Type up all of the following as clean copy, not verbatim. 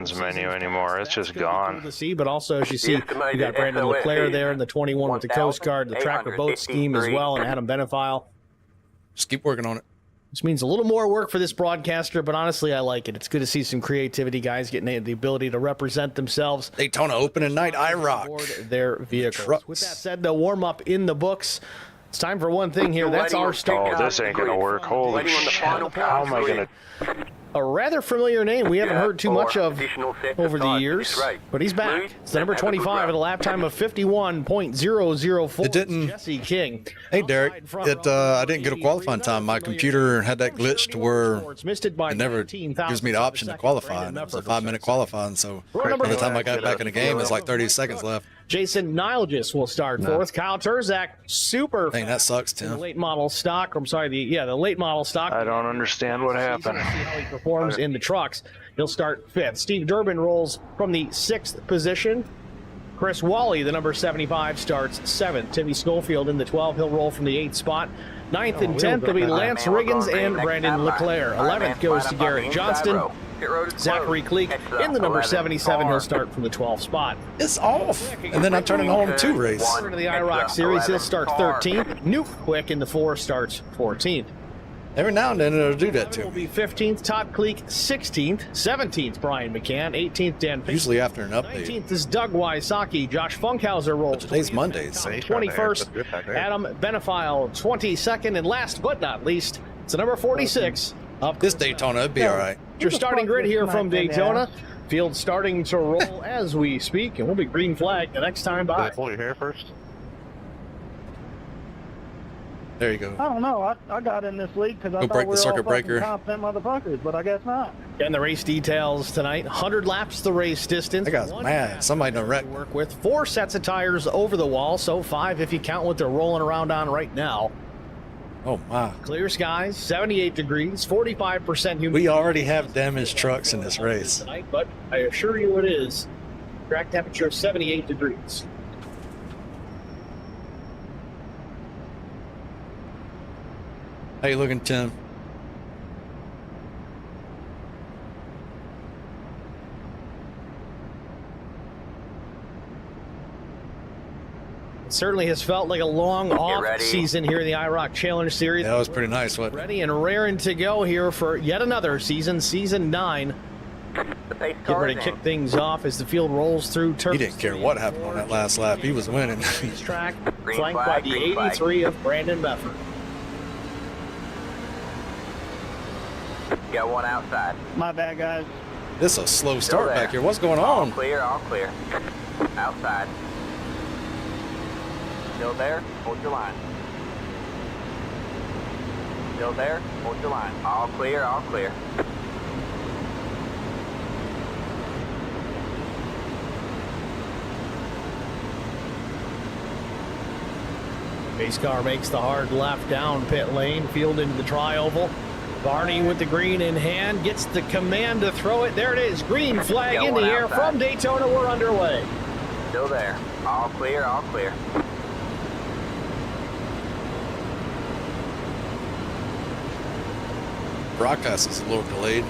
menu anymore. It's just gone. Cool to see, but also as you see, you got Brandon Leclerc there in the 21 with the Coast Guard, the tracker boat scheme as well, and Adam Benefile. Just keep working on it. This means a little more work for this broadcaster, but honestly, I like it. It's good to see some creativity, guys getting the ability to represent themselves. Daytona opening night, IROC. Their vehicles. With that said, the warm-up in the books. It's time for one thing here. That's our start. Oh, this ain't going to work. Holy shit. How am I going to... A rather familiar name we haven't heard too much of over the years, but he's back. It's the number 25 at a lap time of 51.004. It didn't. Jesse King. Hey, Derek. I didn't get a qualifying time. My computer had that glitch to where it never gives me the option to qualify. And it was a 5-minute qualifying, so by the time I got back in the game, it's like 30 seconds left. Jason Nilgis will start fourth. Kyle Terzak, super. Dang, that sucks, Tim. The late model stock. I'm sorry, the late model stock. I don't understand what happened. See how he performs in the trucks. He'll start fifth. Steve Durbin rolls from the 6th position. Chris Wally, the number 75, starts 7th. Timmy Schofield in the 12th. He'll roll from the 8th spot. 9th and 10th will be Lance Riggins and Brandon Leclerc. 11th goes to Garrett Johnston. Zachary Cleek in the number 77. He'll start from the 12th spot. It's off. And then I'm turning home 2 race. Into the IROC series, he'll start 13th. Nuke Quick in the 4 starts 14th. Every now and then it'll do that to will me. be 15th, Todd Cleek, 16th, 17th, Brian McCann, 18th, Dan Fish. Usually after an update. 19th is Doug Wysocki, Josh Funkhauser rolls. But today's Monday, so 21st, Adam Benefile, 22nd, and last but not least, it's the number 46. Up this Daytona, it'd be all right. Your starting grid here from Daytona. Field starting to roll as we speak, and we'll be green flag the next time by. Pull your hair first. There you go. I don't know. I got in this league because I thought break we the were all circuit breaker. competent motherfuckers, but I guess not. And the race details tonight. 100 laps the race distance. That guy's mad. Somebody done wrecked. Work with 4 sets of tires over the wall, so 5 if you count what they're rolling around on right now. Oh my. Clear skies, 78 degrees, 45% humidity. We already have damaged trucks in this race. Tonight, but I assure you it is. Track temperature of 78 degrees. How you looking, Tim? It certainly has felt like a long off season here in the IROC Challenge Series. Yeah, that was pretty nice. What? Ready and raring to go here for yet another season, season 9. Get ready to kick things off as the field rolls through turn. He didn't care what happened on that last lap. He was winning. This track flanked by the 83 of Brandon Beffert. Got one outside. My bad, guys. This is a slow start back here. What's going on? All clear, all clear. Outside. Still there? Hold your line. Still there? Hold your line. All clear, all clear. Pace car makes the hard left down pit lane, field into the tri-oval. Barney with the green in hand, gets the command to throw it. There it is, green flag in the air from Daytona. We're underway. Still there. All clear, all clear. Broadcast is a little delayed.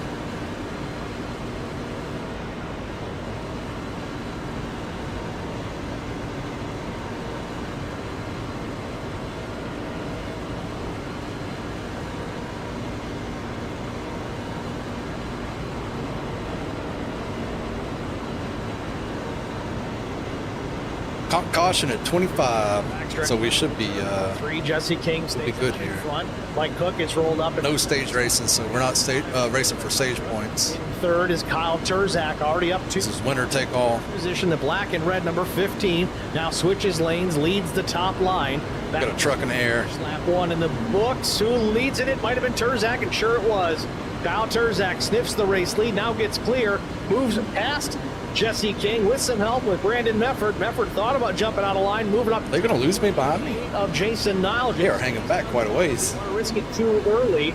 Caution at 25, so we should be 3 Jesse Kings. Be good here. Front. Mike Cook is rolled up. No stage racing, so we're not racing for stage points. In third is Kyle Terzak, already up 2. This is winner take all. Position the black and red number 15. Now switches lanes, leads the top line. Got a truck in the air. Lap 1 in the books. Who leads it? It might have been Terzak, and sure it was. Kyle Terzak sniffs the race lead, now gets clear, moves past Jesse King with some help with Brandon Meffert. Meffert thought about jumping out of line, moving up. They're going to lose me behind me? Of Jason Niles. They are hanging back quite a ways. Risk it too early.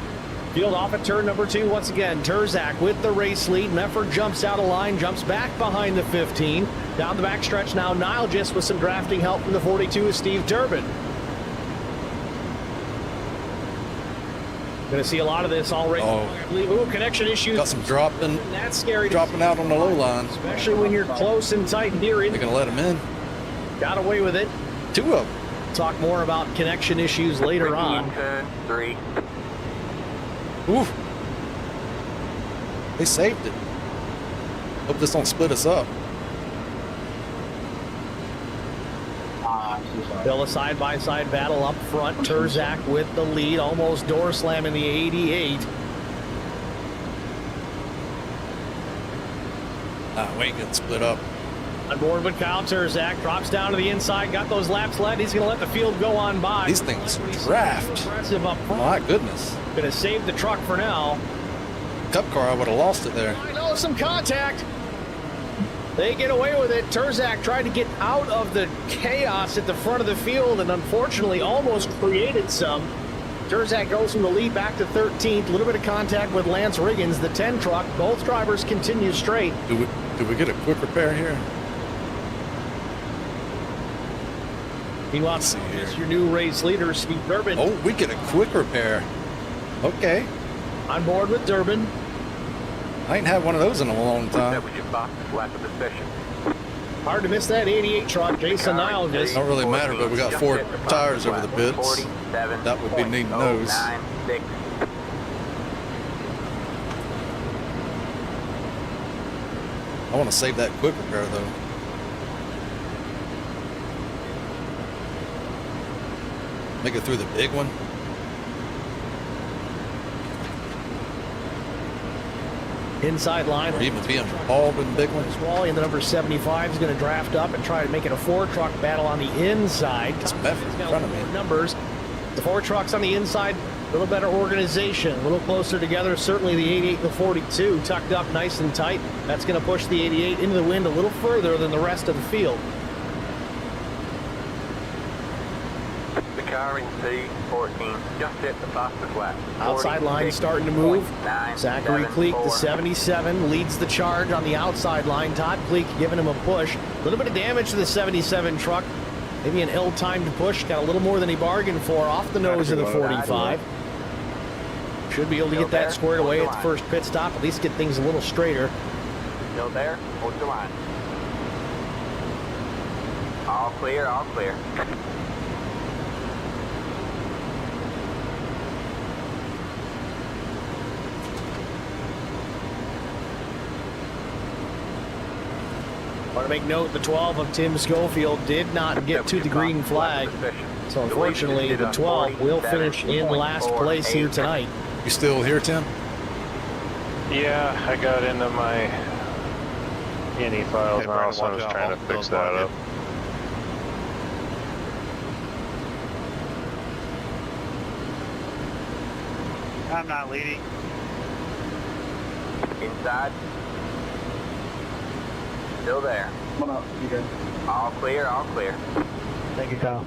Field off at turn number 2 once again. Terzak with the race lead. Meffert jumps out of line, jumps back behind the 15. Down the backstretch now, Nile just with some drafting help from the 42 is Steve Durbin. Going to see a lot of this already. Oh. I believe. Ooh, connection issues. Got some dropping That's scary. out on the low line. Especially when you're close and tight near in. They're going to let him in. Got away with it. 2 of them. Talk more about connection issues later on. Turn 3. Oof. They saved it. Hope this don't split us up. Still a side-by-side battle up front. Terzak with the lead, almost door slamming the 88. We ain't getting split up. On board with Kyle Terzak, drops down to the inside, got those laps led. He's going to let the field go on by. These things draft. Aggressive up front. My goodness. Going to save the truck for now. Cup car, I would have lost it there. I know, some contact. They get away with it. Terzak tried to get out of the chaos at the front of the field and unfortunately almost created some. Terzak goes from the lead back to 13th. A little bit of contact with Lance Riggins, the 10 truck. Both drivers continue straight. Do we get a quick repair here? Meanwhile, it's your new race leader, Steve Durbin. Oh, we get a quick repair. Okay. On board with Durbin. I ain't had one of those in a long time. That was your fastest lap of the session. Hard to miss that 88 truck. Jason Niles just Don't really matter, but we got 4 tires over the pits. That would be neat nose. 47.096. I want to save that quick repair though. Make it through the big one. inside line. Or even be involved in the big ones. Wally and the number 75 is going to draft up and try to make it a 4-truck battle on the inside. It's Medford in front of me. Numbers. The 4 trucks on the inside, a little better organization, a little closer together. Certainly the 88 and the 42 tucked up nice and tight. That's going to push the 88 into the wind a little further than the rest of the field. The car in C14 just hit the fastest lap. Outside line starting to move. Zachary Cleek, the 77, leads the charge on the outside line. Todd Cleek giving him a push. A little bit of damage to the 77 truck. Maybe an ill-timed push. Got a little more than he bargained for off the nose of the 45. Should be able to get that squared away at the first pit stop. At least get things a little straighter. Still there? Hold your line. All clear, all clear. Want to make note, the 12 of Tim Schofield did not get to the green flag. So unfortunately, the 12 will finish in last place here tonight. You still here, Tim? Yeah, I got into my INI files now, so I'm just trying to fix that up. I'm not leading. Inside. Still there. Come on up, you good? All clear, all clear. Thank you, Kyle.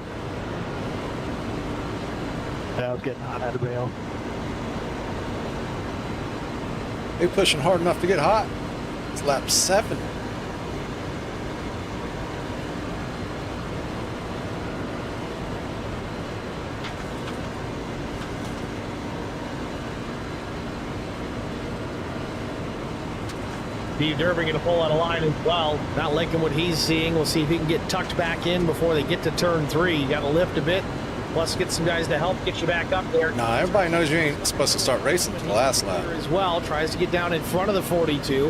Yeah, I was getting hot out of bail. They pushing hard enough to get hot. It's lap 7. Steve Durbin going to pull out a line as well. Not liking what he's seeing. We'll see if he can get tucked back in before they get to turn 3. You got to lift a bit. Plus, get some guys to help get you back up there. Nah, everybody knows you ain't supposed to start racing to the last lap. As well, tries to get down in front of the 42.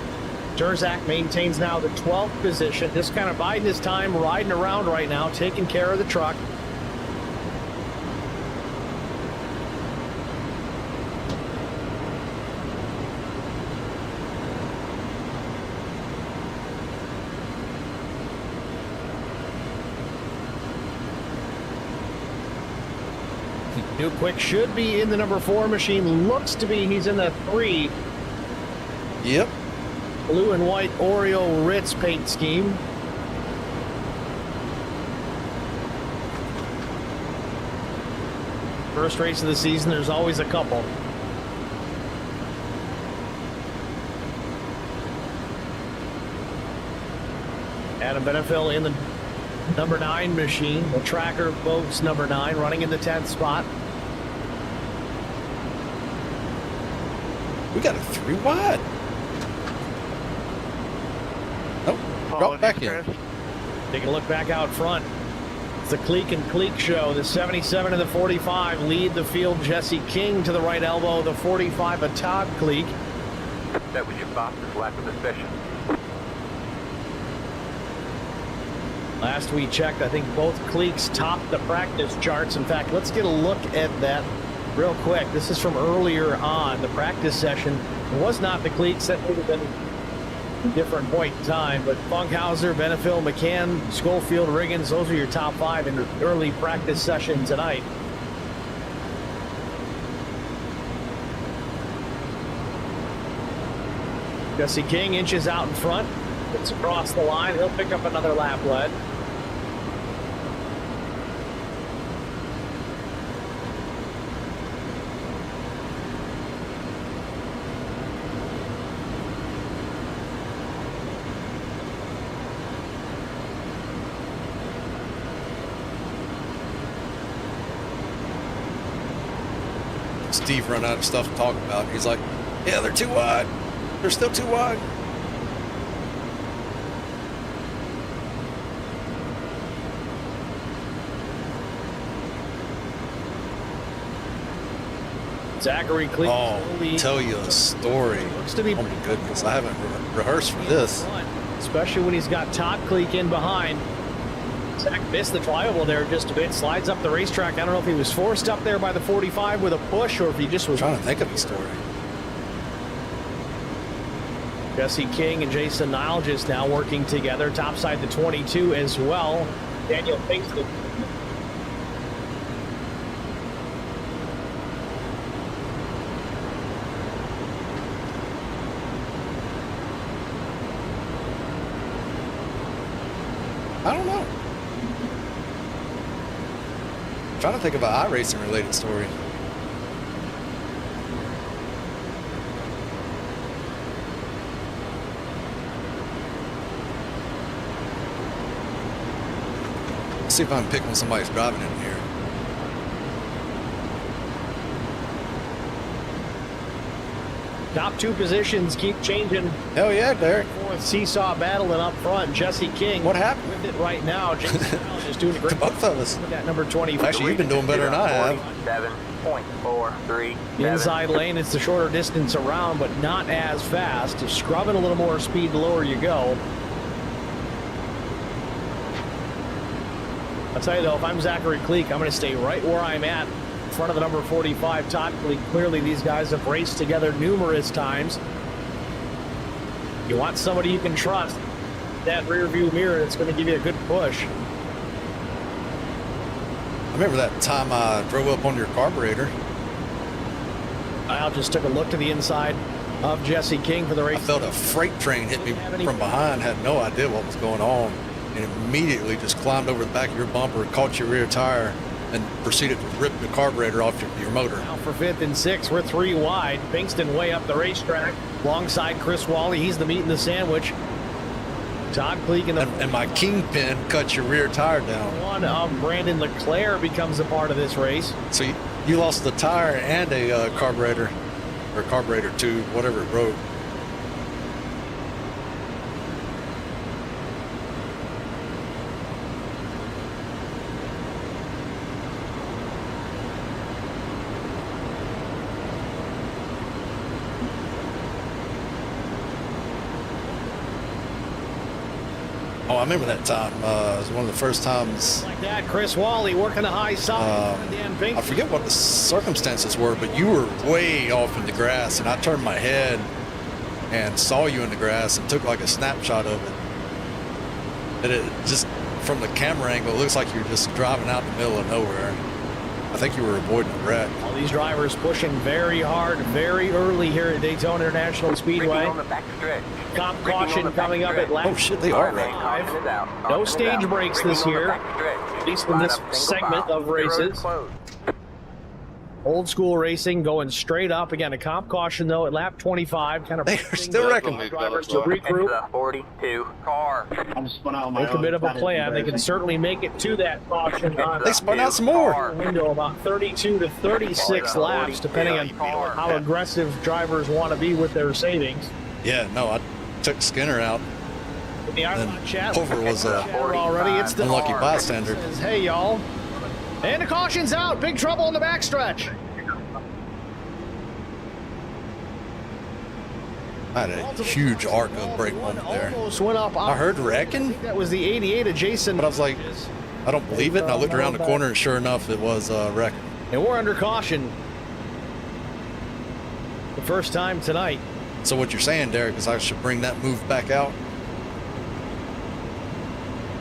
Terzak maintains now the 12th position. Just kind of biding his time, riding around right now, taking care of the truck. New Quick should be in the number 4 machine. Looks to be he's in the 3. Yep. Blue and white Oreo Ritz paint scheme. First race of the season, there's always a couple. Adam Benefill in the number 9 machine. The Tracker Boats number 9 running in the 10th spot. We got a 3 wide. Nope. Drop back in. Take a look back out front. It's the Cleek and Cleek show. The 77 and the 45 lead the field. Jesse King to the right elbow. The 45 of Todd Cleek. That was your fastest lap of the session. Last we checked, I think both Cleeks topped the practice charts. In fact, let's get a look at that real quick. This is from earlier on, the practice session. It was not the Cleeks. That would have been a different point in time. But Funkhauser, Benefield, McCann, Schofield, Riggins, those are your top 5 in the early practice session tonight. Jesse King inches out in front. Gets across the line. He'll pick up another lap lead. Steve run out of stuff to talk about. He's like, yeah, they're too wide. They're still too wide. Zachary Cleek. Oh, tell you a story. Looks to be. Oh my goodness, I haven't rehearsed for this. Especially when he's got Todd Cleek in behind. Zach missed the trioval there just a bit. Slides up the racetrack. I don't know if he was forced up there by the 45 with a push or if he just was trying to think of the story. Jesse King and Jason Nile just now working together. Topside the 22 as well. Daniel Pinkston. I don't know. I'm trying to think of an iRacing related story. Let's see if I can pick when somebody's driving in here. Top 2 positions keep changing. Hell yeah, Derek. Fourth seesaw battling up front. Jesse King. What happened? With it right now. Jason Nile just doing a great both of us. With that number 24. Actually, you've been doing better than I have. 7.43. Inside lane, it's the shorter distance around, but not as fast. Just scrubbing a little more speed the lower you go. I'll tell you though, if I'm Zachary Cleek, I'm going to stay right where I'm at. In front of the number 45, Todd Cleek. Clearly, these guys have raced together numerous times. You want somebody you can trust. That rear view mirror that's going to give you a good push. I remember that time I drove up on your carburetor. I just took a look to the inside of Jesse King for the race. I felt a freight train hit me from behind, had no idea what was going on, and immediately just climbed over the back of your bumper, caught your rear tire, and proceeded to rip the carburetor off your motor. Now for 5th and 6th, we're 3 wide. Pinkston way up the racetrack alongside Chris Wally. He's the meat in the sandwich. Todd Cleek and my kingpin cut your rear tire down. One of Brandon Leclerc becomes a part of this race. So you lost the tire and a carburetor, or carburetor tube, whatever it broke. Oh, I remember that time. It was one of the first times. Like that, Chris Wally working the high side. I forget what the circumstances were, but you were way off in the grass, and I turned my head and saw you in the grass and took like a snapshot of it. And it just, from the camera angle, it looks like you're just driving out in the middle of nowhere. I think you were avoiding a wreck. All these drivers pushing very hard, very early here at Daytona International Speedway. On the back stretch. Cop caution coming up at lap. Oh shit, they are wrecked. No stage breaks this year, at least in this segment of races. Old school racing going straight up. Again, a comp caution though at lap 25. Kind of They are still wrecking. drivers to It's regroup. the 42 car. I'm spun out my Make a bit of a plan. They can certainly make it to that caution. They spun out some more. Window about 32 to 36 laps, depending on how aggressive drivers want to be with their savings. Yeah, no, I took Skinner out. The IROC chat Hover was a already. It's the unlucky bystander. says, hey y'all, and the caution's out. Big trouble in the backstretch. I had a huge arc of brake moment there. Almost went up. I heard wrecking, That was the 88 of Jason. but I was like, I don't believe it. And I looked around the corner, and sure enough, it was wrecking. And we're under caution. The first time tonight. So what you're saying, Derek, is I should bring that move back out?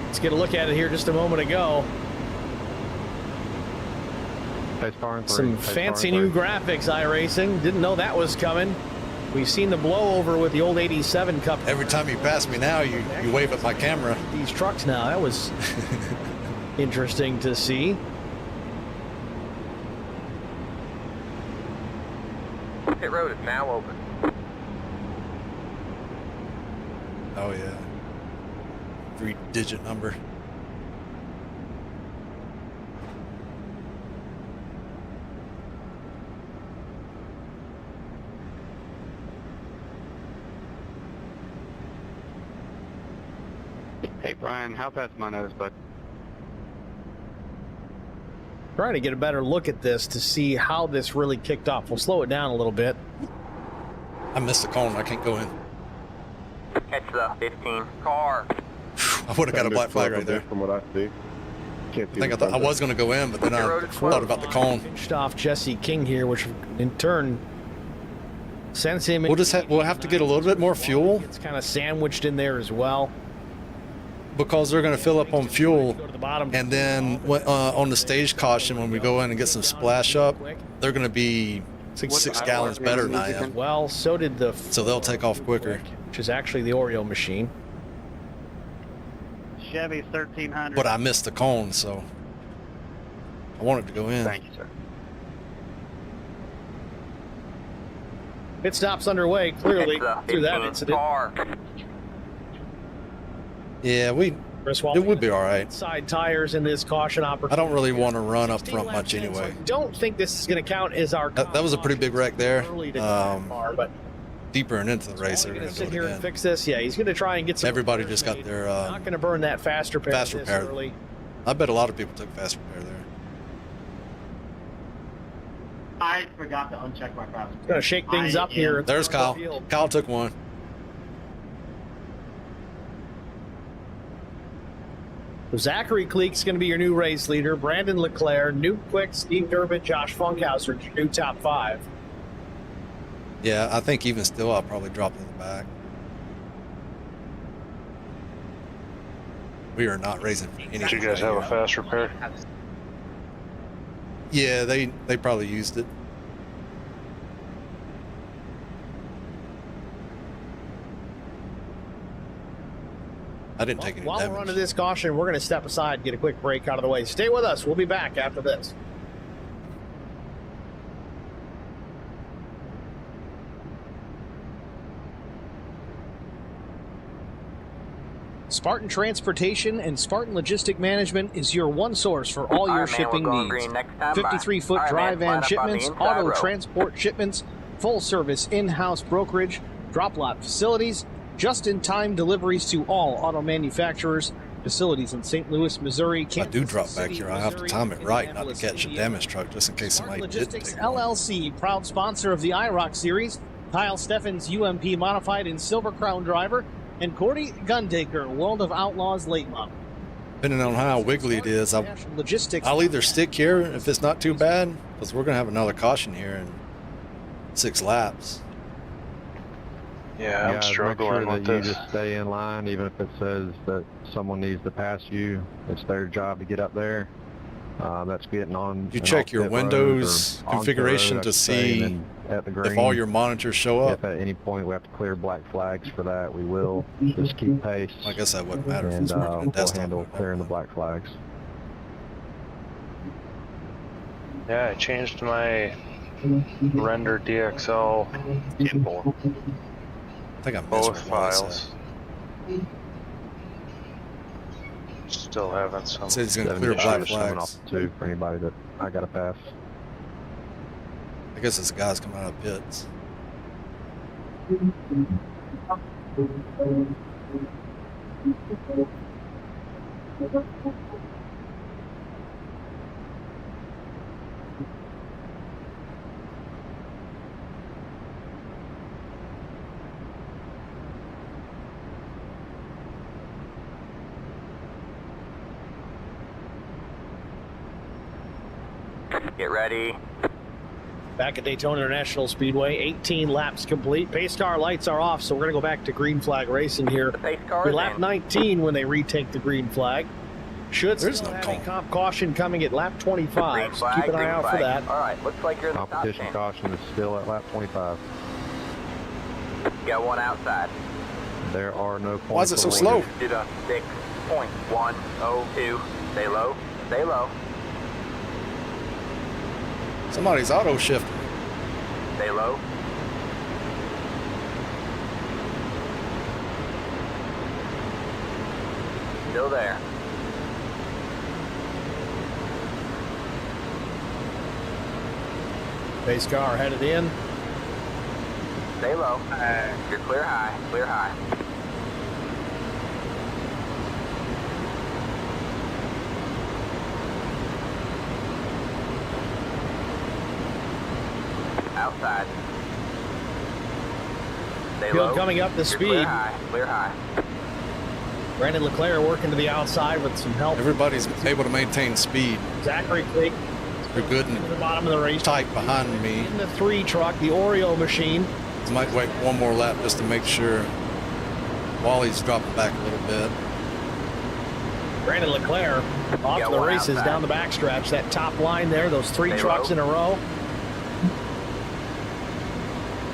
Let's get a look at it here just a moment ago. Some fancy new graphics, iRacing. Didn't know that was coming. We've seen the blowover with the old 87 Cup. Every time you pass me now, you wave at my camera. These trucks now, that was interesting to see. Pit road is now open. Oh yeah, 3-digit number. Hey Brian, how fast my nose, bud? Trying to get a better look at this to see how this really kicked off. We'll slow it down a little bit. I missed the cone. I can't go in. It's the 15 car. I would have got a black flag right there. From what I see. Can't see I thought I was going to go in, but then I thought about the cone. Pinched off Jesse King here, which in turn sends him. We'll have to get a little bit more fuel. It's kind of sandwiched in there as well. Because they're going to fill up on fuel, and then on the stage caution, when we go in and get some splash up, they're going to be 6 gallons better than I am. Well, so did the. So they'll take off quicker. Which is actually the Oreo machine. Chevy 1300. But I missed the cone, so I wanted to go in. Thank you, sir. Pit stop's underway, clearly, It's the through that 15 incident. car. Yeah, Chris it Walton, would be all right. Side tires in this caution opportunity. I don't really want to run up front much anyway. Don't think this is going to count as our. That was a pretty big wreck there. But Deeper and into the race, they're going going to to sit do it here and again. fix this. Yeah, he's going to try and get some. Everybody just got their not going to burn that fast repair. fast this repair. early. I bet a lot of people took fast repair there. I forgot to uncheck my fast. Going to shake things up here. There's Kyle. Kyle took one. Zachary Cleek's going to be your new race leader. Brandon Leclerc, Nuke Quick, Steve Durbin, Josh Funkhauser, your new top 5. Yeah, I think even still, I'll probably drop in the back. We are not raising any. Did you guys have a fast repair? Yeah, they probably used it. I didn't take any While damage. we're under this caution, we're going to step aside and get a quick break out of the way. Stay with us. We'll be back after this. Spartan Transportation and Spartan Logistic Management is your one source for all your shipping needs. 53-foot dry van shipments, auto transport shipments, full-service in-house brokerage, drop lot facilities, just-in-time deliveries to all auto manufacturers, facilities in St. Louis, Missouri, If I do drop back here, I have to time it right not to catch a damaged truck just in case somebody did Logistics take one. LLC, proud sponsor of the IROC series, Kyle Steffens, UMP modified and Silver Crown driver, and Cordy Gundaker, World of Outlaws late model. Depending on how wiggly it is, Logistics. I'll either stick here if it's not too bad, because we're going to have another caution here in 6 laps. Yeah, I'm struggling make sure with that this. you just stay in line, even if it says that someone needs to pass you. It's their job to get up there. That's getting on. You and check off your pit road Windows or onto the configuration road, to I should say, see and then at the green. if all your monitors show up. If at any point we have to clear black flags for that, we will. Just keep pace. I guess that wouldn't matter if And it's working we'll in desktop. handle clearing the black flags. Yeah, I changed my render DXL Info. I think I missed both what Wally files. said. Still having some. Said he's gonna clear 75 black is coming flags. off the 2 for anybody that I got to pass. I guess it's the guys coming out of pits. Get ready. Back at Daytona International Speedway, 18 laps complete. Pace car lights are off, so we're going to go back to green flag racing here. The pace car Be is lap in. 19 when they retake the green flag. Should There's still no have cone. a comp caution coming at lap Green 25, so flag, keep an eye green out for flag. that. All right, looks like you're in the top Competition 10. caution is still at lap 25. Got one outside. There are no points. Why is it so awarded. slow? Did a 6.102. Stay low. Stay low. Somebody's auto shifting. Stay low. Still there. Pace car headed in. Stay low. You're clear high. Clear high. Outside. Stay Field low. coming up the You're speed. Clear high. Clear high. Brandon Leclerc working to the outside with some help. Everybody's able to maintain speed. Zachary Creek They're good to the and bottom of the race. tight behind me. In the 3 truck, the Oreo machine. Might wait one more lap just to make sure. Wally's dropping back a little bit. Brandon Leclerc off Yeah, to the one races outside. down the backstretch. That top line there, those 3 Stay trucks low. in a row.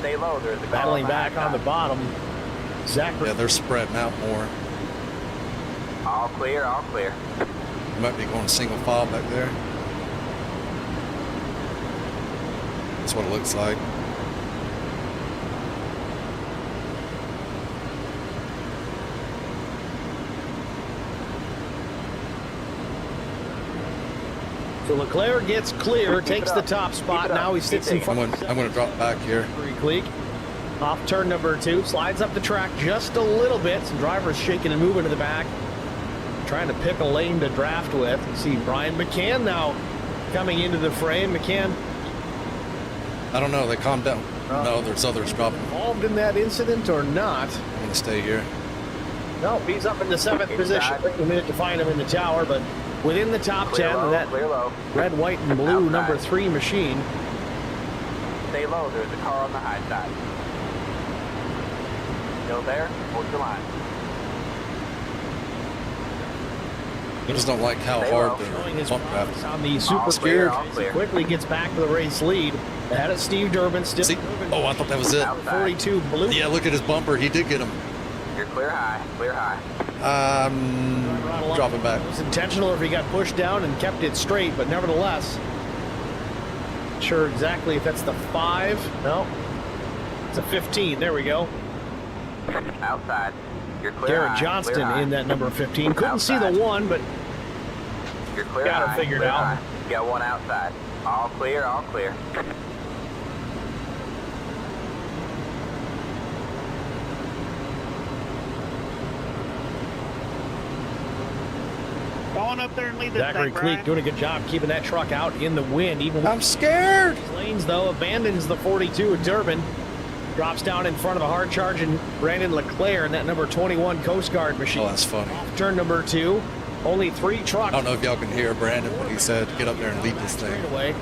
Stay low. There's a car Battling on the back high on the side. bottom. Zachary. Yeah, they're spreading out more. All clear. All clear. You might be going single file back there. That's what it looks like. So Leclerc gets clear, takes the top spot. Now he sits in front of I'm going to drop back here. Creek. Off turn number 2, slides up the track just a little bit. Some drivers shaking and moving to the back, trying to pick a lane to draft with. You see Brian McCann now coming into the frame. McCann I don't know. They calmed down. No, there's others dropping. involved in that incident or not? I'm going to stay here. No, he's up in the 7th Inside. position. Took a minute to find him in the tower, but within the top Clear 10 low. of that Clear low. red, white, and blue Outside. number 3 machine. Stay low. There's a car on the high side. Still there? Hold your line. I just don't like how Stay hard low. Showing the his bump progress draft. on the super All clear. clear, all clear. Quickly gets back to the race lead. Ahead of Steve Durbin, still See? moving. Oh, I thought that was it. Outside. 42 blue. Yeah, look at his bumper. He did get him. You're clear high. Clear high. Dropping back. It was intentional if he got pushed down and kept it straight, but nevertheless, not sure exactly if that's the 5. No, it's a 15. There we go. Outside. You're clear Garrett high. Johnston Clear high. in that number 15. Couldn't see Outside. the 1, but You're clear got it high. figured clear out. High. You got one outside. All clear. All clear. Go on up there and lead this Zachary thing, Cleek Brian. doing a good job keeping that truck out in the wind. Even with I'm scared. lanes, though, abandons the 42 at Durbin. Drops down in front of a hard-charging Brandon Leclerc in that number 21 Coast Guard machine. Oh, that's funny. Turn number 2. Only 3 trucks. I don't know if y'all can hear Brandon, but he said, get up there and lead this thing. Straight away.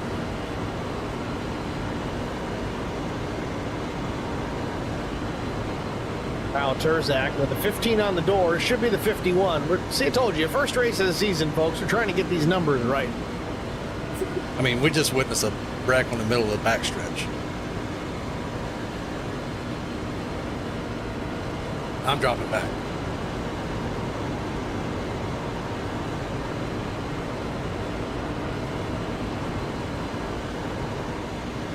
Kyle Turzak with the 15 on the door. Should be the 51. See, I told you, first race of the season, folks. We're trying to get these numbers right. I mean, we just witnessed a wreck on the middle of the backstretch. I'm dropping back.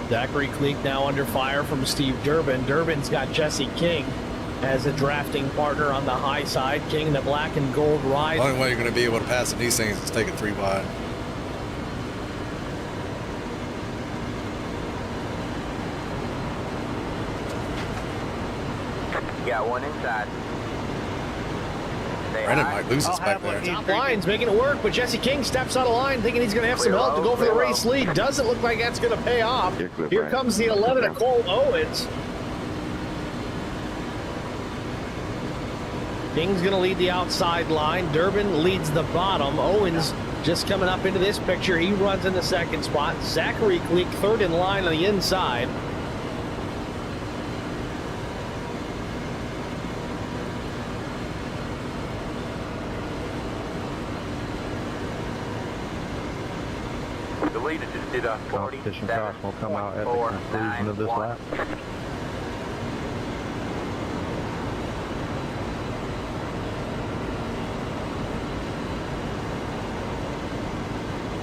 Zachary Cleek now under fire from Steve Durbin. Durbin's got Jesse King as a drafting partner on the high side. King, the black and gold ride. The only way you're going to be able to pass in these things is take it 3 wide. Got one inside. Brandon might lose us back there. Top line's making it work, but Jesse King steps out of line thinking he's going to have some help to go for the race lead. Doesn't look like that's going to pay off. Here comes the 11 of Cole Owens. King's going to lead the outside line. Durbin leads the bottom. Owens just coming up into this picture. He runs in the second spot. Zachary Cleek third in line on the inside. The leader just did a Competition caution will come out at the conclusion of this lap.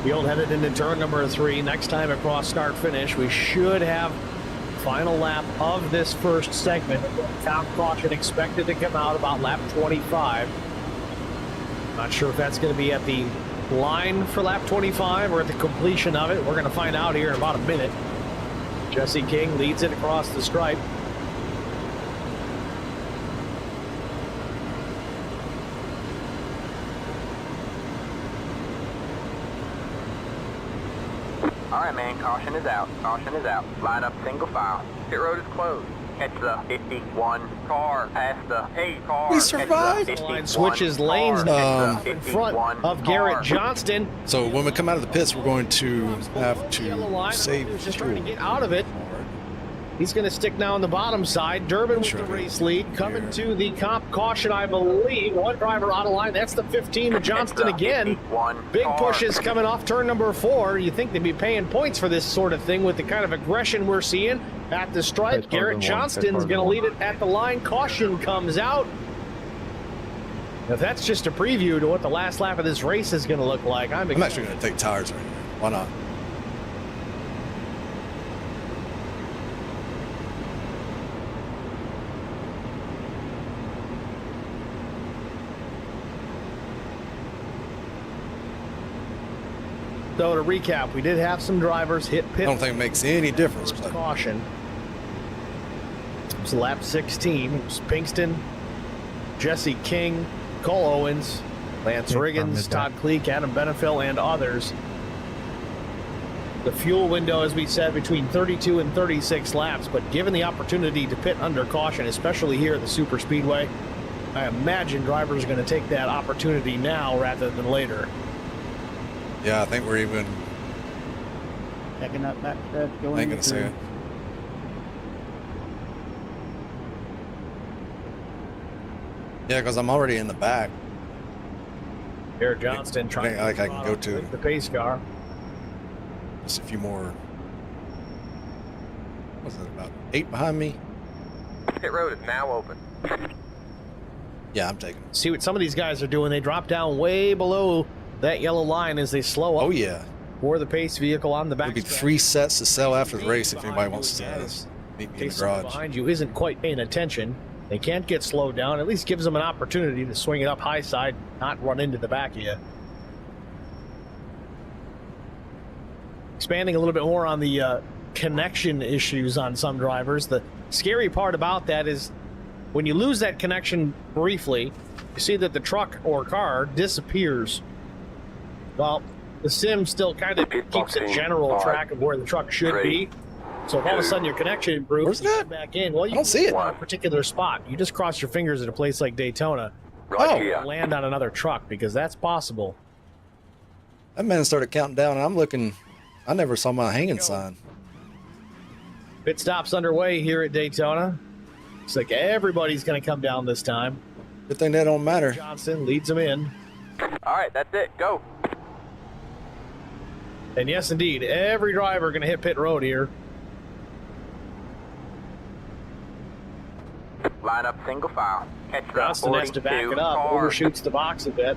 Field headed into turn number 3. Next time across start finish, we should have final lap of this first segment. Top caution expected to come out about lap 25. Not sure if that's going to be at the line for lap 25 or at the completion of it. We're going to find out here in about a minute. Jesse King leads it across the stripe. All right, man, caution is out. Caution is out. Line up single file. Pit road is closed. Catch the 51 car. Past the 8 car. We survived. The line switches lanes now in front of Garrett Johnston. So when we come out of the pits, we're going to have Yellow line. to save Just trying to fuel. get out of it. He's going to stick now on the bottom side. Durbin with the race lead. Coming to the comp caution, I believe. One driver out of line. That's the 15 of Johnston again. Big pushes coming off turn number 4. You think they'd be paying points for this sort of thing with the kind of aggression we're seeing at the stripe. Garrett Johnston's going to lead it at the line. Caution comes out. If that's just a preview to what the last lap of this race is going to look like, I'm actually going to take tires right here. Why not? So to recap, we did have some drivers hit pit. I don't think it makes any difference. But Caution. It was lap 16. It was Pinkston, Jesse King, Cole Owens, Lance Riggins, Todd Cleek, Adam Benefill, and others. The fuel window, as we said, between 32 and 36 laps, but given the opportunity to pit under caution, especially here at the Super Speedway, I imagine drivers are going to take that opportunity now rather than later. yeah, I think we're even. Checking up that stretch I going ain't gonna say it. Yeah, because I'm already in the back. Garrett Johnston trying Like I can go to the pace car. just a few more. What's it, about 8 behind me? Pit road is now open. Yeah, I'm taking it. See what some of these guys are doing. They drop down way below that yellow line as they slow up Oh yeah, for the pace vehicle on the back. there'll be 3 sets to sell after the race if anybody wants to meet me in the garage. Behind you isn't quite paying attention. They can't get slowed down. At least gives them an opportunity to swing it up high side, not run into the back of you. Expanding a little bit more on the connection issues on some drivers. The scary part about that is when you lose that connection briefly, you see that the truck or car disappears. Well, the sim still kind of keeps a general track of where the truck should be. So if all of a sudden your connection improves, Where's you that? come back in. Well, you I don't see it. on a particular spot. You just cross your fingers at a place like Daytona. Oh, Land on another truck because that's possible. that man started counting down, and I'm looking. I never saw my hanging sign. Pit stops underway here at Daytona. Looks like everybody's going to come down this time. Good thing that don't matter. Johnson leads them in. All right, that's it. Go. And yes, indeed, every driver going to hit pit road here. Line up single file. Catch the Johnston has to back 42 it up, car. overshoots the box a bit.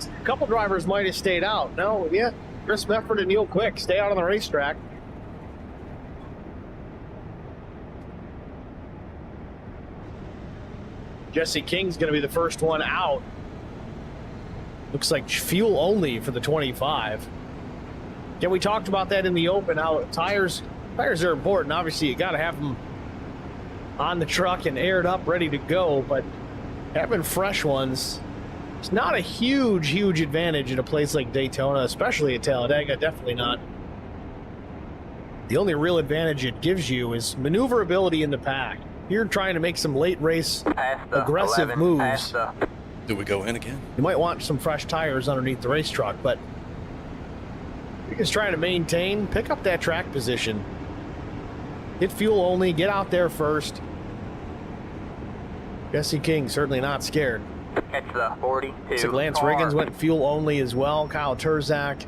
A couple drivers might have stayed out. No, yeah, Chris Mefford and Neil Quick stay out on the racetrack. Jesse King's going to be the first one out. Looks like fuel only for the 25. Yeah, we talked about that in the open. How tires are important. Obviously, you got to have them on the truck and aired up, ready to go. But having fresh ones, it's not a huge advantage in a place like Daytona, especially at Talladega. Definitely not. The only real advantage it gives you is maneuverability in the pack. You're trying to make some late race aggressive moves. Do we go in again? You might want some fresh tires underneath the race truck, but you're just trying to maintain, pick up that track position. Hit fuel only, get out there first. Jesse King certainly not scared. Catch the 42 So Lance car. Riggins went fuel only as well. Kyle Turzak.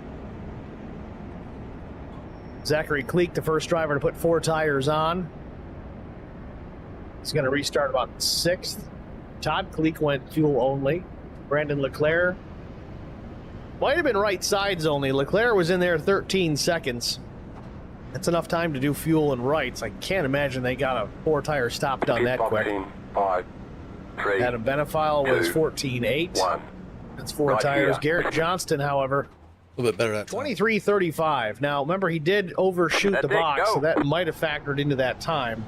Zachary Cleek, the first driver to put 4 tires on. He's going to restart about 6th. Todd Cleek went fuel only. Brandon Leclerc might have been right sides only. Leclerc was in there 13 seconds. That's enough time to do fuel and rights. I can't imagine they got a 4-tire stop done that quick. 5, 3, Adam Benefile was 2, 14.8. 1. That's 4 Right tires. here. Garrett Johnston, however, A little bit better that time. 23.35. Now, remember, he did overshoot That's the it, box, go. so that might have factored into that time.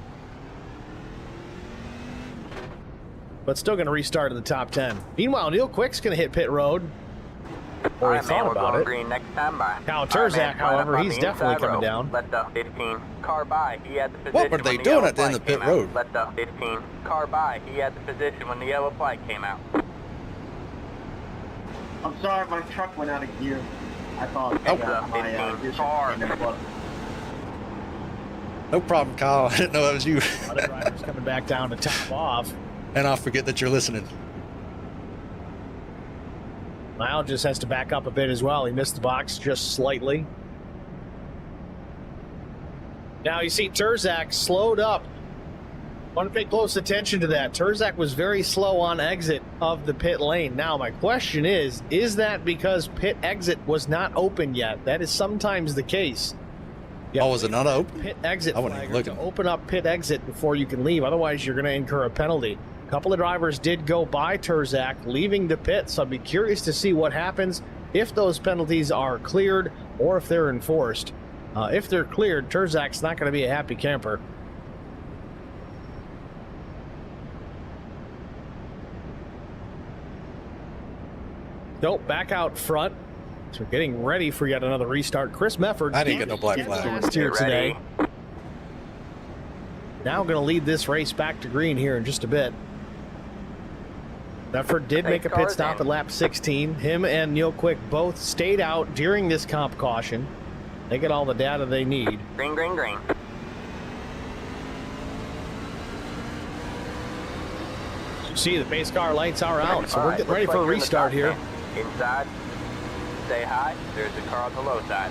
But still going to restart in the top 10. Meanwhile, Neil Quick's going to hit pit road. Or he Alright, man, thought we're about going it. green next time by. Kyle Alright, Turzak, man, line however, up on he's the definitely inside coming row. down. Let the 15 car by. He had the position What were they when the doing yellow at the end of flag pit came road? out. Let the 15 car by. He had the position when the yellow flag came out. I'm sorry, my truck went out of gear. I thought Oh. my gear shift came in the No problem, Kyle. I didn't know that was you. Other drivers coming back down to top off. And I'll forget that you're listening. Lyle just has to back up a bit as well. He missed the box just slightly. Now you see Turzak slowed up. Want to pay close attention to that. Turzak was very slow on exit of the pit lane. Now my question is that because pit exit was not open yet? That is sometimes the case. Oh, was it not open? Pit exit I wasn't flagger even to looking. open up pit exit before you can leave. Otherwise, you're going to incur a penalty. A couple of drivers did go by Turzak, leaving the pit, so I'd be curious to see what happens if those penalties are cleared or if they're enforced. If they're cleared, Turzak's not going to be a happy camper. Nope, back out front. So we're getting ready for yet another restart. Chris Mefford. I didn't get no black flag. Last here Get ready. today. Now going to lead this race back to green here in just a bit. Mefford did make a pit stop at lap 16. Him and Neil Quick both stayed out during this comp caution. They get all the data they need. Green, green, green. You see the pace car lights are out, so we're Alright, getting ready looks for a like you're in the restart top here. 10. Inside. Stay high. There's a car on the low side.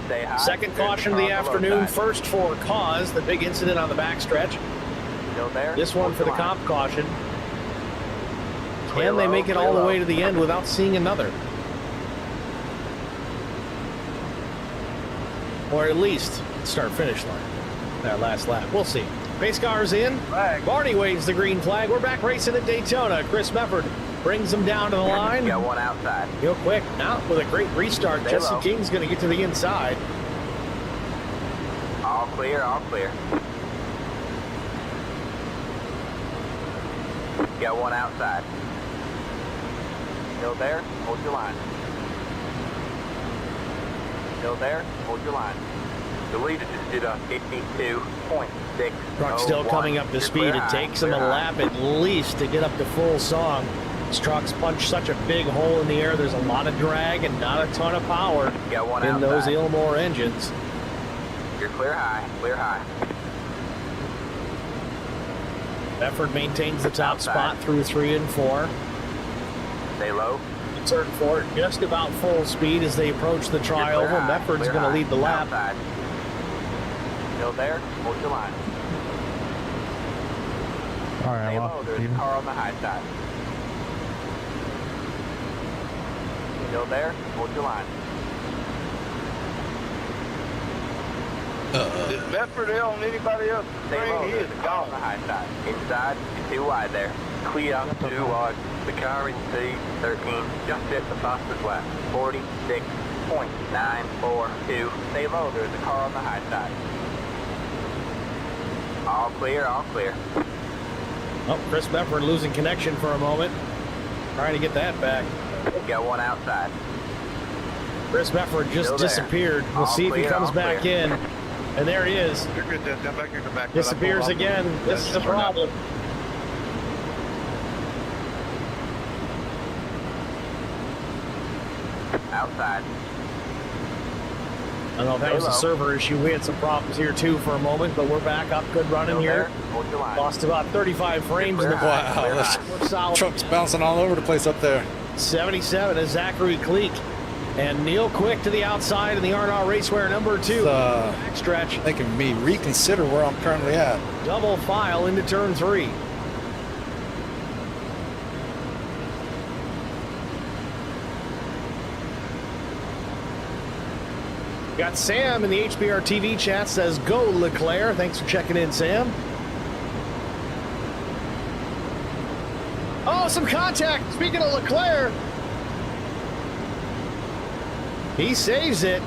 Stay high. Second there's a caution of car the on low afternoon. side. First for cause, the big incident on the backstretch. Still there. This one Hold for the line. comp caution. Clear Can they low, make it clear all the low. way to the end without seeing another? Or at least start-finish line. That last lap. We'll see. Pace car's in. Barney waves the green flag. We're back racing at Daytona. Chris Mefford brings them down to the line. Got one outside. Real quick. Now with a great restart. Stay Jesse low. King's going to get to the inside. All clear, all clear. Got one outside. Still there? Hold your line. Still there? Hold your line. The leader just did a 52.6. Truck still coming up to speed. It takes him a lap at least to get up to full song. These trucks punch such a big hole in the air. There's a lot of drag and not a ton of power Got one in those outside. Ilmore engines. You're clear high, clear high. Mefford maintains the top Outside. spot through 3 and 4. Stay low. Turn 4 just about full speed as they approach the You're clear trioval. high, Mefford's clear going to high. lead the lap. Outside. Still there? Hold your line. All right, Stay I'm low. off, There's a Steven. car on the high side. Still there? Hold your line. Is Bedford on anybody else? Stay low, He there's is a car on the gone. high side. Inside, too wide there. Clear, too wide. The car in C13, just hit the fastest lap. 46.942. Stay low, there's a car on the high side. All clear, all clear. Oh, Chris Befford losing connection for a moment. Trying to get that back. Got one outside. Chris Befford just Still there. disappeared. We'll All see if he clear, comes all back clear. in. And there he is. You're good, Jess. Jump back here, come back. Disappears again. This is the problem. Outside. I don't know if that was a server issue. We had some problems here too for a moment, but we're back up. Good running Still here. there. Hold your line. Lost about 35 frames in the Wow, Clear this high. We're solid. truck's bouncing all over the place up there. 77 is Zachary Cleek. And Neil Quick to the outside in the R&R Raceware number 2. Backstretch. Making me reconsider where I'm currently at. Double file into turn 3. Got Sam in the HBR TV chat, says, go Leclerc. Thanks for checking in, Sam. Oh, some contact. Speaking of Leclerc, he saves it.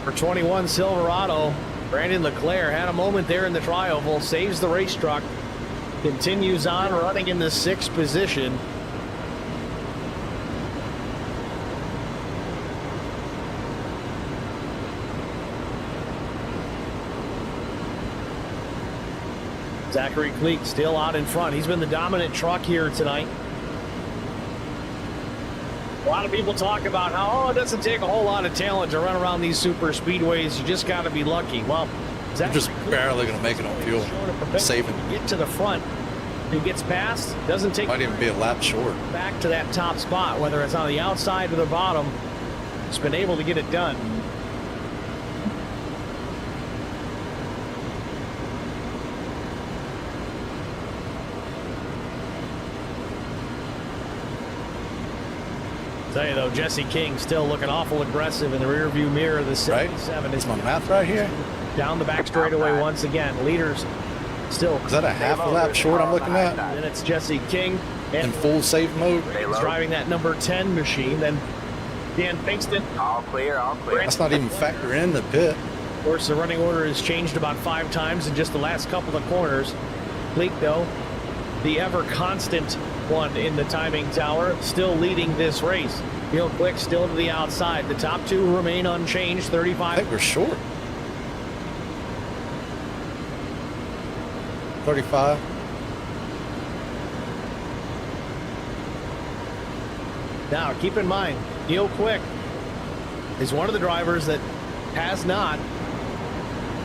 For 21 Silverado, Brandon Leclerc had a moment there in the trioval, saves the race truck, continues on running in the 6th position. Zachary Cleek still out in front. He's been the dominant truck here tonight. A lot of people talk about how, it doesn't take a whole lot of talent to run around these super speedways. You just got to be lucky. Well, I'm just barely going to make it on fuel. Saving. Get to the front. He gets past. Doesn't take. Might even be a lap short. Back to that top spot, whether it's on the outside or the bottom. He's been able to get it done. Tell you though, Jesse King still looking awful aggressive in the rearview mirror of the 77. Is my math right here? Down the back straightaway once again. Leaders still. Is that a half a lap short I'm looking at? And it's Jesse King. In full save mode? He's driving that number 10 machine. Then Dan Pinkston. All clear, all clear. That's not even factor in the pit. Of course, the running order has changed about 5 times in just the last couple of corners. Cleek, though, the ever constant one in the timing tower, still leading this race. Neil Quick still to the outside. The top 2 remain unchanged. 35. I think we're short. 35. Now, keep in mind, Neil Quick is one of the drivers that has not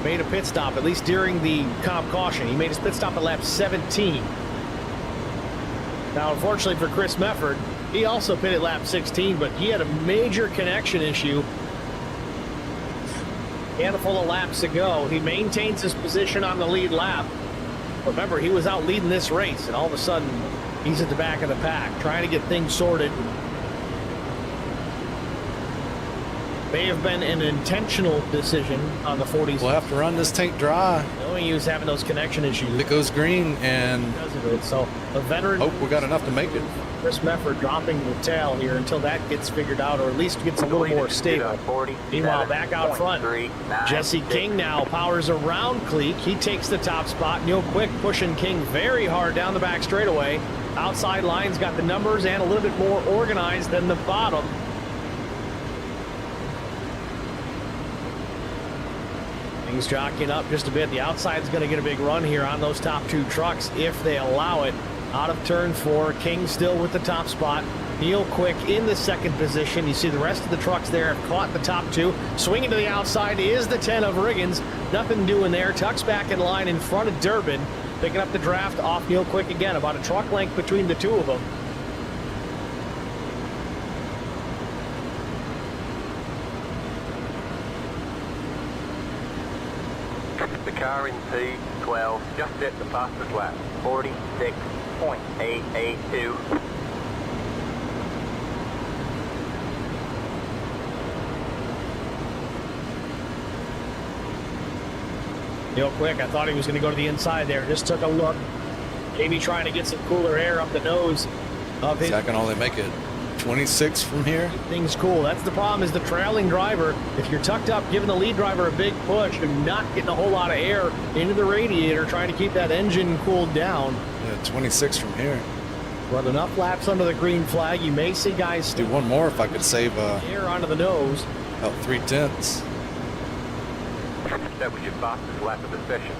made a pit stop, at least during the comp caution. He made his pit stop at lap 17. Now, unfortunately for Chris Mefford, he also pitted lap 16, but he had a major connection issue a handful of laps ago. He maintains his position on the lead lap. Remember, he was out leading this race, and all of a sudden, he's at the back of the pack, trying to get things sorted. May have been an intentional decision on the 40s. We'll have to run this tank dry. Knowing he was having those connection issues. It goes green, and Because of it. So, a veteran. hope we got enough to make it. Chris Mefford dropping the tail here until that gets figured out, or at least gets a little more stable. Meanwhile, back out front, Jesse King now powers around Cleek. He takes the top spot. Neil Quick pushing King very hard down the back straightaway. Outside lines got the numbers and a little bit more organized than the bottom. Things jockeying up just a bit. The outside's going to get a big run here on those top 2 trucks if they allow it. Out of turn 4, King still with the top spot. Neil Quick in the 2nd position. You see the rest of the trucks there have caught the top 2. Swinging to the outside is the 10 of Riggins. Nothing doing there. Tucks back in line in front of Durbin. Picking up the draft off Neil Quick again. About a truck length between the 2 of them. The car in P12 just hit the fastest lap. 46.882. Real quick, I thought he was going to go to the inside there. Just took a look. Maybe trying to get some cooler air up the nose of his. I can only make it 26 from here. Things cool. That's the problem, is the trailing driver. If you're tucked up, giving the lead driver a big push and not getting a whole lot of air into the radiator, trying to keep that engine cooled down. Yeah, 26 from here. Run enough laps under the green flag. You may see guys Do one more if I could save air onto the nose. about 3/10. That was your fastest lap of the session.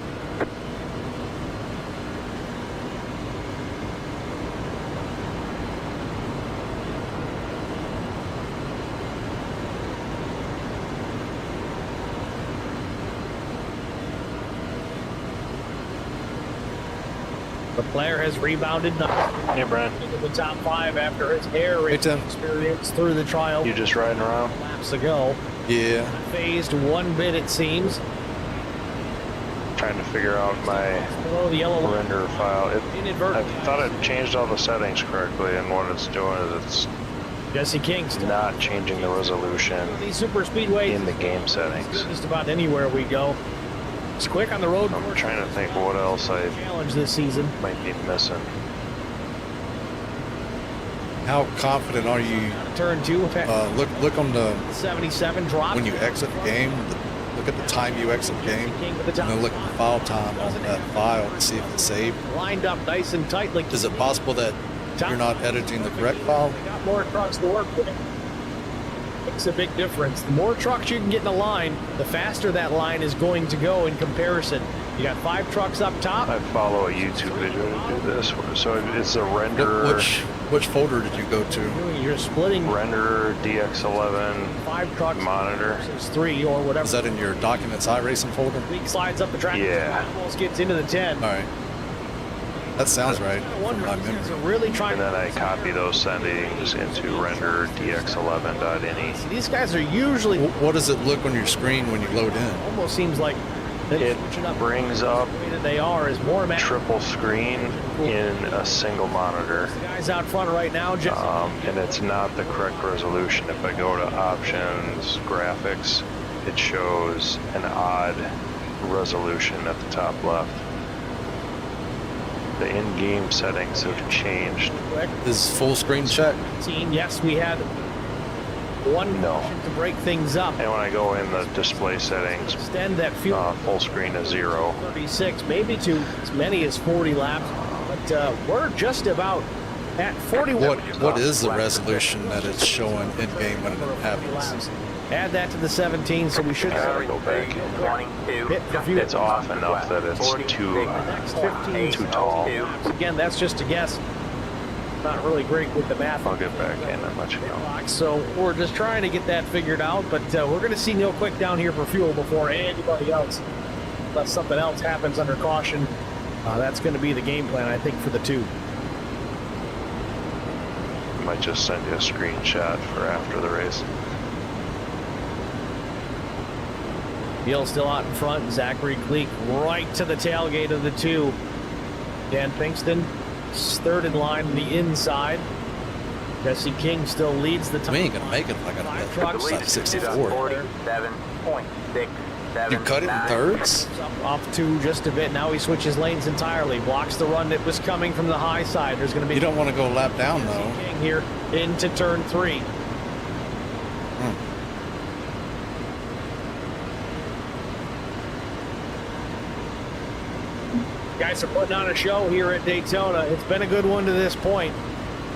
The player has rebounded Hey, Brian. into the top 5 after his air race Tim. experience through the trial You just riding around? laps ago. Yeah. Phased one bit, it seems. Trying to figure out my Below the yellow line. render file. I Inadvertently. thought it changed all the settings correctly, and what it's doing is it's Jesse Kingston. not changing the resolution These super speedways. in the game settings. Just about anywhere we go. It's quick on the road. I'm trying to think what else I Challenge this season. might be missing. How confident are you? Turn 2. Look on the 77 drop. when you exit the game. Look at the time you exit the game, King with the top and then look at the file time on that file to see if it's saved. lined up nice and tightly. Is it possible that you're not editing the correct file? They got more trucks to work with. Makes a big difference. The more trucks you can get in a line, the faster that line is going to go in comparison. You got 5 trucks up top. I follow a YouTube video to do this. So it's a render, Which folder did you go to? You're splitting render DX11 5 trucks monitor. versus 3 or whatever. Is that in your Documents iRacing folder? Weak slides up the track. Yeah. Almost gets into the 10. All right. That sounds right. I wonder From my if these guys memory. are really trying And then I copy those settings into render DX11.ini. These guys are usually What does it look on your screen when you load in? almost seems like they're It switching up brings up the way that they are is more match. triple screen in a single monitor. The guys out front right now, just And it's not the correct resolution. If I go to options, graphics, it shows an odd resolution at the top left. The in-game settings have changed. quick. Is full screen check? Yes, we had one No. motion to break things up. And when I go in the display settings, Extend that fuel full screen is 0. 36, maybe to as many as 40 laps. But we're just about at 41. What is the resolution that it's showing in game when it happens? Add that to the 17, so we should I gotta go back. 22. hit the fuel. It's off enough that it's too Next 15 too tall. Again, that's just a guess. Not really great with the math. I'll get back in and let you know. So we're just trying to get that figured out, but we're going to see Neil Quick down here for fuel before anybody else. Unless something else happens under caution, that's going to be the game plan, I think, for the 2. I might just send you a screenshot for after the race. Neil still out in front. Zachary Gleek right to the tailgate of the 2. Dan Pinkston third in line on the inside. Jesse King still leads the time. We ain't gonna make it if I got Five that. trucks. It's like 64. 47.67. You cut it in thirds? Off to just a bit. Now he switches lanes entirely. Blocks the run that was coming from the high side. There's going to be You don't want to go a lap down though. King here into turn 3. Guys are putting on a show here at Daytona. It's been a good one to this point.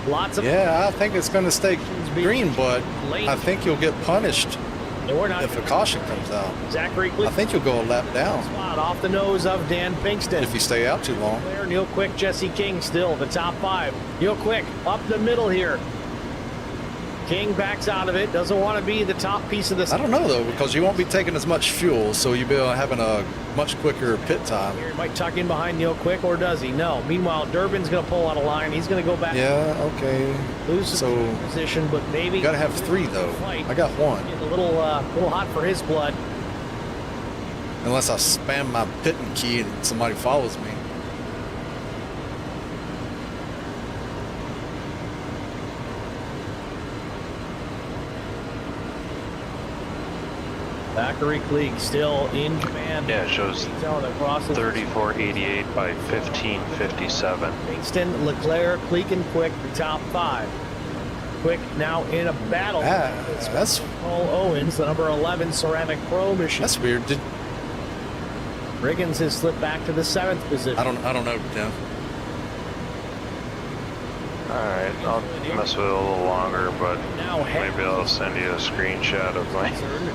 Lots of Yeah, I think it's going to stay green, but I think you'll get punished and we're not if a caution comes out. Zachary I Gleek think you'll go a lap down spot off the nose of Dan Pinkston. if you stay out too long. There, Neil Quick, Jesse King still the top 5. Neil Quick up the middle here. King backs out of it. Doesn't want to be the top piece of this. I don't know though, because you won't be taking as much fuel, so you'll be having a much quicker pit time. He might tuck in behind Neil Quick, or does he? No. Meanwhile, Durbin's going to pull out a line. He's going to go back. Yeah, okay. Lose So position, but maybe you gotta have 3 though. I got 1. getting a little hot for his blood. Unless I spam my pitting key and somebody follows me. Zachary Cleek still in command. Yeah, it shows Crosses 3488 by 1557. Kingston, Leclerc, Cleek, and Quick, the top 5. Quick now in a battle. That's Paul Owens, the number 11 Ceramic Pro machine. that's weird. Riggins has slipped back to the 7th position. I don't know, Tim. Alright, I'll mess with it a little longer, but Now maybe I'll send you a screenshot of my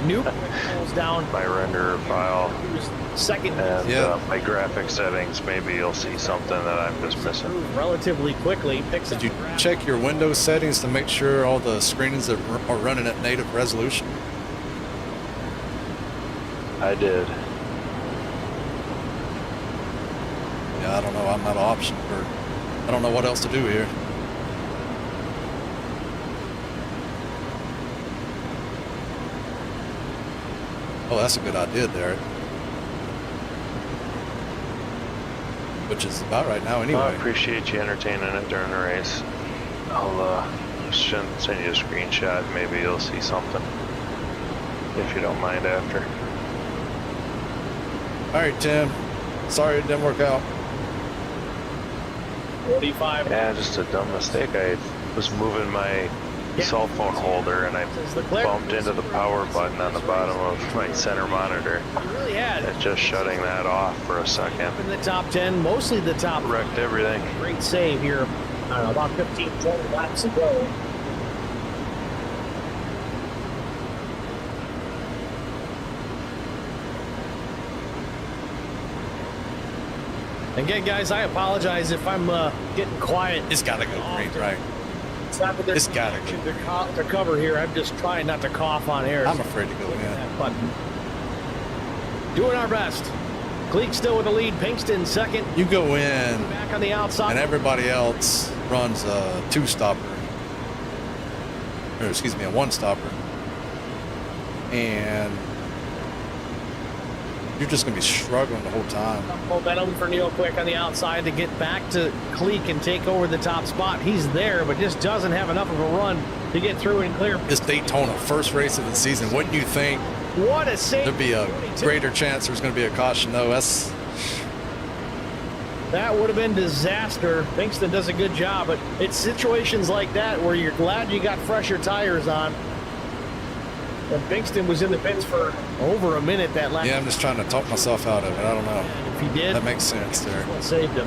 New pulls down my renderer file second and my graphic settings. Maybe you'll see something that I'm just missing. relatively quickly. Picks Did you check your Windows settings to make sure all the screenings are running at native resolution? I did. Yeah, I don't know. I'm out of option for. I don't know what else to do here. Oh, that's a good idea there. Which is about right now anyway. Well, I appreciate you entertaining it during the race. I'll send you a screenshot. Maybe you'll see something. If you don't mind after. All right, Tim. Sorry it didn't work out. 45. Yeah, just a dumb mistake. I was moving my cell phone holder and I bumped into the power button on the bottom of my center monitor. Really had It's just shutting that off for a second. in the top 10, mostly the top. Wrecked everything. Great save here. I don't know, about 15, 20 laps ago. Again, guys, I apologize if I'm getting quiet. It's got to go green, right? It's not that there's It's gotta go. to cover here. I'm just trying not to cough on air. I'm afraid to go in. That button. Doing our best. Cleek still with the lead. Pinkston second. You go in, Back on the outside. and everybody else runs a 2-stopper. Or excuse me, a 1-stopper. And you're just going to be struggling the whole time. Momentum for Neil Quick on the outside to get back to Cleek and take over the top spot. He's there, but just doesn't have enough of a run to get through and clear. It's Daytona, first race of the season. Wouldn't you think What a save. there'd be a greater chance there's going to be a caution? No, That would have been disaster. Pinkston does a good job, but it's situations like that where you're glad you got fresher tires on. And Pinkston was in the pits for over a minute that lap. yeah, I'm just trying to talk myself out of it. I don't know. If he did, That makes sense there. what saved him.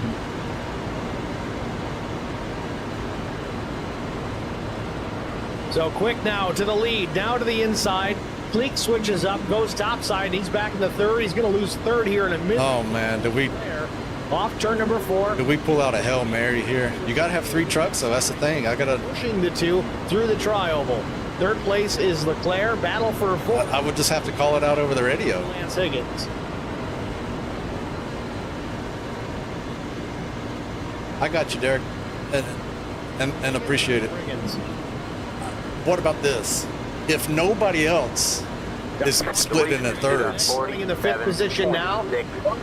So Quick now to the lead, now to the inside. Cleek switches up, goes topside. He's back in the third. He's going to lose third here in a minute. Oh man, did we Off turn number 4. pull out a Hail Mary here? You got to have 3 trucks, so that's the thing. I got to. Pushing the 2 through the tri-oval. Third place is Leclerc. Battle for 4th. I would just have to call it out over the radio. Lance Higgins. I got you, Derek, and appreciate it. Higgins. What about this? If nobody else is split into thirds, Starting in the 5th position now.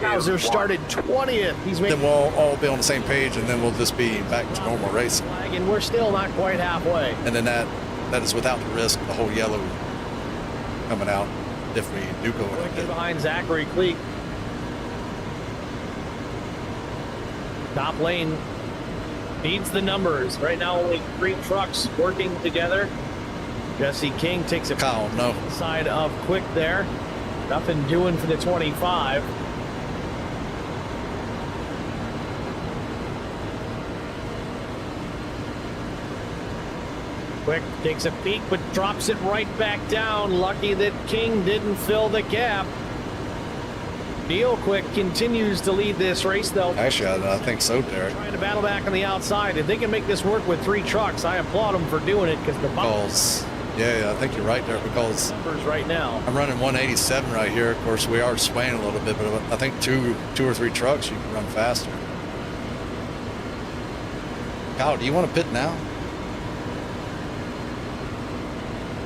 Hauser started 20th. He's making then we'll all be on the same page, and then we'll just be back to normal racing. flag, and we're still not quite halfway. And then that is without the risk of the whole yellow coming out if we do go in Quick pit. behind Zachary Cleek. Top lane feeds the numbers. Right now, only 3 trucks working together. Jesse King takes a Kyle, no. side of Quick there. Nothing doing for the 25. Quick takes a peek, but drops it right back down. Lucky that King didn't fill the gap. Neil Quick continues to lead this race, though. Actually, I think so, Derek. Trying to battle back on the outside. If they can make this work with 3 trucks, I applaud them for doing it because the Because, yeah, I think you're right there because numbers right now. I'm running 187 right here. Of course, we are swaying a little bit, but I think two or three trucks, you can run faster. Kyle, do you want to pit now?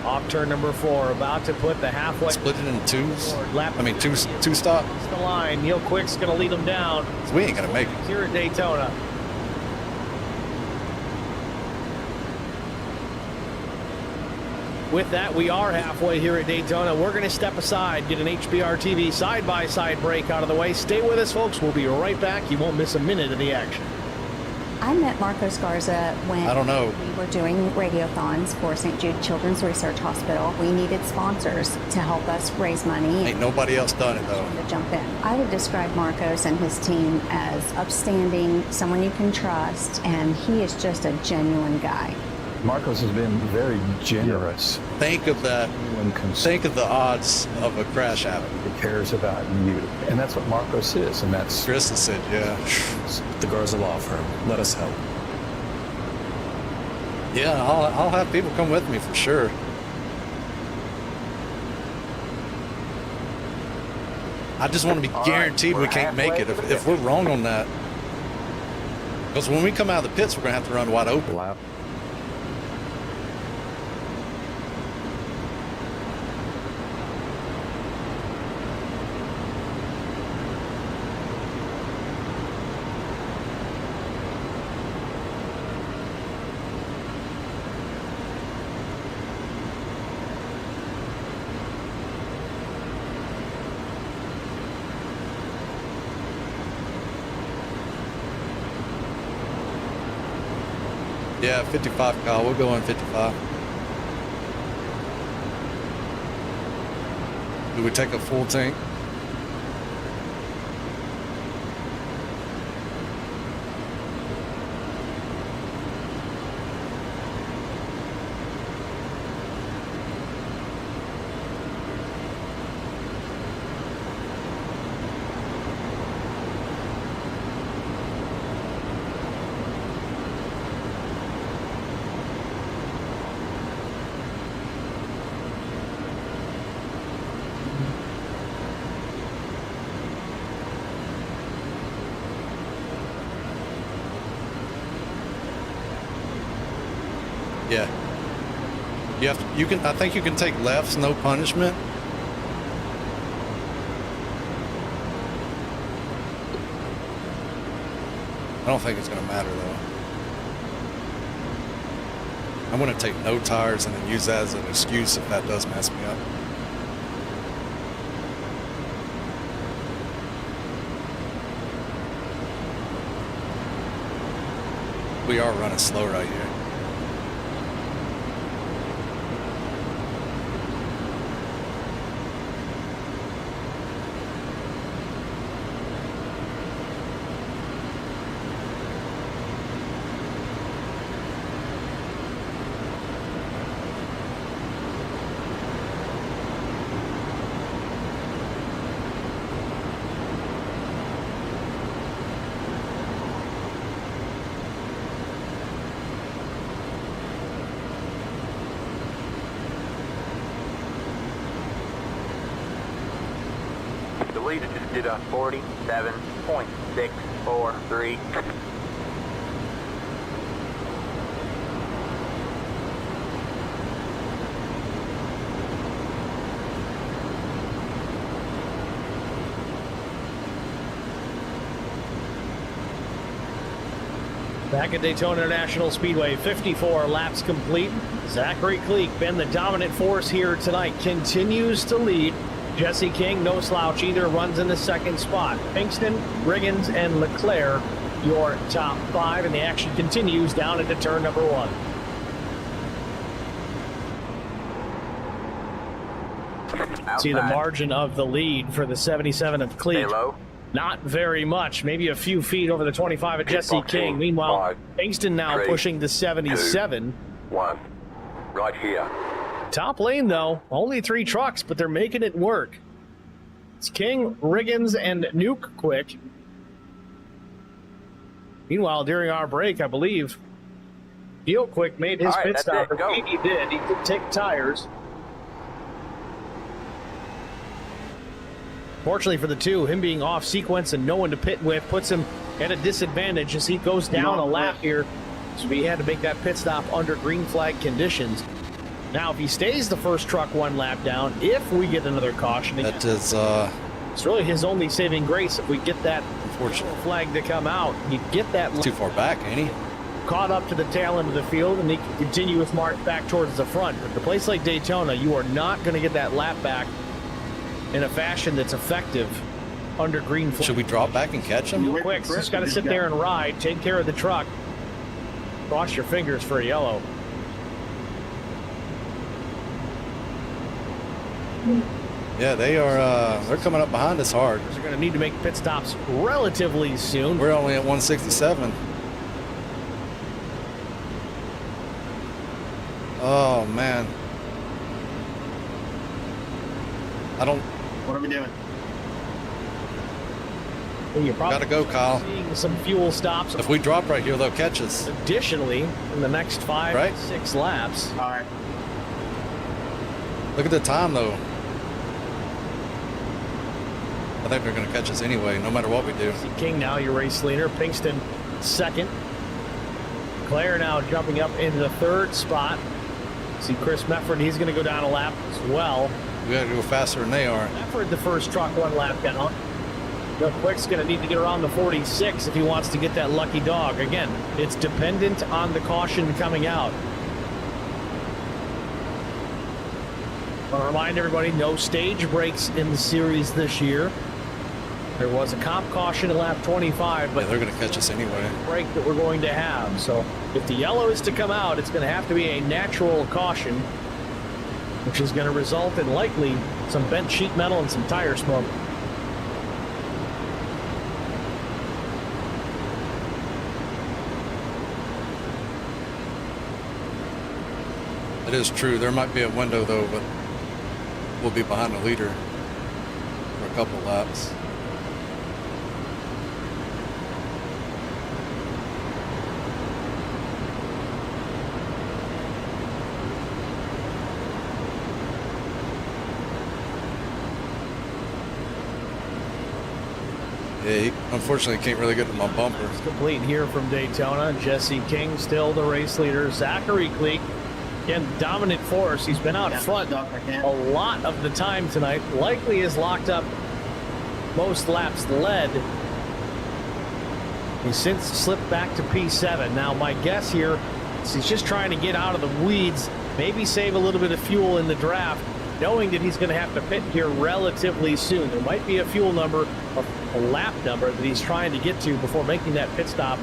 Off turn number 4, about to put the halfway. Split it into twos? Lap I mean, two stop? It's the line. Neil Quick's going to lead them down So we ain't going to make it. here at Daytona. with that, we are halfway here at Daytona. We're going to step aside, get an HBR TV side-by-side break out of the way. Stay with us, folks. We'll be right back. You won't miss a minute of the action. I met Marcos Garza when we were doing radiothons for St. Jude Children's Research Hospital. We needed sponsors to help us raise money. Ain't nobody else done it, though. To jump in. I would describe Marcos and his team as upstanding, someone you can trust, and he is just a genuine guy. Marcos has been very generous. Think of that. Think of the odds of a crash happening. He cares about you. And that's what Marcos is. And that's Krista said, yeah. The Garza Law Firm. Let us help. Yeah, I'll have people come with me for sure. I just want to be guaranteed we can't make it if we're wrong on that. Because when we come out of the pits, we're going to have to run wide open. Lap. Yeah, 55, Kyle. We'll go in 55. Do we take a full tank? Yeah. You can. I think you can take lefts, no punishment. I don't think it's going to matter though. I'm going to take no tires and then use that as an excuse if that does mess me up. We are running slow right here. The leader just did a 47.643. Back at Daytona International Speedway, 54 laps complete. Zachary Cleek, been the dominant force here tonight, continues to lead. Jesse King, no slouch either, runs in the second spot. Pinkston, Riggins, and Leclerc, your top five, and the action continues down into turn number one. See the margin of the lead for the 77 of Cleek. Not very much, maybe a few feet over the 25 of Jesse King. Meanwhile, Pinkston now pushing the 77. 2, 1, right here. Top lane, though, only 3 trucks, but they're making it work. It's King, Riggins, and Nuke Quick. Meanwhile, during our break, I believe, Deal Quick made his pit stop. He did. He did take tires. Fortunately for the two, him being off sequence and no one to pit with puts him at a disadvantage as he goes down a lap here. So he had to make that pit stop under green flag conditions. Now, if he stays the first truck 1 lap down, if we get another caution, that is, it's really his only saving grace if we get that unfortunate flag to come out. You get that too far back, ain't he? caught up to the tail end of the field, and he can continue his march back towards the front. But at a place like Daytona, you are not going to get that lap back in a fashion that's effective under green flag. Should we drop back and catch him? Real quick, just got to sit there and ride, take care of the truck. Cross your fingers for a yellow. Yeah, they're coming up behind us hard. They're going to need to make pit stops relatively soon. We're only at 167. Oh man. What are we doing? You probably gotta go, Kyle. Seeing some fuel stops. If we drop right here, they'll catch us. Additionally, in the next 5 6 laps. All right. Look at the time, though. I think they're going to catch us anyway, no matter what we do. King now your race leader. Pinkston second. Claire now jumping up into the third spot. See Chris Mefford, he's going to go down a lap as well. We got to go faster than they are. Mefford, the first truck, 1 lap down. Real quick's going to need to get around the 46 if he wants to get that lucky dog. Again, it's dependent on the caution coming out. I want to remind everybody, no stage breaks in the series this year. There was a comp caution at lap 25, but yeah, they're going to catch us anyway. Break that we're going to have. So if the yellow is to come out, it's going to have to be a natural caution, which is going to result in likely some bent sheet metal and some tire smoke. It is true. There might be a window, though, but we'll be behind the leader for a couple laps. Yeah, he unfortunately can't really get to my bumper. It's complete here from Daytona. Jesse King still the race leader. Zachary Cleek, again, dominant force. He's been out front a lot of the time tonight. Likely has locked up most laps led. He's since slipped back to P7. Now, my guess here is he's just trying to get out of the weeds, maybe save a little bit of fuel in the draft, knowing that he's going to have to pit here relatively soon. There might be a fuel number, a lap number that he's trying to get to before making that pit stop.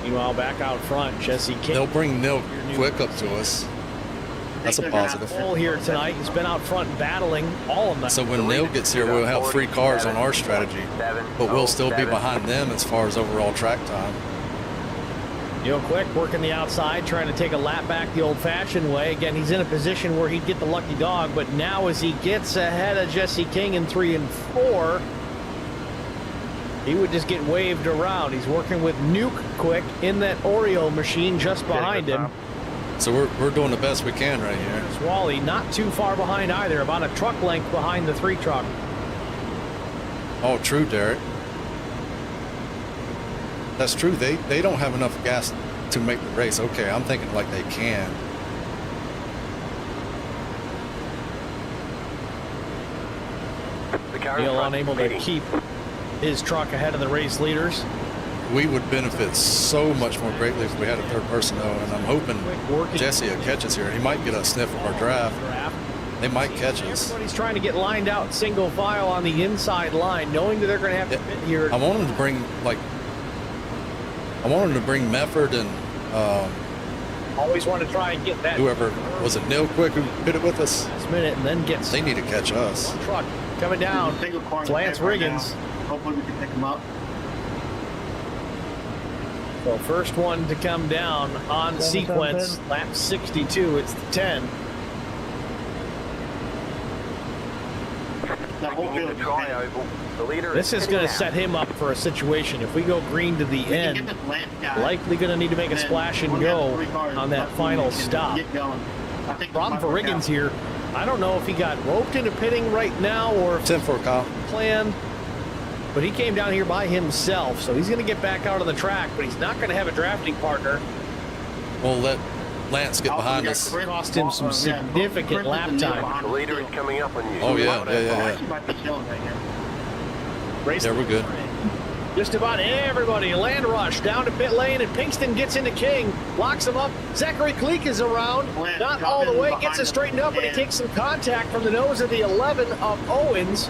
Meanwhile, back out front, Jesse King. They'll bring Nil quick up to us. That's a positive. All here tonight. He's been out front battling all of them. So when Neil gets here, we'll have 3 cars on our strategy, but we'll still be behind them as far as overall track time. Neil Quick working the outside, trying to take a lap back the old-fashioned way. Again, he's in a position where he'd get the lucky dog, but now as he gets ahead of Jesse King in 3 and 4, he would just get waved around. He's working with Nuke Quick in that Oreo machine just behind him. So we're doing the best we can right here. Wally not too far behind either, about a truck length behind the 3 truck. Oh, true, Derek. That's true. They don't have enough gas to make the race. Okay, I'm thinking like they can. Neil unable to keep his truck ahead of the race leaders. We would benefit so much more greatly if we had a third person, though, and I'm hoping Jesse will catch us here. He might get a sniff of our draft. They might catch us. Everybody's trying to get lined out single file on the inside line, knowing that they're going to have to pit here. I want them to bring, Mefford and always want to try and get that. Whoever was it, Neil Quick, who pitted with us? Last minute, and then gets. They need to catch us. One truck coming down. It's Lance Riggins. Hopefully we can pick him up. So first one to come down on sequence, lap 62. It's the 10. This is going to set him up for a situation. If we go green to the end, likely going to need to make a splash and go on that final stop. Problem for Riggins here, I don't know if he got roped into pitting right now or if 10-4, Kyle. Plan. but he came down here by himself, so he's going to get back out on the track, but he's not going to have a drafting partner. We'll let Lance get behind us. Cost him some significant lap time. The leader is coming up on you. Oh, yeah. There we're good. Just about everybody. Land rush down to pit lane, and Pinkston gets into King, locks him up. Zachary Cleek is around, not all the way, gets it straightened up, but he takes some contact from the nose of the 11 of Owens.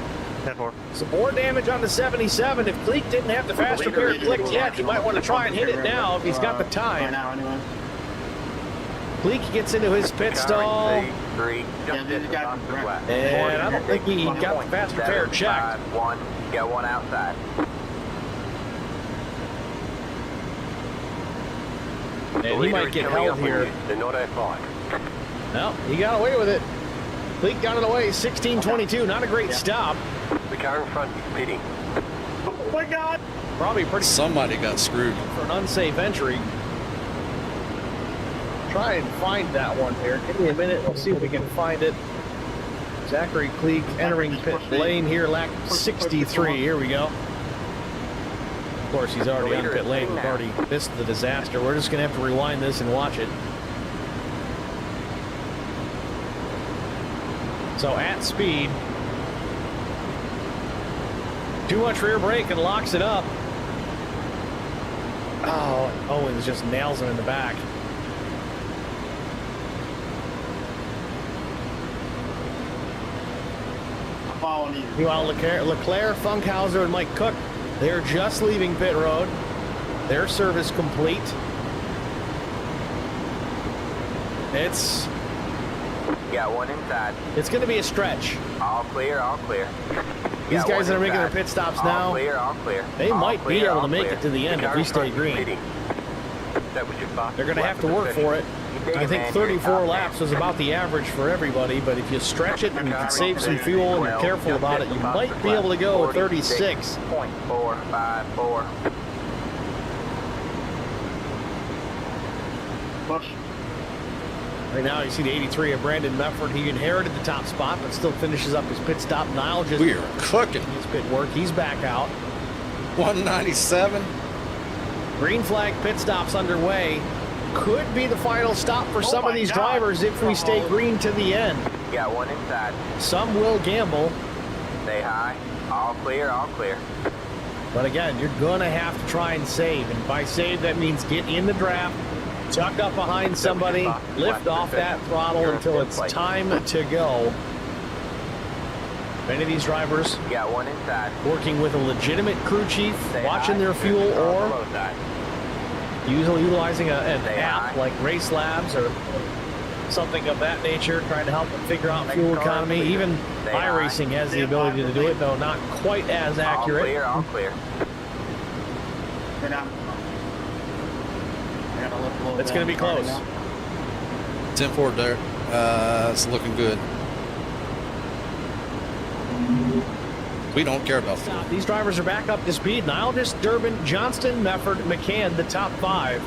Some more damage on the 77. If Cleek didn't have the fast repair clicked yet, he might want to try and hit it now if he's got the time. Cleek gets into his pit stall. And I don't think he got the fast repair checked. Got one outside. And he might get held here. No, he got away with it. Cleek got it away, 16:22. Not a great stop. The car in front is pitting. Oh my God! Probably pretty. Somebody got screwed for an unsafe entry. Try and find that one here. Give me a minute. We'll see if we can find it. Zachary Cleek entering pit lane here, lap 63. Here we go. Of course, he's already on pit lane. We've already missed the disaster. We're just going to have to rewind this and watch it. So at speed, too much rear brake and locks it up. Oh, Owens just nails him in the back. Meanwhile, Leclerc, Funkhauser, and Mike Cook, they're just leaving pit road. Their service complete. It's... Got one inside. It's going to be a stretch. All clear, all clear. These guys that are making their pit stops now, all clear. They might be able to make it to the end if we stay green. They're going to have to work for it. I think 34 laps was about the average for everybody, but if you stretch it and you can save some fuel and you're careful about it, you might be able to go 36. 0.454. Right now, you see the 83 of Brandon Mefford. He inherited the top spot, but still finishes up his pit stop. Niall just we're cooking his pit work. He's back out. 197. Green flag pit stops underway. Could be the final stop for some of these drivers if we stay green to the end. Got one inside. Some will gamble. Stay high. All clear, all clear. But again, you're going to have to try and save. And by save, that means get in the draft, tuck up behind somebody, lift off that throttle until it's time to go. Many of these drivers got one inside, working with a legitimate crew chief, watching their fuel, or utilizing an app like Race Labs or something of that nature, trying to help them figure out fuel economy. Even iRacing has the ability to do it, though not quite as accurate. All clear. It's going to be close. 10-4 there. It's looking good. We don't care about fuel. These drivers are back up to speed. Nildis, Durbin, Johnston, Mefford, McCann, the top five.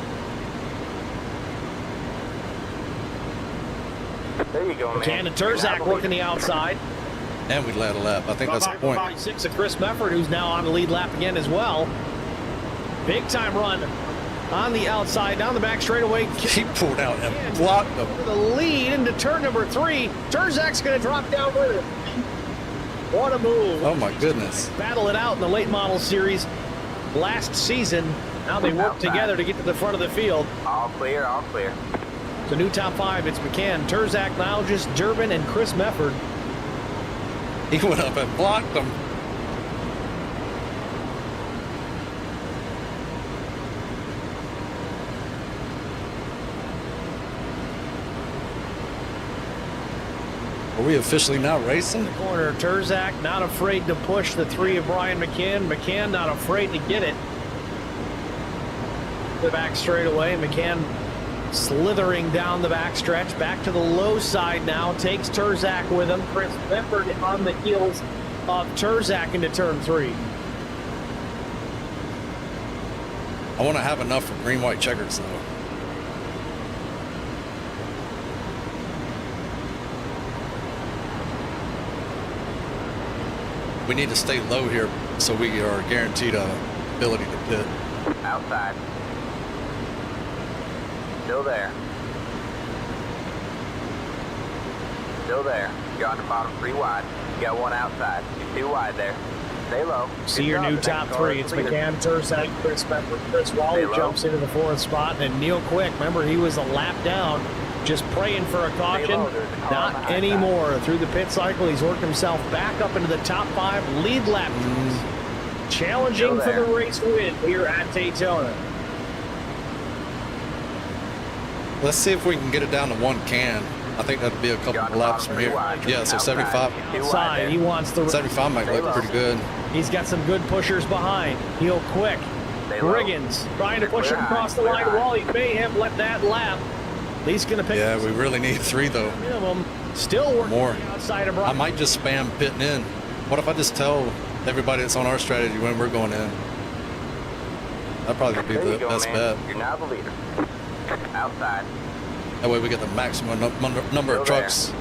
There you go, man. McCann and Terzak working the outside. And we led a lap. I think that's the point. 6 of Chris Mefford, who's now on the lead lap again as well. Big time run on the outside, down the back straightaway. He pulled out and blocked them. The lead into turn number 3. Terzak's going to drop down with it. What a move. Oh my goodness. Battle it out in the late model series last season. Now they work together to get to the front of the field. All clear, all clear. The new top 5, it's McCann, Terzak, Nilgis, Durbin, and Chris Mefford. He went up and blocked them. Are we officially now racing? The corner, Terzak not afraid to push the 3 of Brian McCann. McCann not afraid to get it. The back straightaway. McCann slithering down the back stretch. Back to the low side now. Takes Terzak with him. Chris Mefford on the heels of Terzak into turn 3. I want to have enough for green-white checkers, though. we need to stay low here so we are guaranteed a ability to pit. Outside. Still there. Still there. You're on the bottom 3 wide. You got 1 outside. You're 2 wide there. Stay low. See Good your job. new The top next car 3. is It's the leader. McCann, Turzak, Chris Pepper. Chris Wally Stay low. jumps into the 4th spot, and Neil Quick, remember, he was a lap down, just praying for a caution. low. There's a car on the Not high anymore. Through the pit cycle, he's worked himself back up into the top 5 lead lap. Challenging Still for the there. race win here at Daytona. Let's see if we can get it down to 1 can. I think that'd be a couple You're on of the laps bottom from here. 3 wide. Yeah, so Outside. 75. You're 2 wide Side, there. he wants the 75 might look pretty good. He's got some good pushers behind. Neil Quick. Stay low. Riggins trying to push Clear him high, across the clear line. high. Wally may have let that lap. He's going to pick Yeah, we really need 3 though. minimum. Still working More. the outside of I Brian. might just spam pitting in. What if I just tell everybody that's on our strategy when we're going in? That'd probably be There you the go, best man. bet. You're now the leader. Outside. That way we get the maximum number of Still there. trucks.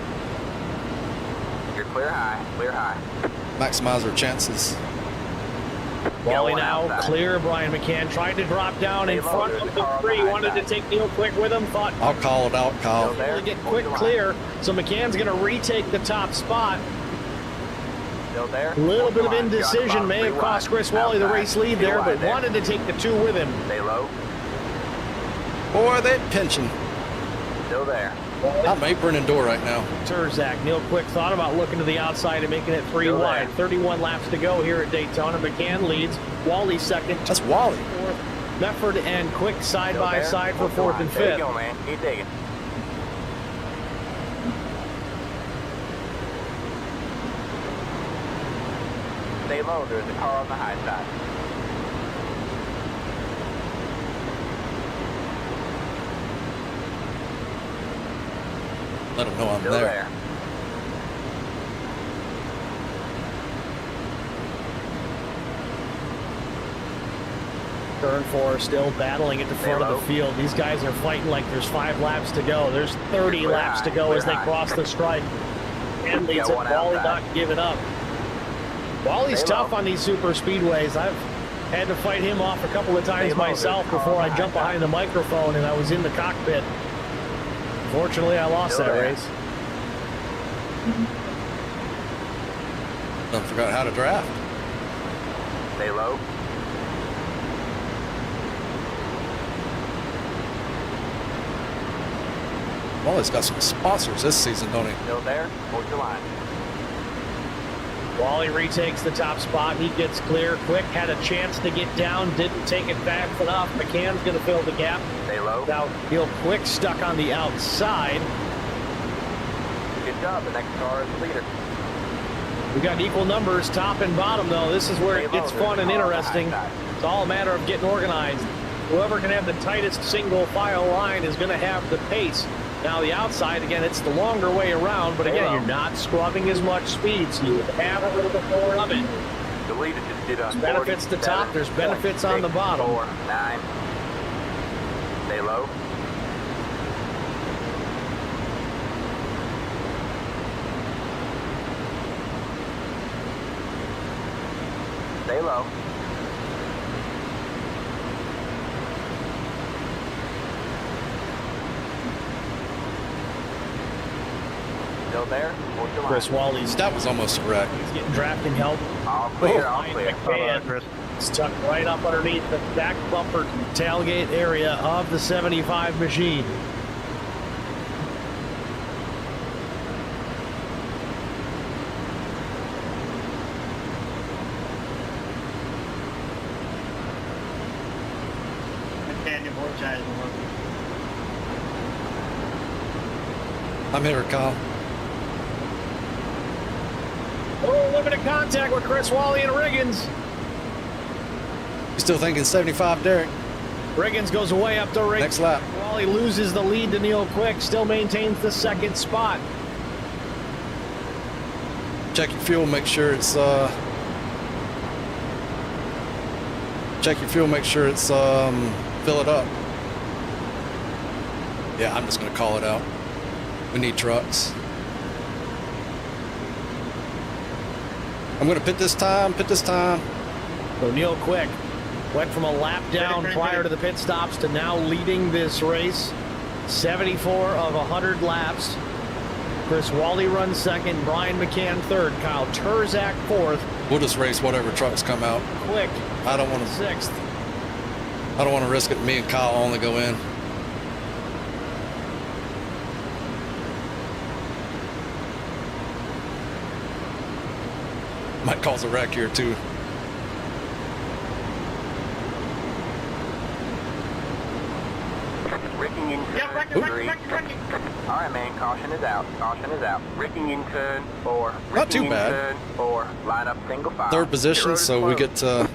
You're clear high. Clear high. Maximize our chances. Wally one now outside. clear. Brian McCann tried to drop down in Stay low. front There's of a the car on the 3. high Wanted to side. take Neil Quick with him. Thought I'll call it out, Kyle. Still there. to get Hold Quick your line. clear. So McCann's going to retake the top spot. Still there. A little Hold bit your of line. You're on the indecision bottom may 3 have cost wide. Chris Wally the Outside. race lead 2 there, wide but wanted to take the 2 with him. Stay low. Boy, they pinching. Still there. I'm apron and door right now. Turzak, Neil Quick thought about looking to the outside and making it 3 Still wide. there. 31 laps to go here at Daytona. McCann leads. Wally second. That's Wally. Fourth. Mefford and Quick side Still by there. side for Hold your 4th line. and There 5th. you go, man. Keep digging. Stay low. There's a car on the high side. Let them know I'm Still there. there. Turn 4 still battling at the front of low. the field. These guys are fighting like there's 5 laps to go. There's 30 Clear laps to high, go clear as they high. cross the stripe. And leads Got it. one Wally outside. not giving up. Wally's Stay tough low. on these super speedways. I've had to fight him off a couple of times Stay low. myself There's a car before on I the jumped high behind the microphone and I was in the cockpit. Fortunately, I lost Still that there. race. I forgot how to draft. Stay low. Wally's got some sponsors this season, don't he? Still there. Hold your line. Wally retakes the top spot. He gets clear. Quick had a chance to get down. Didn't take it fast enough. McCann's going to fill the gap. Stay low. Now, Neil Quick stuck on the outside. Good job. The next car is the leader. We got equal numbers, top and bottom, though. This is where it Stay low. gets There's fun a and car on the interesting. high side. It's all a matter of getting organized. Whoever can have the tightest single file line is going to have the pace. Now, the outside, again, it's the longer way around, but again, Stay low. you're not scrubbing as much speed, so you have a little bit more of it. The leader just did a There's benefits to top, there's benefits on the bottom. 9. Stay low. Stay low. Still there? Hold your line. Chris Wally's That was almost a wreck. getting drafting help. All clear, Oh, all clear. McCann stuck right up underneath the back bumper tailgate area of the 75 machine. I'm here, Kyle. Oh, limited contact with Chris Wally and Riggins. You still thinking 75, Derek? Riggins goes away up to Riggins. Next lap. Wally loses the lead to Neil Quick, still maintains the second spot. Check your fuel, make sure it's check your fuel, make sure it's fill it up. Yeah, I'm just gonna call it out. We need trucks. I'm going to pit this time, So Neil Quick went from a lap down prior to the pit stops to now leading this race. 74 of 100 laps. Chris Wally runs second, Brian McCann third, Kyle Turzak fourth. We'll just race whatever trucks come out. Quick, I don't want to sixth. I don't want to risk it. Me and Kyle only go in. Might cause a wreck here too. Ricking in turn. Yeah, wrecking. All right, man. Caution is out. Caution is out. Ricking in turn 4. Not too Ricking in bad. Turn 4. Line up single file. Third Pit position, road is so we closed. get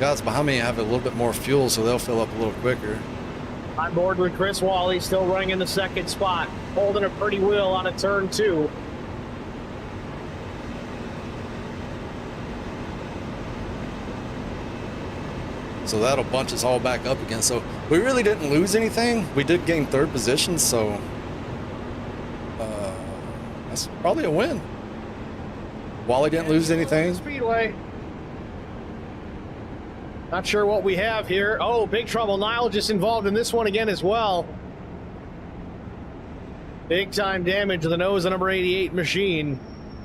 guys behind me have a little bit more fuel, so they'll fill up a little quicker. On board with Chris Wally, still running in the second spot, holding a pretty wheel on a turn 2. So that'll bunch us all back up again. So we really didn't lose anything. We did gain third position, so that's probably a win. Wally didn't lose anything. Speedway. Not sure what we have here. Oh, big trouble. Nile just involved in this one again as well. Big time damage to the nose of number 88 machine.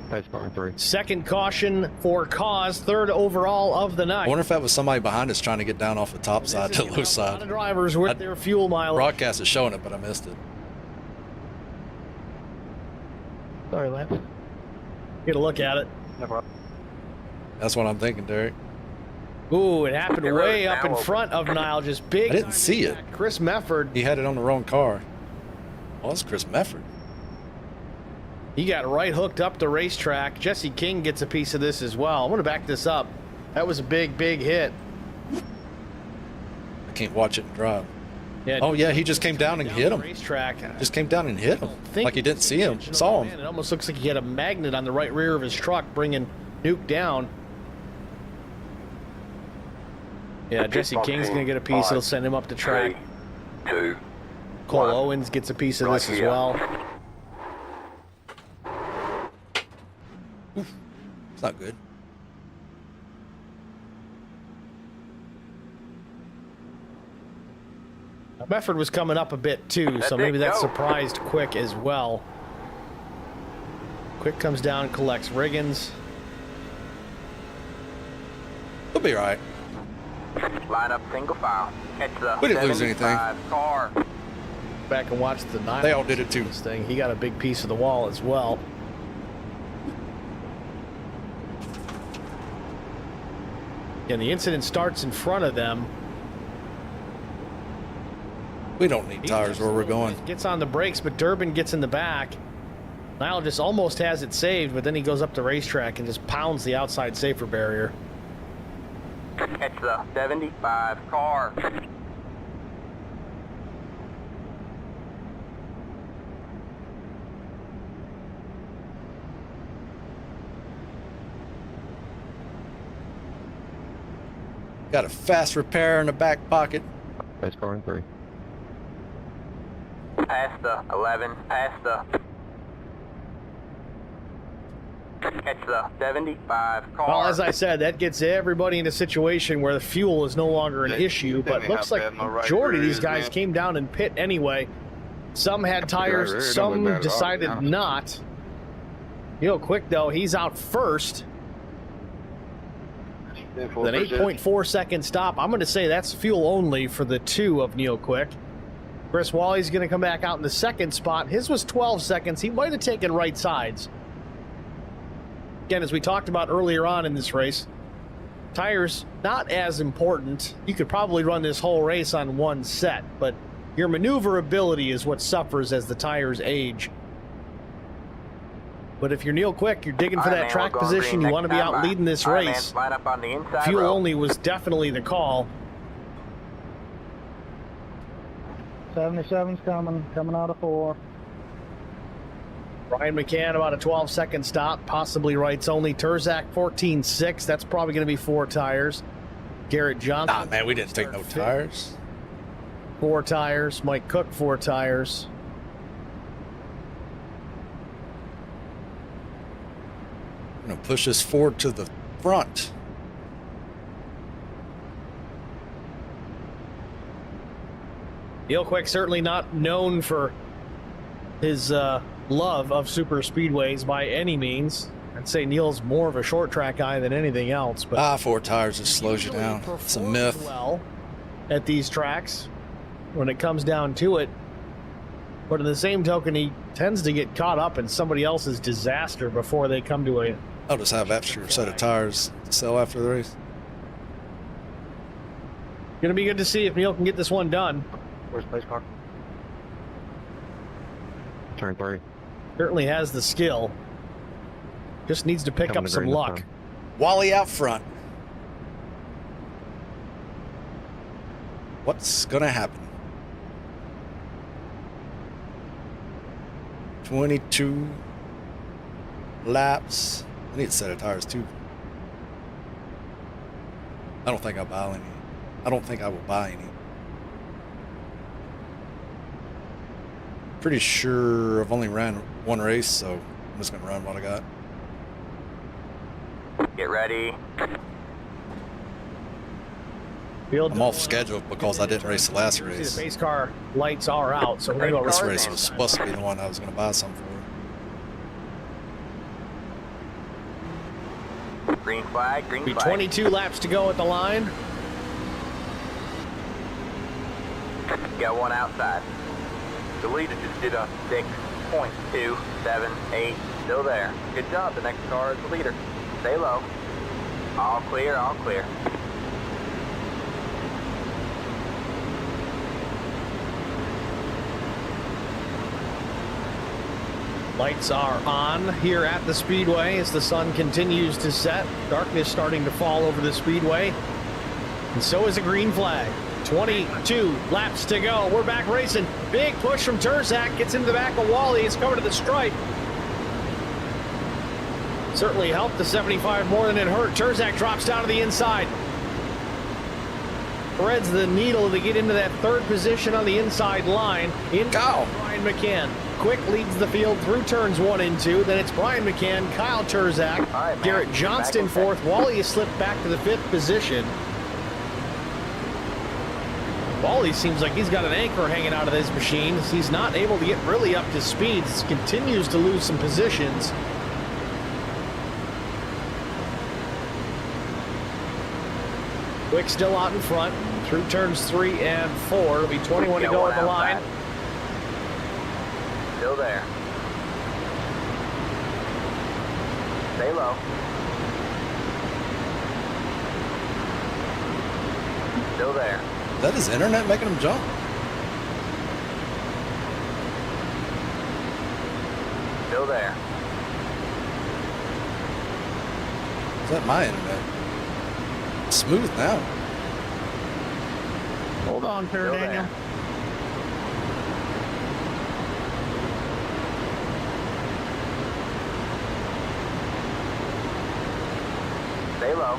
Pace car 3. Second caution for cause, third overall of the night. I wonder if that was somebody behind us trying to get down off the top side to the low A lot side. of drivers with their fuel mileage. Broadcast is showing it, but I missed it. Sorry, Lance. Get a look at it. That's what I'm thinking, Derek. Ooh, it happened The way road up now in open. front of Nile. Just big. I didn't see it. Chris Mefford. He had it on the wrong car. Oh, that's Chris Mefford. He got right hooked up the racetrack. Jesse King gets a piece of this as well. I'm going to back this up. That was a big, big hit. I can't watch it and drive. Yeah, Oh, yeah, he just came down and hit him. Racetrack. Just came down and hit him. Think Like he didn't see him. Saw Man, him. it almost looks like he had a magnet on the right rear of his truck, bringing Nuke down. Yeah, Jesse King's going to get a piece. It'll send him up the track. 3, 2, Cole 1. Owens gets a piece of Right this as here. well. It's not good. Mefford was coming up a bit too, so That's maybe it, that go. surprised Quick as well. Quick comes down, collects Riggins. We'll be all right. Line up single file. Catch the We didn't lose anything. 75 car. Back and watch the Nile. They all did it too. This thing, he got a big piece of the wall as well. And the incident starts in front of them. We don't need tires where we're going. Gets on the brakes, but Durbin gets in the back. Nile just almost has it saved, but then he goes up the racetrack and just pounds the outside safer barrier. Catch the 75 car. Got a fast repair in the back pocket. Pace car 3. Past the 11. Past the. Catch the 75 car. Well, as I said, that gets everybody in a situation where the fuel is no longer an issue, but looks like the majority of these guys came down and pit anay. Some had tires, some decided not. Real quick, though, he's out first. With an 8.4 second stop. I'm going to say that's fuel only for the 2 of Neil Quick. Chris Wally's going to come back out in the second spot. His was 12 seconds. He might have taken right sides. Again, as we talked about earlier on in this race, tires not as important. You could probably run this whole race on one set, but your maneuverability is what suffers as the tires age. But if you're Neil Quick, you're digging for All right, that man, track we're going position, green you want to be next out time. leading this All right, man, race. line up on the inside Fuel row. only was definitely the call. 77's coming out of 4. Brian McCann about a 12-second stop, possibly rights only. Turzak 14.6. That's probably going to be 4 tires. Garrett Johnson. Nah, man, we didn't take no tires. 4 tires. Mike Cook 4 tires. gonna push this forward to the front. Neil Quick certainly not known for his love of super speedways by any means. I'd say Neil's more of a short track guy than anything else. But 4 tires just slows you down. It's a myth. Well, at these tracks, when it comes down to it, but in the same token, he tends to get caught up in somebody else's disaster before they come to a. I'll just have extra set of tires to sell after the race. Gonna be good to see if Neil can get this one done. Where's the pace car? Turn 3. Certainly has the skill. Just needs to pick Coming up to some green this luck. time. Wally out front. What's gonna happen? 22 laps. I need a set of tires too. I don't think I'll buy any. I don't think I will buy any. Pretty sure I've only ran one race, so I'm just gonna run what I got. Get ready. I'm off schedule because I didn't race the last See, race. the pace car lights are out, so we're going This to race was supposed to be the one I was going to buy some for. Green flag, green be flag. 22 laps to go at the line. Got one outside. The leader just did a 6.278. Still there. Good job. The next car is the leader. Stay low. All clear, all clear. Lights are on here at the speedway as the sun continues to set. Darkness starting to fall over the speedway. And so is a green flag. 22 laps to go. We're back racing. Big push from Terzak. Gets into the back of Wally. It's coming to the stripe. Certainly helped the 75 more than it hurt. Terzak drops down to the inside. Threads the needle to get into that third position on the inside line. In Brian McCann. Quick leads the field through turns 1 and 2. Then it's Brian McCann, Kyle Terzak, right, Garrett Johnston fourth. Wally has slipped back to the 5th position. Wally seems like he's got an anchor hanging out of this machine. He's not able to get really up to speed. He continues to lose some positions. Quick still out in front through turns 3 and 4. It'll be 21 to go at the line. Still there. Stay low. Still there. Is that his internet making him jump? Still there. Is that my internet? Smooth now. Hold on, Still Daniel. there. Stay low.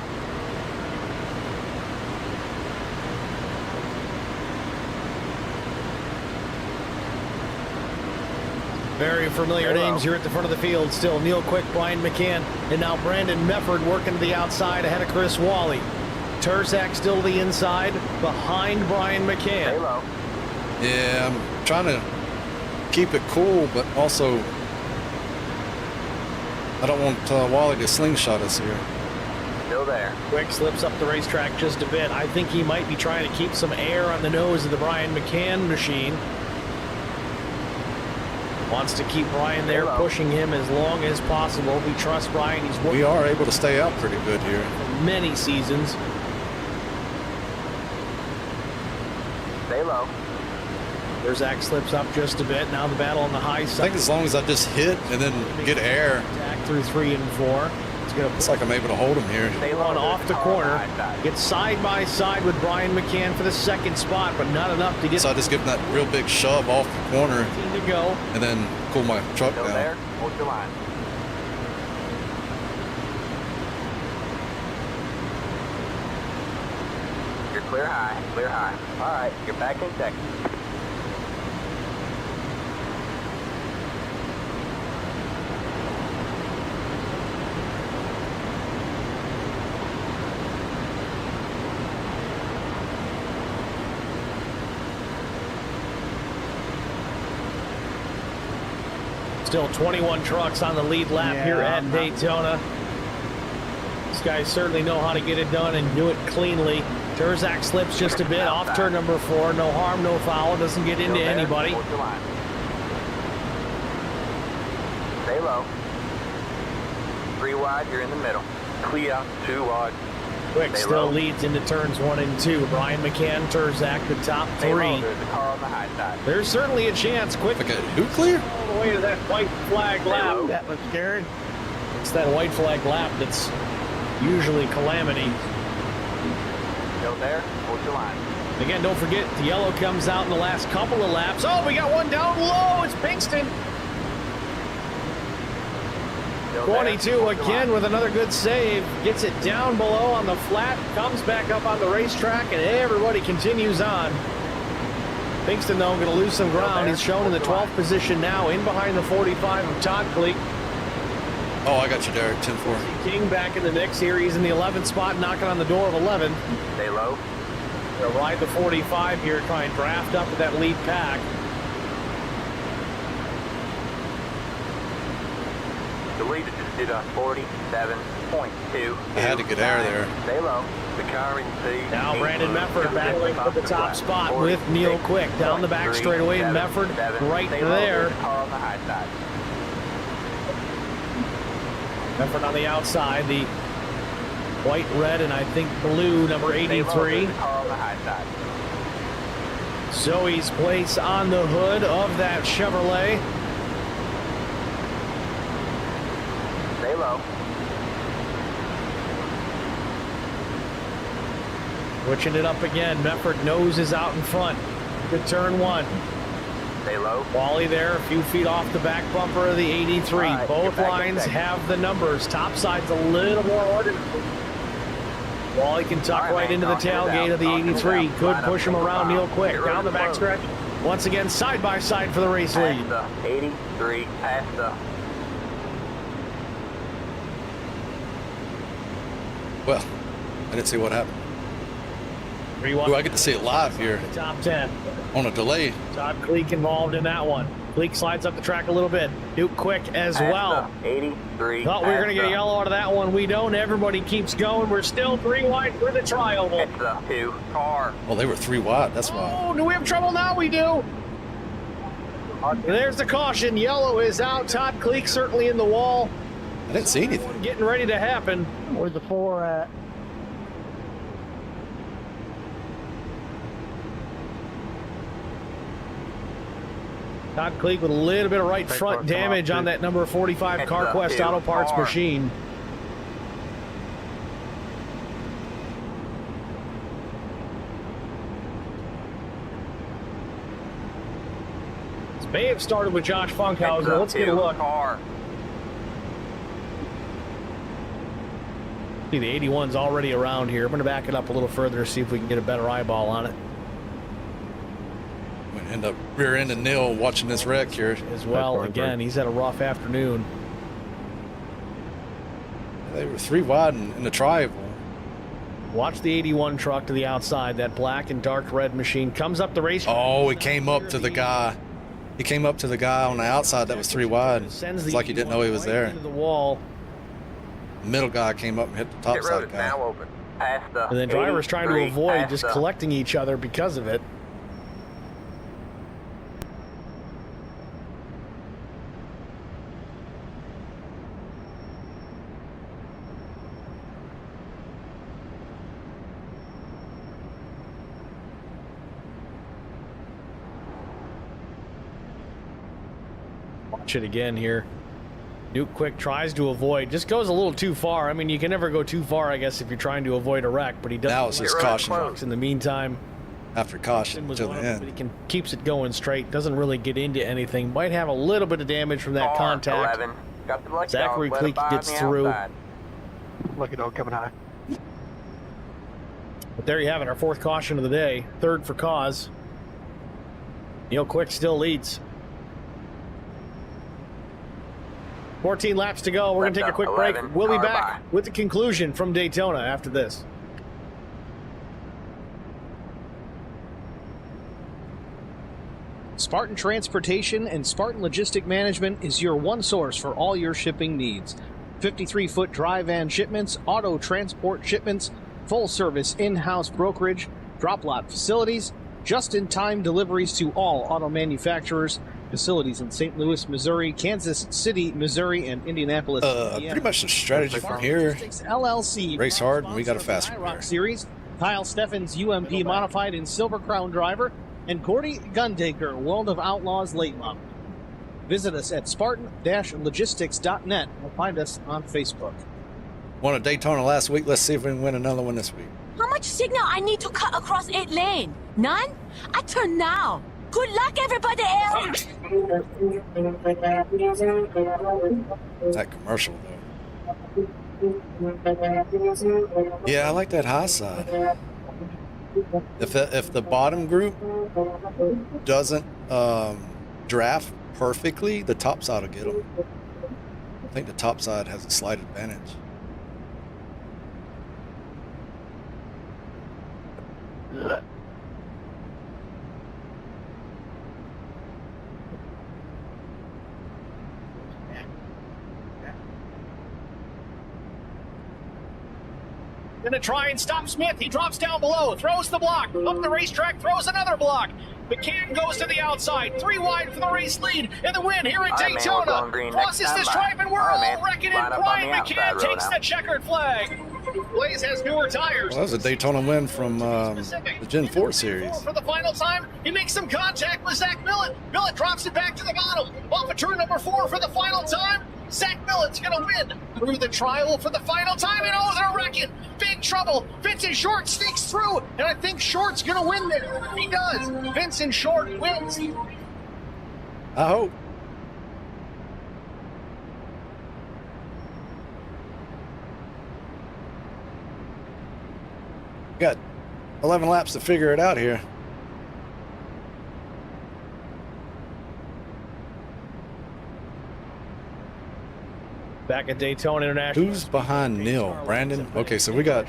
Very familiar names here at the front of the field still. Neil Quick, Brian McCann, and now Brandon Mefford working to the outside ahead of Chris Wally. Terzak still to the inside behind Brian Stay McCann. low. Yeah, I'm trying to keep it cool, but also I don't want Wally to slingshot us here. Still there. Quick slips up the racetrack just a bit. I think he might be trying to keep some air on the nose of the Brian McCann machine. Wants to keep Brian there, pushing him as long as possible. We trust Brian. He's worked We are able to stay out pretty good here. for many seasons. Stay low. Terzak slips up just a bit. Now the battle on the high I side. think as long as I just hit and then get air, Attack through 3 and 4. It's going to it's like I'm able to hold him here. Stay on low. off the corner. Gets side by side with Brian McCann for the 2nd spot, but not enough to get So I just give him that real big shove off the corner 15 to go. and then cool my truck Still down. there. Hold your line. You're clear high. Clear high. All right. You're back in second. Still 21 trucks on the lead lap here at Daytona. These guys certainly know how to get it done and do it cleanly. Terzak slips just a bit off turn number 4. No harm, no foul. Doesn't get into anybody. Stay low. 3 wide, you're in the middle. Clear, 2 wide. Quick Stay still low. leads into turns 1 and 2. Brian McCann, Terzak, the top Stay 3. low. There's a car on the high side. There's certainly a chance. Quick Okay, who clear? all the way to that white flag lap. That was scary. It's that white flag lap that's usually calamity. Still there, hold your line. Again, don't forget, the yellow comes out in the last couple of laps. Oh, we got one down low. It's Pinkston. Still there, 22 hold your again line. with another good save. Gets it down below on the flat. Comes back up on the racetrack, and everybody continues on. Pinkston, though, going to lose some ground. He's shown in the 12th position now, in behind the 45 of Todd Cleek. Oh, I got you, Derek. 10-4. King back in the mix here. He's in the 11th spot, knocking on the door of 11. Stay low. They'll ride the 45 here, try and draft up with that lead pack. The leader just did a 47.2. I had to get air there. Stay low. The car in P. Now Brandon Mefford battling for the top spot with Neil Quick. Down the back straightaway, Mefford right there. Car on the high side. Mefford on the outside, the white, red, and I think blue, number 83. Car on the high side. Zoe's place on the hood of that Chevrolet. Stay low. Switching it up again. Mefford nose is out in front. Good turn 1. Stay low. Wally there, a few feet off the back bumper of the 83. All right, Both get back in lines second. have the numbers. Top side's a little more ordered. Wally can tuck All right, right man, into the caution is tailgate out, of the caution is 83. out. Could Line up push him single around file. Neil Quick. Get Down the rid of back the stretch. Once again, side by side for the race lead. Past the 83. Past the. Well, I didn't see what happened. 3-1. Ooh, I get to see it live here The top 10. on a delay. Todd Cleek involved in that one. Cleek slides up the track a little bit. Duke Quick as past well. the 83. Thought we were going to get a past yellow out of that one. We don't. Everybody keeps going. We're still 3 wide for the trial. the- It's the 2 car. Well, they were 3 wide. That's why. Oh, do we have trouble now? We do. There's the caution. Yellow is out. Todd Cleek certainly in the wall. I didn't see anything. Getting ready to happen. Where's the 4 at? Todd Cleek with a little bit of right front damage on that number 45 CarQuest Auto Parts machine. This may have started with Josh Funkhauser. Let's get a look. Car. See, the 81's already around here. I'm going to back it up a little further, see if we can get a better eyeball on it I'm gonna end up rear-ending Neil watching this wreck here. as well. Again, he's had a rough afternoon. They were 3 wide in the triangle. Watch the 81 truck to the outside. That black and dark red machine comes up the race. Oh, he came up to the guy. He came up to the guy on the outside that was 3 wide. Sends It's the like he didn't know he was right there. into the wall. The middle guy came up and hit the top Pit road side is guy. now open. Past the And then drivers trying to 83, avoid past just the- collecting each other because of it. Watch it again here. Duke Quick tries to avoid, just goes a little too far. I mean, you can never go too far, I guess, if you're trying to avoid a wreck, but he does. Now it's his Get rid of caution close. In the meantime, after caution was till one the of them, end. but he keeps it going straight. Doesn't really get into anything. Might have a little bit of damage from that car, contact. 11. Got the lucky Zachary dog, let it Cleek by on gets the through. outside. Lucky dog coming high. But there you have it, our 4th caution of the day. 3rd for cause. Neil Quick still leads. 14 laps to go. We're going to take a quick break. 11, We'll be car back by. with the conclusion from Daytona after this. Spartan Transportation and Spartan Logistic Management is your one source for all your shipping needs. 53-foot dry van shipments, auto transport shipments, full-service in-house brokerage, drop lot facilities, just-in-time deliveries to all auto manufacturers, facilities in St. Louis, Missouri, Kansas City, Missouri, and Indianapolis, Indiana. Pretty much the strategy from here. LLC, race hard, and we got a fast one. IROC Series, Kyle Steffens, UMP Modified and Silver Crown driver, and Cordy Gundaker, World of Outlaws late model. Visit us at spartan-logistics.net or find us on Facebook. Won a Daytona last week. Let's see if we can win another one this week. How much signal I need to cut across 8 lane? None? I turn now. Good luck, everybody else. That commercial, though. Yeah, I like that high side. If the bottom group doesn't draft perfectly, the top side will get them. I think the top side has a slight advantage. Gonna try and stop Smith. He drops down below, throws the block. Up the racetrack, throws another block. McCann goes to the outside. 3 wide for the race lead in the win here at Daytona. Crosses the stripe and we're all wrecking it. Brian McCann takes the checkered flag. Blaze has newer tires. Well, that was a Daytona win from the Gen 4 series. For the final time, he makes some contact with Zach Millett. Millett drops it back to the bottom. Off of turn number 4 for the final time. Zach Millett's going to win through the trial for the final time, and oh, they're wrecking. Big trouble. Vincent Short sneaks through, and I think Short's going to win there. He does. Vincent Short wins. I hope. Got 11 laps to figure it out here. Back at Daytona International. Who's behind Neil? Brandon? Okay, so we got...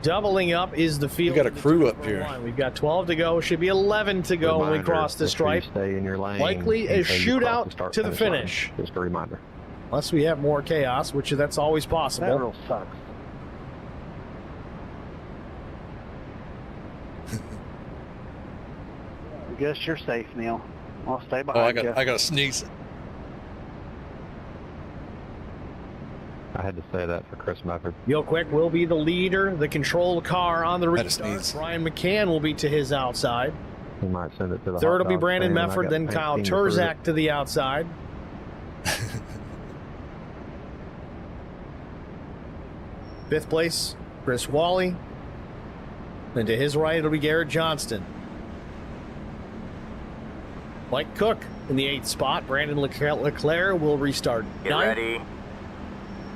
Doubling up is the field. We got a crew up here. We've got 12 to go. Should be 11 to go when we cross the stripe. Stay in your lane. Likely a shootout to the finish. Line. Just a reminder. Unless we have more chaos, which that's always possible. That real sucks. I guess you're safe, Neil. I'll stay behind you. I got to sneeze. I had to say that for Chris Mefford. Neil Quick will be the leader, the control car on the restart. Brian McCann will be to his outside. He might send it to the third will be Brandon Mefford, then Kyle Turzak to the outside. Fifth place, Chris Wally. And to his right, it'll be Garrett Johnston. Mike Cook in the 8th spot. Brandon Leclerc will restart. Get ready.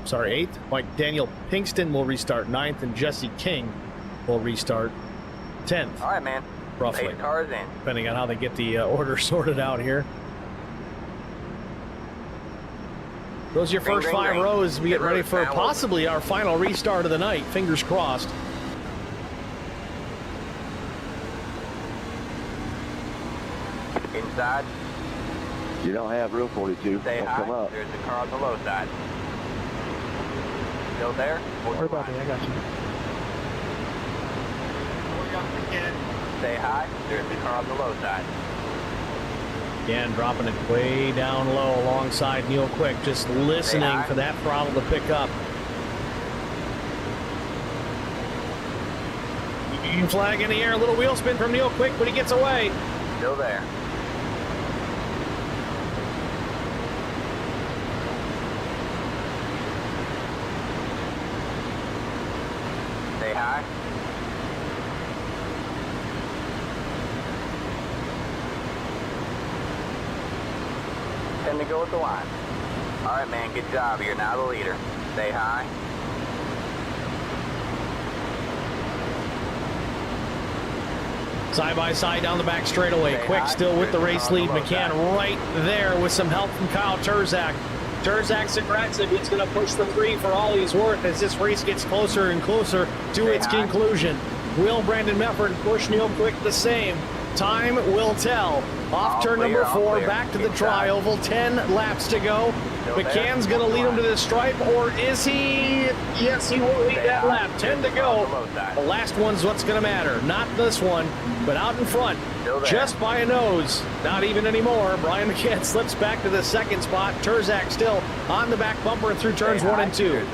Sorry, 8th. Mike Daniel Pinkston will restart 9th, and Jesse King will restart 10th. All right, man. Roughly. 8 cars in. Depending on how they get the order sorted out here. Those are your first 5 rows. We get ready for possibly our final restart of the night. Fingers crossed. Inside. You don't have room 42. Stay high. Come up. There's the car on the low side. Still there? Don't worry about me. I got you. Stay high. There's the car on the low side. Again, dropping it way down low alongside Neil Quick, just listening for that throttle to pick up. Flag in the air, a little wheel spin from Neil Quick, but he gets away. Still there. Stay high. Tend to go with the line. All right, man, good job. You're now the leader. Stay high. Side by side down the back straightaway. Quick still with the race lead. McCann right there with some help from Kyle Turzak. Turzak's aggressive. He's going to push the 3 for all he's worth as this race gets closer and closer to its conclusion. Will Brandon Mefford push Neil Quick the same? Time will tell. Off turn number 4, back to the tri-oval. 10 laps to go. McCann's going to lead him to the stripe, or is he? Yes, he will lead that lap. 10 to go. The last one's what's going to matter. Not this one, but out in front, just by a nose. Not even anymore. Brian McCann slips back to the second spot. Terzak still on the back bumper through turns 1 and 2.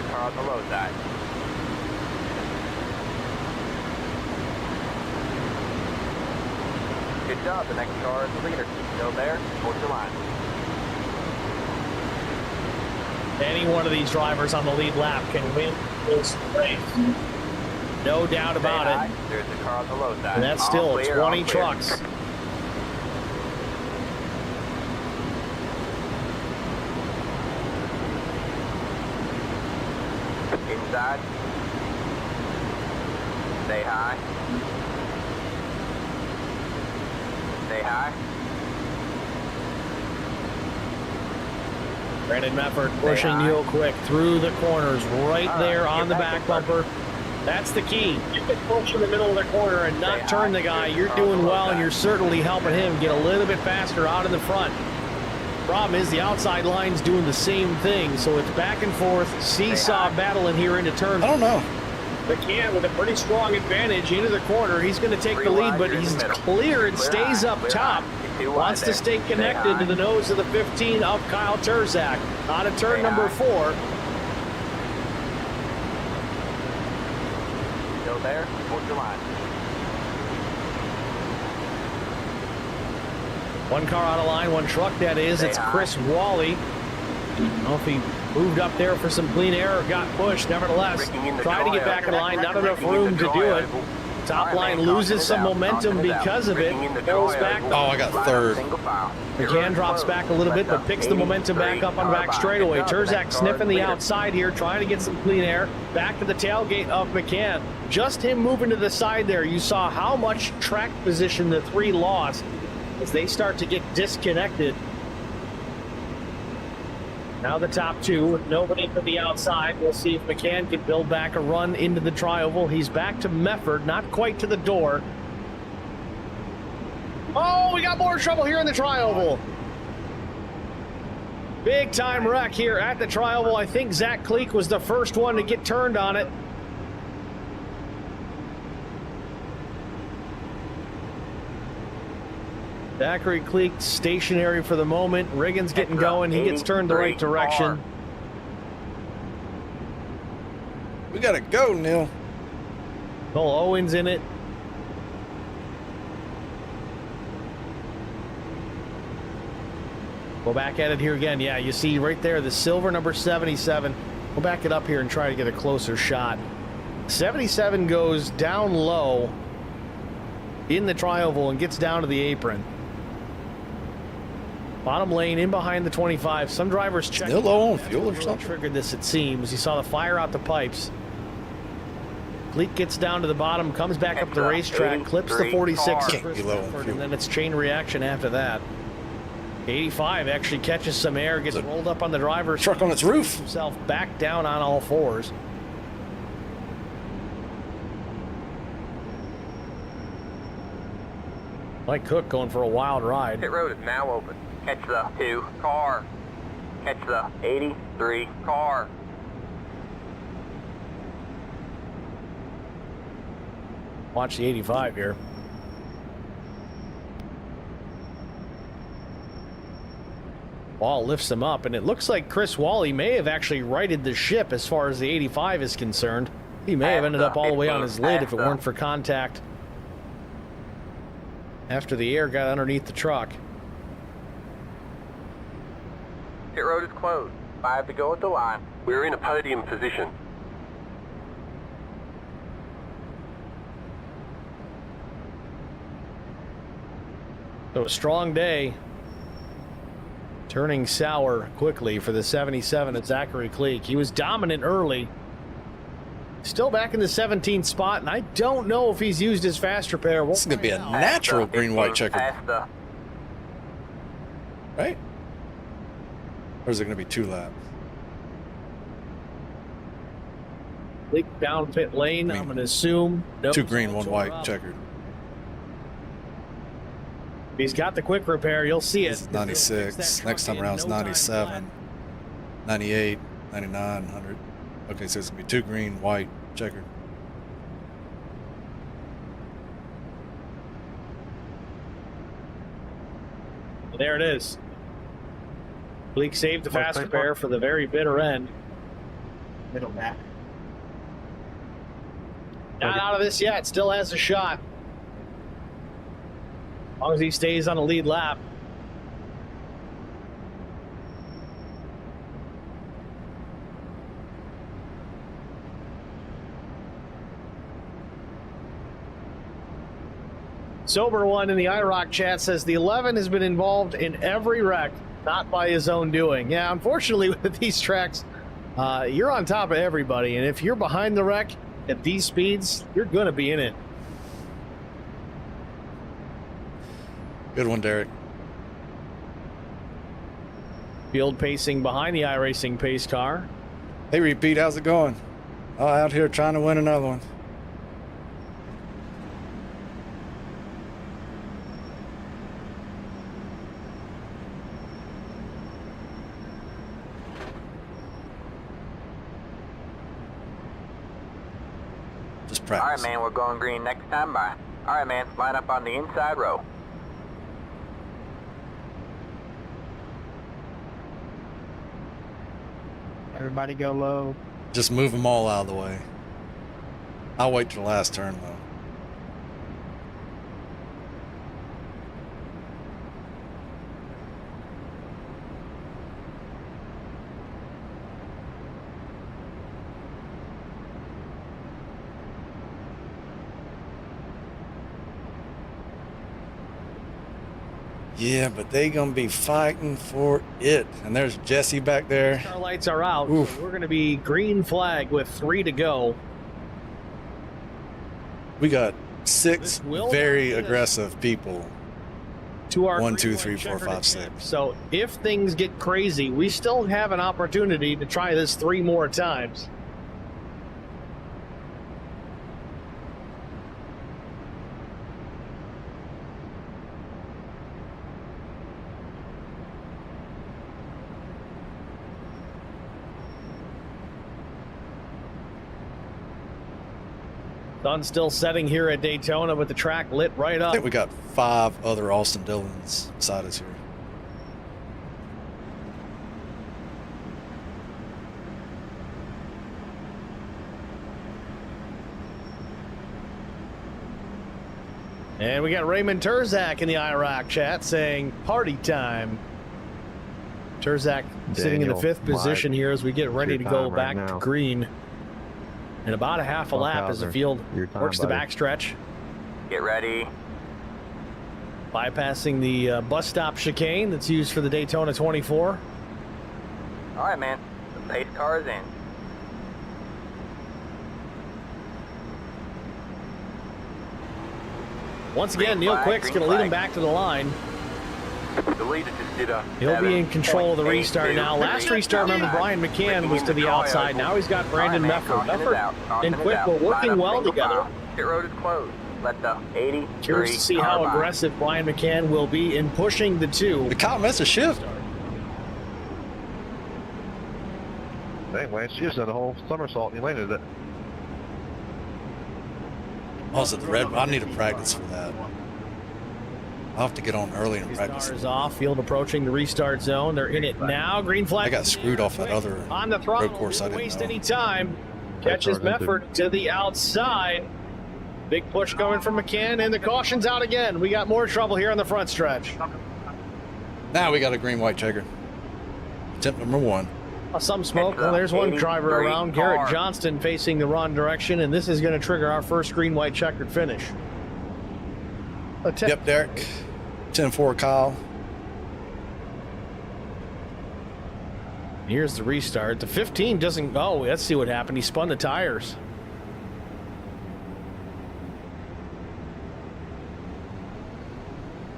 Good job. The next car is the leader. Still there. Towards the line. Any one of these drivers on the lead lap can win this race. No doubt about it. There's the car on the low side. And that's still 20 trucks. Inside. Stay high. Stay high. Brandon Mefford pushing Neil Quick through the corners right there on the back bumper. That's the key. You can push in the middle of the corner and not turn the guy. You're doing well, and you're certainly helping him get a little bit faster out in the front. Problem is the outside line's doing the same thing, so it's back and forth, seesaw battling here into turn. I don't know. McCann with a pretty strong advantage into the corner. He's going to take the lead, but he's clear and stays up top. Wants to stay connected to the nose of the 15 of Kyle Terzak. On to turn number 4. Still there. Towards the line. One car out of line, one truck that is. It's Chris Wally. I don't know if he moved up there for some clean air or got pushed. Nevertheless, tried to get back in line. Not enough room to do it. Top line loses some momentum because of it. Pulls back. Oh, I got third. McCann drops back a little bit, but picks the momentum back up on back straightaway. Terzak sniffing the outside here, trying to get some clean air. Back to the tailgate of McCann. Just him moving to the side there. You saw how much track position the 3 lost as they start to get disconnected. Now the top 2 with nobody to the outside. We'll see if McCann can build back a run into the tri-oval. He's back to Mefford, not quite to the door. Oh, we got more trouble here in the tri-oval. Big time wreck here at the tri-oval. I think Zach Kleek was the first one to get turned on it. Zachary Kleek stationary for the moment. Riggins getting going. He gets turned the right direction. We gotta go, Neil. Cole Owens in it. Go back at it here again. Yeah, you see right there the silver number 77. We'll back it up here and try to get a closer shot. 77 goes down low in the tri-oval and gets down to the apron. Bottom lane in behind the 25. Some drivers check. Still low on fuel or something. Triggered this, it seems. You saw the fire out the pipes. Kleek gets down to the bottom, comes back up the racetrack, clips the 46, and then it's chain reaction after that. 85 actually catches some air, gets rolled up on the driver's truck on its roof. Himself back down on all fours. Mike Cook going for a wild ride. Pit road is now open. Catch the 2 car. Catch the 83 car. Watch the 85 here. Wall lifts him up, and it looks like Chris Wally may have actually righted the ship as far as the 85 is concerned. He may have ended up all the way on his lid if it weren't for contact after the air got underneath the truck. Pit road is closed. 5 to go at the line. We're in a podium position. So a strong day. Turning sour quickly for the 77 at Zachary Kleek. He was dominant early. Still back in the 17th spot, and I don't know if he's used his fast repair. This is going to be a natural green-white checker. Right? Or is it going to be 2 laps? Kleek down pit lane, I'm going to assume. 2 green, 1 white checkered. He's got the quick repair. You'll see it. This is 96. Next time around is 97, 98, 99, 100. Okay, so it's going to be 2 green, white, checkered. There it is. Bleak saved the fast repair for the very bitter end. Middle back. Not out of this yet. Still has a shot. As long as he stays on a lead lap. Sober One in the IROC chat says the 11 has been involved in every wreck, not by his own doing. Yeah, unfortunately with these tracks, you're on top of everybody, and if you're behind the wreck at these speeds, you're going to be in it. Good one, Derek. Field pacing behind the iRacing pace car. Hey, Repeat, how's it going? Oh, out here trying to win another one. Just practice. All right, man, we're going green next time by. All right, man, line up on the inside row. Everybody go low. Just move them all out of the way. I'll wait till the last turn, though. Yeah, but they gonna be fighting for it. And there's Jesse back there. Our lights are out. Oof. We're going to be green flag with 3 to go. We got 6 very aggressive people. To our 1, 2, 3, 4, 5, 6. So if things get crazy, we still have an opportunity to try this 3 more times. Sun's still setting here at Daytona with the track lit right I up. think we got 5 other Austin Dillons beside us here. And we got Raymond Terzak in the IROC chat saying party time. Terzak sitting in the 5th position here as we get ready to go back to green. And about a half a lap as the field works the backstretch. Get ready. Bypassing the bus stop chicane that's used for the Daytona 24. All right, man. The pace car is in. Once again, Neil Quick's going to lead him back to the line. The leader just did a He'll be in control of the restart now. Last restart, remember, Brian McCann was to the outside. Now he's got Brandon Mefford. Mefford and Quick were working well together. Pit road is closed. Let the 80. Curious to see how aggressive Brian McCann will be in pushing the 2. The Kyle missed a shift. Dang, Lance, you just did a whole somersault and you landed it. Also, the red, I need to practice for that. I'll have to get on early and practice. Is off. Field approaching the restart zone. They're in it now. Green flag. I got screwed off that other on the throttle. road course. I didn't waste know. any time. Catches Mefford to the outside. Big push coming from McCann, and the caution's out again. We got more trouble here on the front stretch. Now we got a green-white checker. Attempt number 1. Some smoke. Well, there's one driver around. Garrett Johnston facing the wrong direction, and this is going to trigger our first green-white checkered finish. Yep, Derek. 10-4, Kyle. Here's the restart. The 15 doesn't go. Let's see what happened. He spun the tires.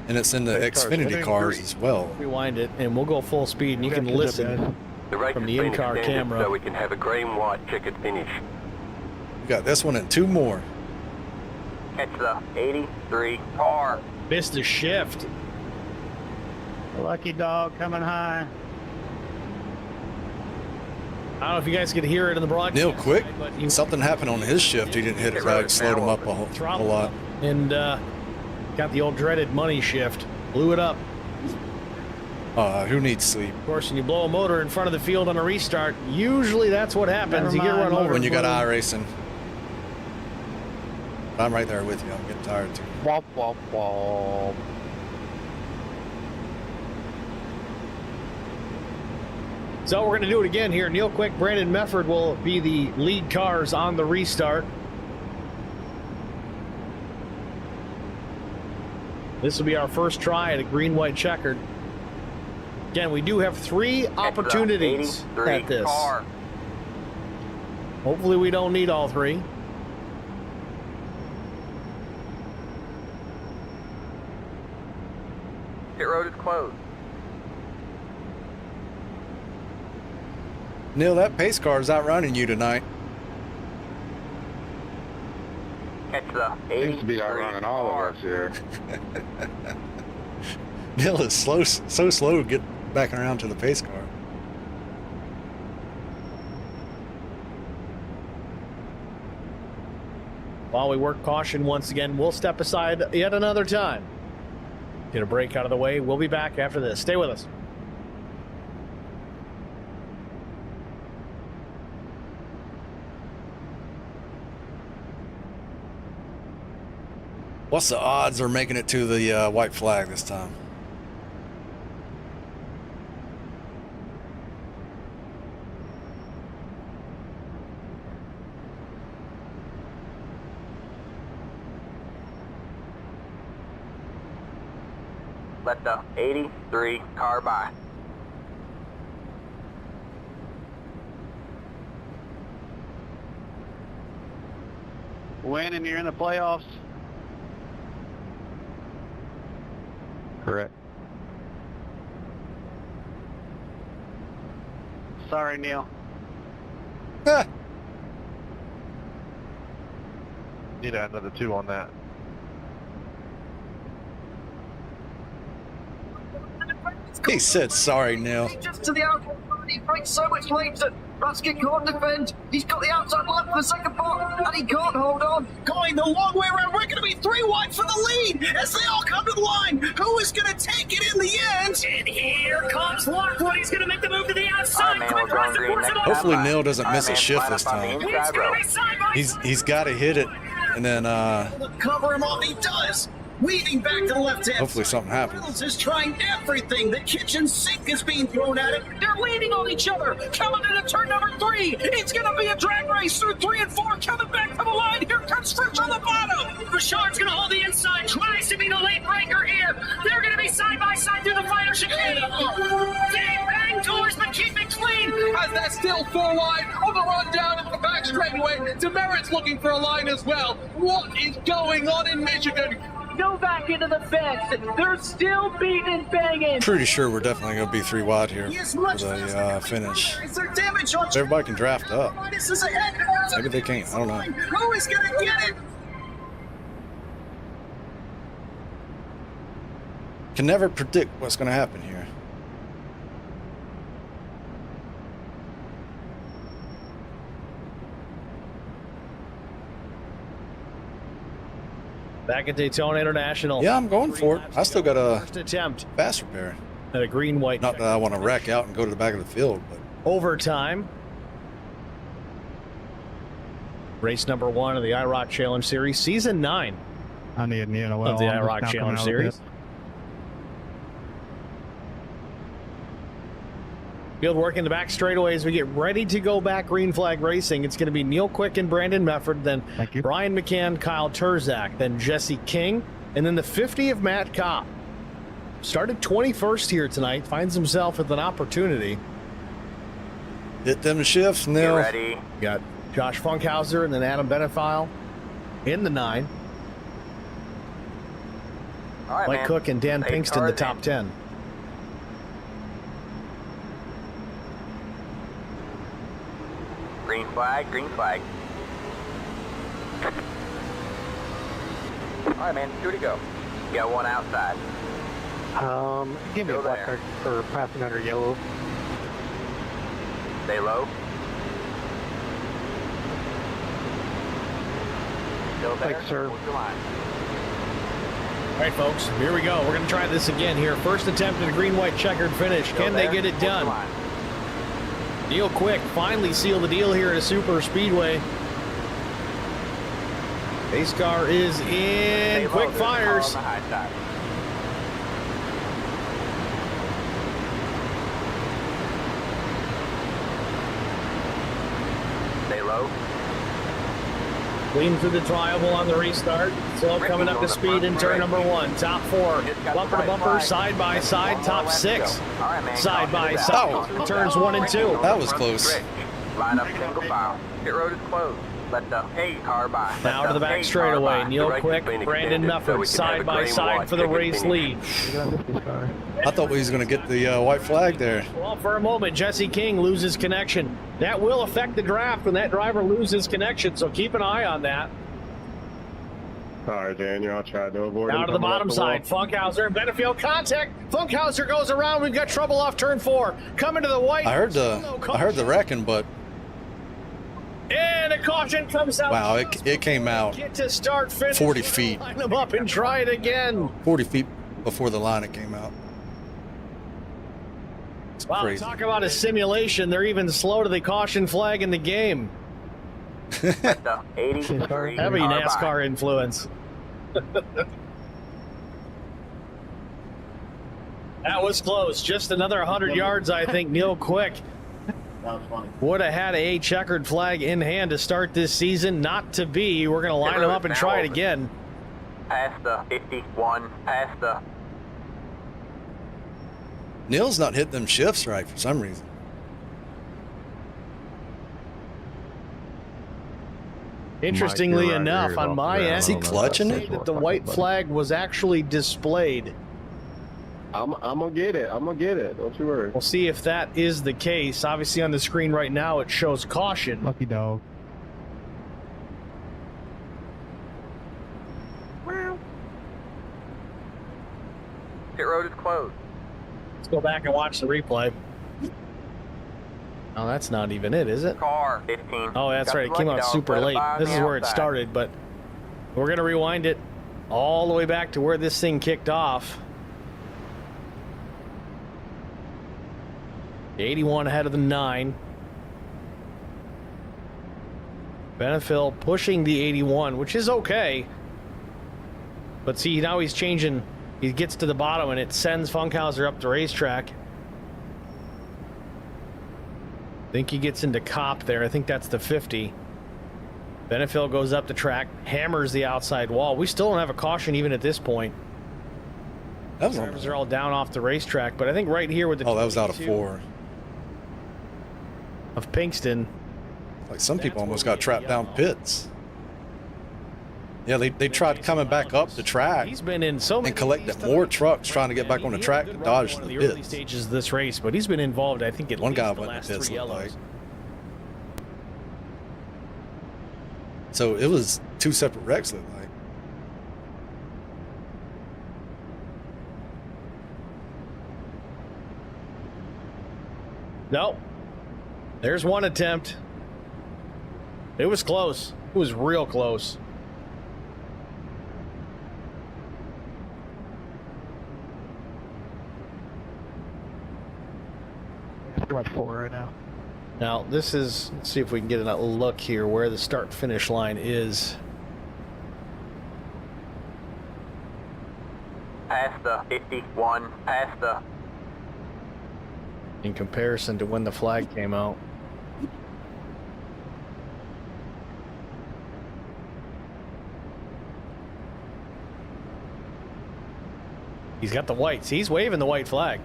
And it's in the Xfinity cars as well. Rewind it, and we'll go full speed, and you can listen from the in-car camera. So we can have a green-white checkered finish. We got this one and 2 more. Catch the 83 car. Missed the shift. Lucky dog coming high. I don't know if you guys could hear it in the broadcast. Neil Quick, but something happened on his shift. He didn't hit it right. Slowed him up a whole lot. And got the old dreaded money shift. Blew it up. Who needs sleep? Of course, when you blow a motor in front of the field on a restart, usually that's what happens. You get run over. When you got iRacing. I'm right there with you. I'm getting tired too. Womp, womp, womp. So we're going to do it again here. Neil Quick, Brandon Mefford will be the lead cars on the restart. This will be our first try at a green-white checkered. Again, we do have 3 opportunities at this. Hopefully we don't need all 3. Pit road is closed. Neil, that pace car is outrunning you tonight. Catch the 80. Seems to be outrunning all of us here. Neil is so slow to get back around to the pace car. While we work caution once again, we'll step aside yet another time. Get a break out of the way. We'll be back after this. Stay with us. What's the odds they're making it to the white flag this time? Let the 83 car by. Win and you're in the playoffs. Correct. Sorry, Neil. Need to add another 2 on that. He said sorry, Neil. Just to the outside, he breaks so much later. Raskin can't defend. He's got the outside line for the second part, and he can't hold on. Going the long way around. We're going to be 3 wide for the lead as they all come to the line. Who is going to take it in the end? And here comes Lockwood. He's going to make the move to the outside. Hopefully Neil doesn't miss a shift this time. He's got to hit it, and then cover him off. He does. Weaving back to the left hand. Hopefully something happens. Reynolds is trying everything. The kitchen sink is being thrown at it. They're leaning on each other. Coming into turn number 3. It's going to be a drag race through 3 and 4. Coming back to the line. Here comes Fritz on the bottom. Bouchard's going to hold the inside. Tries to be the late breaker here. They're going to be side by side through the final chicane. They bang towards but keep it clean. As that's still 4 wide on the run down at the back straightaway. Demerit's looking for a line as well. What is going on in Michigan? Go back into the fence. They're still beating and banging. Pretty sure we're definitely going to be 3 wide here for the finish. Everybody can draft up. Maybe they can't. I don't know. Who is going to get it? Can never predict what's going to happen here. Back at Daytona International. Yeah, I'm going for it. I still got a first attempt fast repair. At a green-white. Not that I want to wreck out and go to the back of the field, but overtime. Race number 1 of the IROC Challenge Series, Season 9. I need Neil of the IROC Challenge Series. Field work in the back straightaway as we get ready to go back green flag racing. It's going to be Neil Quick and Brandon Mefford, then Brian McCann, Kyle Turzak, then Jesse King, and then the 50 of Matt Kopp. Started 21st here tonight, finds himself with an opportunity. Hit them shifts, Neil. Ready. Got Josh Funkhauser and then Adam Benefile in the 9. All right, Mike man. Cook and Dan Pinkston, the top 10. Green flag, green flag. All right, man, 2 to go. You got 1 outside. Give me a black card for passing under yellow. Stay low. Still there? Thanks, sir. Hold your line. All right, folks, here we go. We're going to try this again here. First attempt at a green-white checkered finish. Can they get it done? Neil Quick finally sealed the deal here at a super speedway. Pace car is in. Quick fires. Stay low. Clean through the triangle on the restart. Still coming up to speed in turn number 1. Top 4. Bumper to bumper, side by side. Top 6. Side by side. Turns 1 and 2. That was close. Line up single file. Pit road is closed. Let the A car by. Now to the back straightaway. Neil Quick, Brandon Nufford, side by side for the race lead. I thought we was going to get the white flag there. Well, for a moment, Jesse King loses connection. That will affect the draft when that driver loses connection, so keep an eye on that. All right, Daniel, I'll try to avoid Now to the bottom side, Funkhauser and Benefield contact. Funkhauser goes around. We've got trouble off turn 4. Coming to the white. I heard the wrecking, but. And a caution comes out. Wow, it came out Get to start, finish. 40 feet. Line them up and try it again. 40 feet before the line it came out. It's wow, crazy. Talk about a simulation. They're even slow to the caution flag in the game. Heavy NASCAR influence. That was close. Just another 100 yards, I think. Neil Quick would have had a checkered flag in hand to start this season. Not to be. We're going to line them up and try it again. Past the 51. Past the. Neil's not hitting them shifts right for some reason. Interestingly enough, on my end, is he clutching it? That the white flag was actually displayed. I'm gonna get it. I'm gonna get it. Don't you worry. We'll see if that is the case. Obviously, on the screen right now, it shows caution. Lucky dog. Pit road is closed. Let's go back and watch the replay. Oh, that's not even it, is it? Car 15. Oh, that's right. It came out super late. This is where it started, but we're going to rewind it all the way back to where this thing kicked off. The 81 ahead of the 9. Benefield pushing the 81, which is okay. But see, now he's changing. He gets to the bottom, and it sends Funkhauser up the racetrack. I think he gets into cop there. I think that's the 50. Benefield goes up the track, hammers the outside wall. We still don't have a caution even at this point. Drivers are all down off the racetrack, but I think right here with the that was out of 4 of Pinkston. Like some people almost got trapped down pits. Yeah, they tried coming back up the track. He's been in so many and collected more trucks trying to get back on the track to dodge the early pits. stages of this race, but he's been involved. I think at one least guy the went last to pits. 3 yellows. Like. So it was 2 separate wrecks. Looked like. No. There's one attempt. It was close. It was real close. We're at 4 right now. Now, this is, let's see if we can get a look here where the start finish line is. Past the 51. Past the. In comparison to when the flag came out. He's got the whites. He's waving the white flag.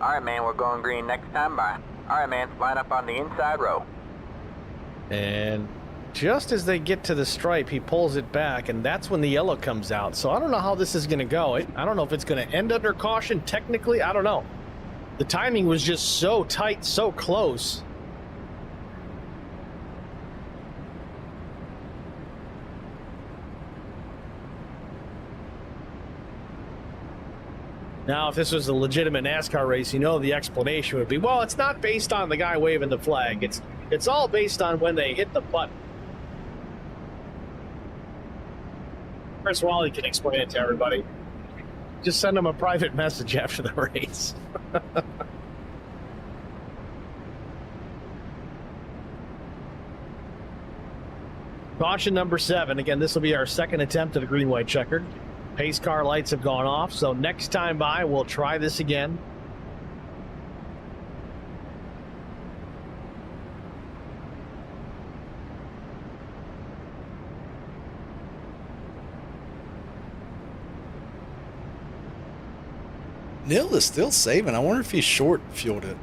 All right, man, we're going green next time by. All right, man, line up on the inside row. And just as they get to the stripe, he pulls it back, and that's when the yellow comes out. So I don't know how this is going to go. I don't know if it's going to end under caution technically. I don't know. The timing was just so tight, so close. Now, if this was a legitimate NASCAR race, you know the explanation would be, well, it's not based on the guy waving the flag. It's all based on when they hit the button. Chris Wally can explain it to everybody. Just send him a private message after the race. Caution number 7. Again, this will be our second attempt at a green-white checkered. Pace car lights have gone off, so next time by, we'll try this again. Neil is still saving. I wonder if he short fueled it.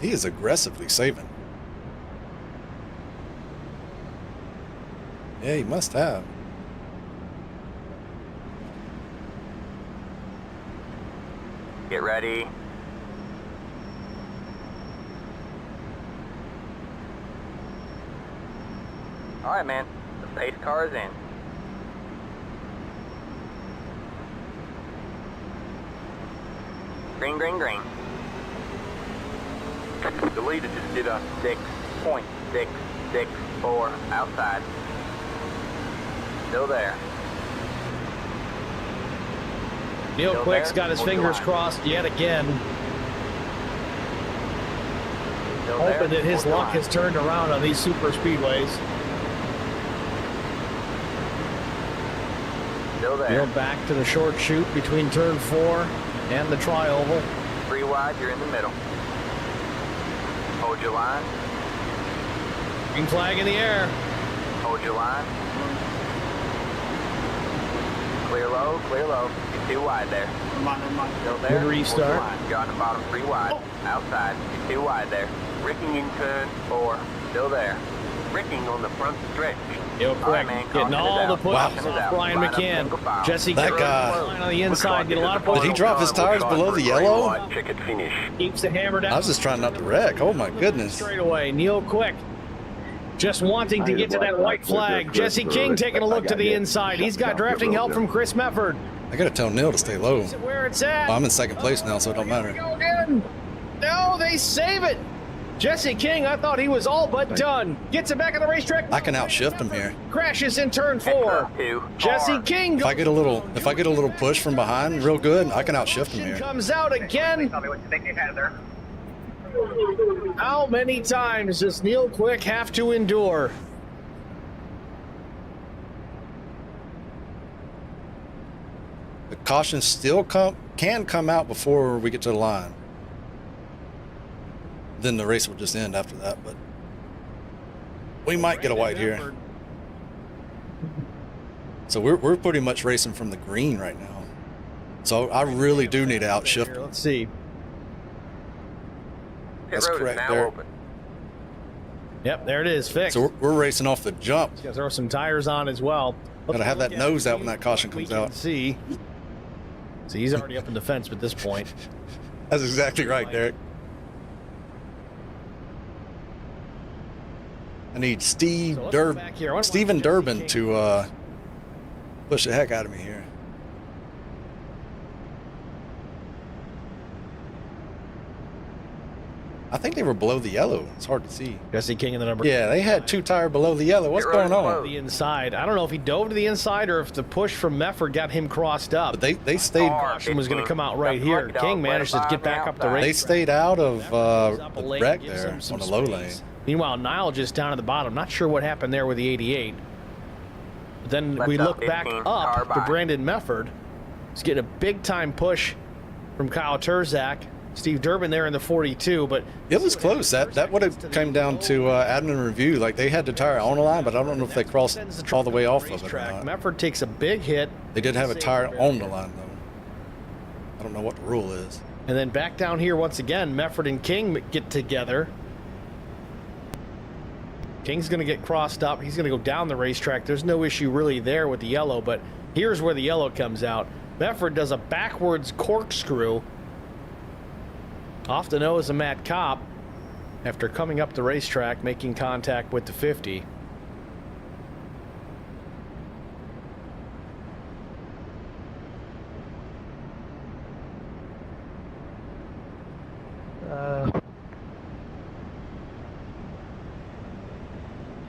He is aggressively saving. Yeah, he must have. Get ready. All right, man. The pace car is in. Green, green, green. The leader just did a 6.664 outside. Still there. Neil Quick's got his fingers crossed yet again. Hoping that his luck has turned around on these super speedways. Still there. Neil back to the short chute between turn 4 and the tri-oval. 3 wide, you're in the middle. Hold your line. Green flag in the air. Hold your line. Clear low, clear low. You're too wide there. Still there. Good restart. You're on the bottom 3 wide. Outside. You're too wide there. Ricking in turn 4. Still there. Ricking on the front stretch. Neil Quick getting all the push off Brian McCann. Jesse that guy on the inside, get a lot of push. Did he drop his tires below the yellow? Checkered finish. Keeps the hammer down. I was just trying not to wreck. Oh my goodness. Straight away, Neil Quick just wanting to get to that white flag. Jesse King taking a look to the inside. He's got drafting help from Chris Mefford. I gotta tell Neil to stay low. Where it's at. Well, I'm in second place now, so it don't matter. Go again. No, they save it. Jesse King, I thought he was all but done. Gets it back on the racetrack. I can outshift him here. Crashes in turn 4. Jesse King. If I get a little push from behind, real good, I can outshift him here. Comes out again. How many times does Neil Quick have to endure? The caution still can come out before we get to the line. Then the race will just end after that, but we might get a white here. So we're pretty much racing from the green right now. So I really do need to outshift. Let's see. That's correct there. Yep, there it is, fixed. So we're racing off the jump. Gotta throw some tires on as well. Gotta have that nose out when that caution comes out. See, he's already up in the fence at this point. That's exactly right, Derek. I need Steven Durbin to push the heck out of me here. I think they were below the yellow. It's hard to see. Jesse King in the number. Yeah, they had 2 tire below the yellow. What's going on? The inside. I don't know if he dove to the inside or if the push from Mefford got him crossed up. But they stayed. Caution was going to come out right here. King managed to get back up the race. They stayed out of the wreck there on the low lane. Meanwhile, Nile just down at the bottom. Not sure what happened there with the 88. But then we look back up to Brandon Mefford. He's getting a big-time push from Kyle Terzak. Steve Durbin there in the 42, but it was close. That would have come down to admin review. Like they had the tire on the line, but I don't know if they crossed all the way off of it or not. Mefford takes a big hit. They did have a tire on the line though. I don't know what the rule is. And then back down here once again, Mefford and King get together. King's going to get crossed up. He's going to go down the racetrack. There's no issue really there with the yellow, but Here's where the yellow comes out. Mefford does a backwards corkscrew off the nose of Matt Kopp after coming up the racetrack, making contact with the 50. Uh,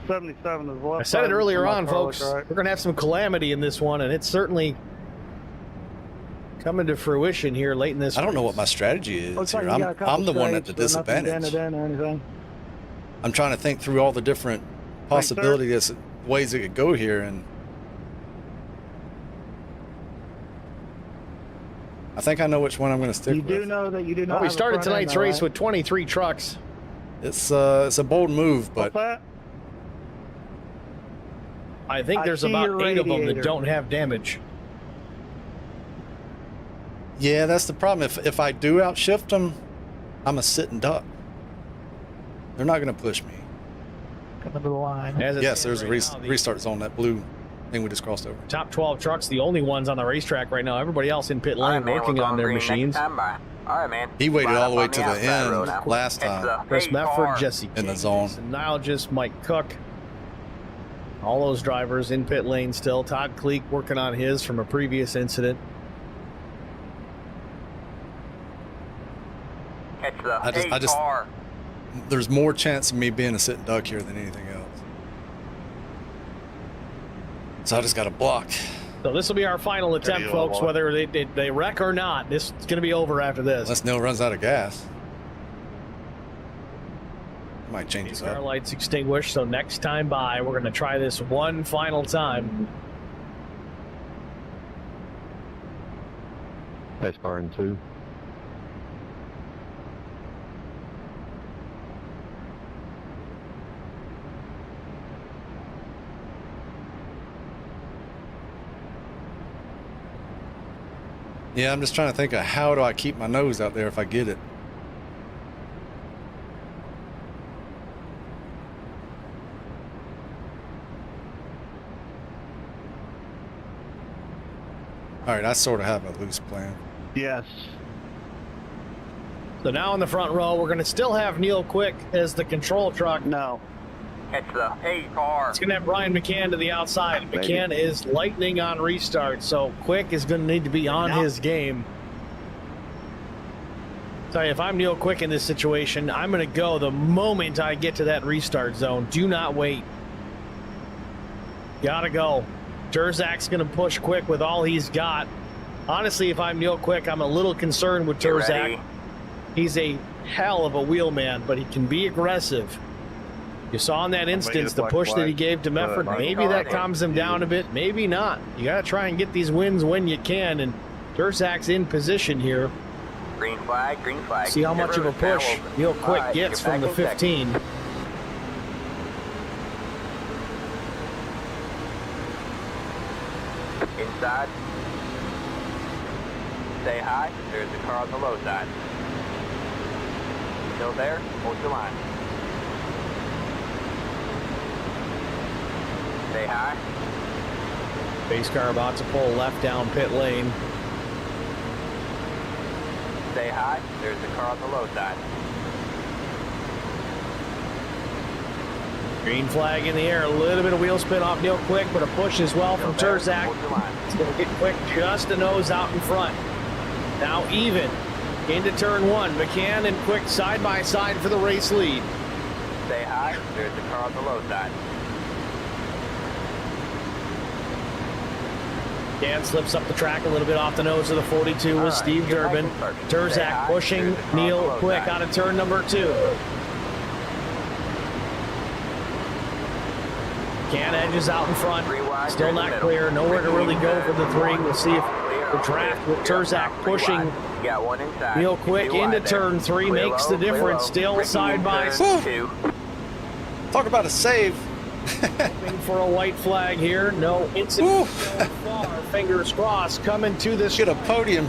77 is left. I said it earlier on, folks. We're going to have some calamity in this one, and it's certainly coming to fruition here late in this. I don't know what my strategy is here. I'm the one at the disadvantage. I'm trying to think through all the different possibilities, ways it could go here, and I think I know which one I'm going to stick with. You do know that you do not. Well, we started tonight's race with 23 trucks. It's a bold move, but I think there's about 8 of them that don't have damage. Yeah, that's the problem. If I do outshift them, I'm a sitting duck. They're not going to push me. Coming to the line. Yes, there's a restart zone, that blue thing we just crossed over. Top 12 trucks, the only ones on the racetrack right now. Everybody else in pit lane working on their machines. All right, man. He waited all the way to the end last time. Chris Mefford, Jesse in the zone. Nilgis, Mike Cook. All those drivers in pit lane still. Todd Kleek working on his from a previous incident. I just there's more chance of me being a sitting duck here than anything else. So I just got to block. So this will be our final attempt, folks, whether they wreck or not. This is going to be over after this. Unless Neil runs out of gas. Might change his car lights extinguished, so next time by, we're going to try this one final time. Pace car in 2. Yeah, I'm just trying to think of how do I keep my nose out there if I get it. All right, I sort of have a loose plan. Yes. So now in the front row, we're going to still have Neil Quick as the control truck. No. Catch the car. It's going to have Brian McCann to the outside. McCann is lightning on restart, so Quick is going to need to be on his game. Tell you, if I'm Neil Quick in this situation, I'm going to go the moment I get to that restart zone. Do not wait. Gotta go. Terzak's going to push Quick with all he's got. Honestly, if I'm Neil Quick, I'm a little concerned with Terzak. He's a hell of a wheelman, but he can be aggressive. You saw in that instance the push that he gave to Mefford. Maybe that calms him down a bit. Maybe not. You got to try and get these wins when you can, and Terzak's in position here. Green flag, green flag. See how much of a push Neil Quick gets from the 15. Inside. Stay high. There's the car on the low side. Still there? Hold your line. Stay high. Base car about to pull left down pit lane. Stay high. There's the car on the low side. Green flag in the air. A little bit of wheel spin off Neil Quick, but a push as well from Terzak. It's going to get Quick just a nose out in front. Now even into turn 1. McCann and Quick side by side for the race lead. Stay high. There's the car on the low side. Dan slips up the track a little bit off the nose of the 42 with Steve Durbin. Terzak pushing Neil Quick out of turn number 2. Can edges out in front. Still not clear. Nowhere to really go for the 3. We'll see if the draft with Terzak pushing Neil Quick into turn 3 makes the difference. Still side by side. Talk about a save. Hoping for a white flag here. No incident so far. Fingers crossed. Coming to this. Get a podium.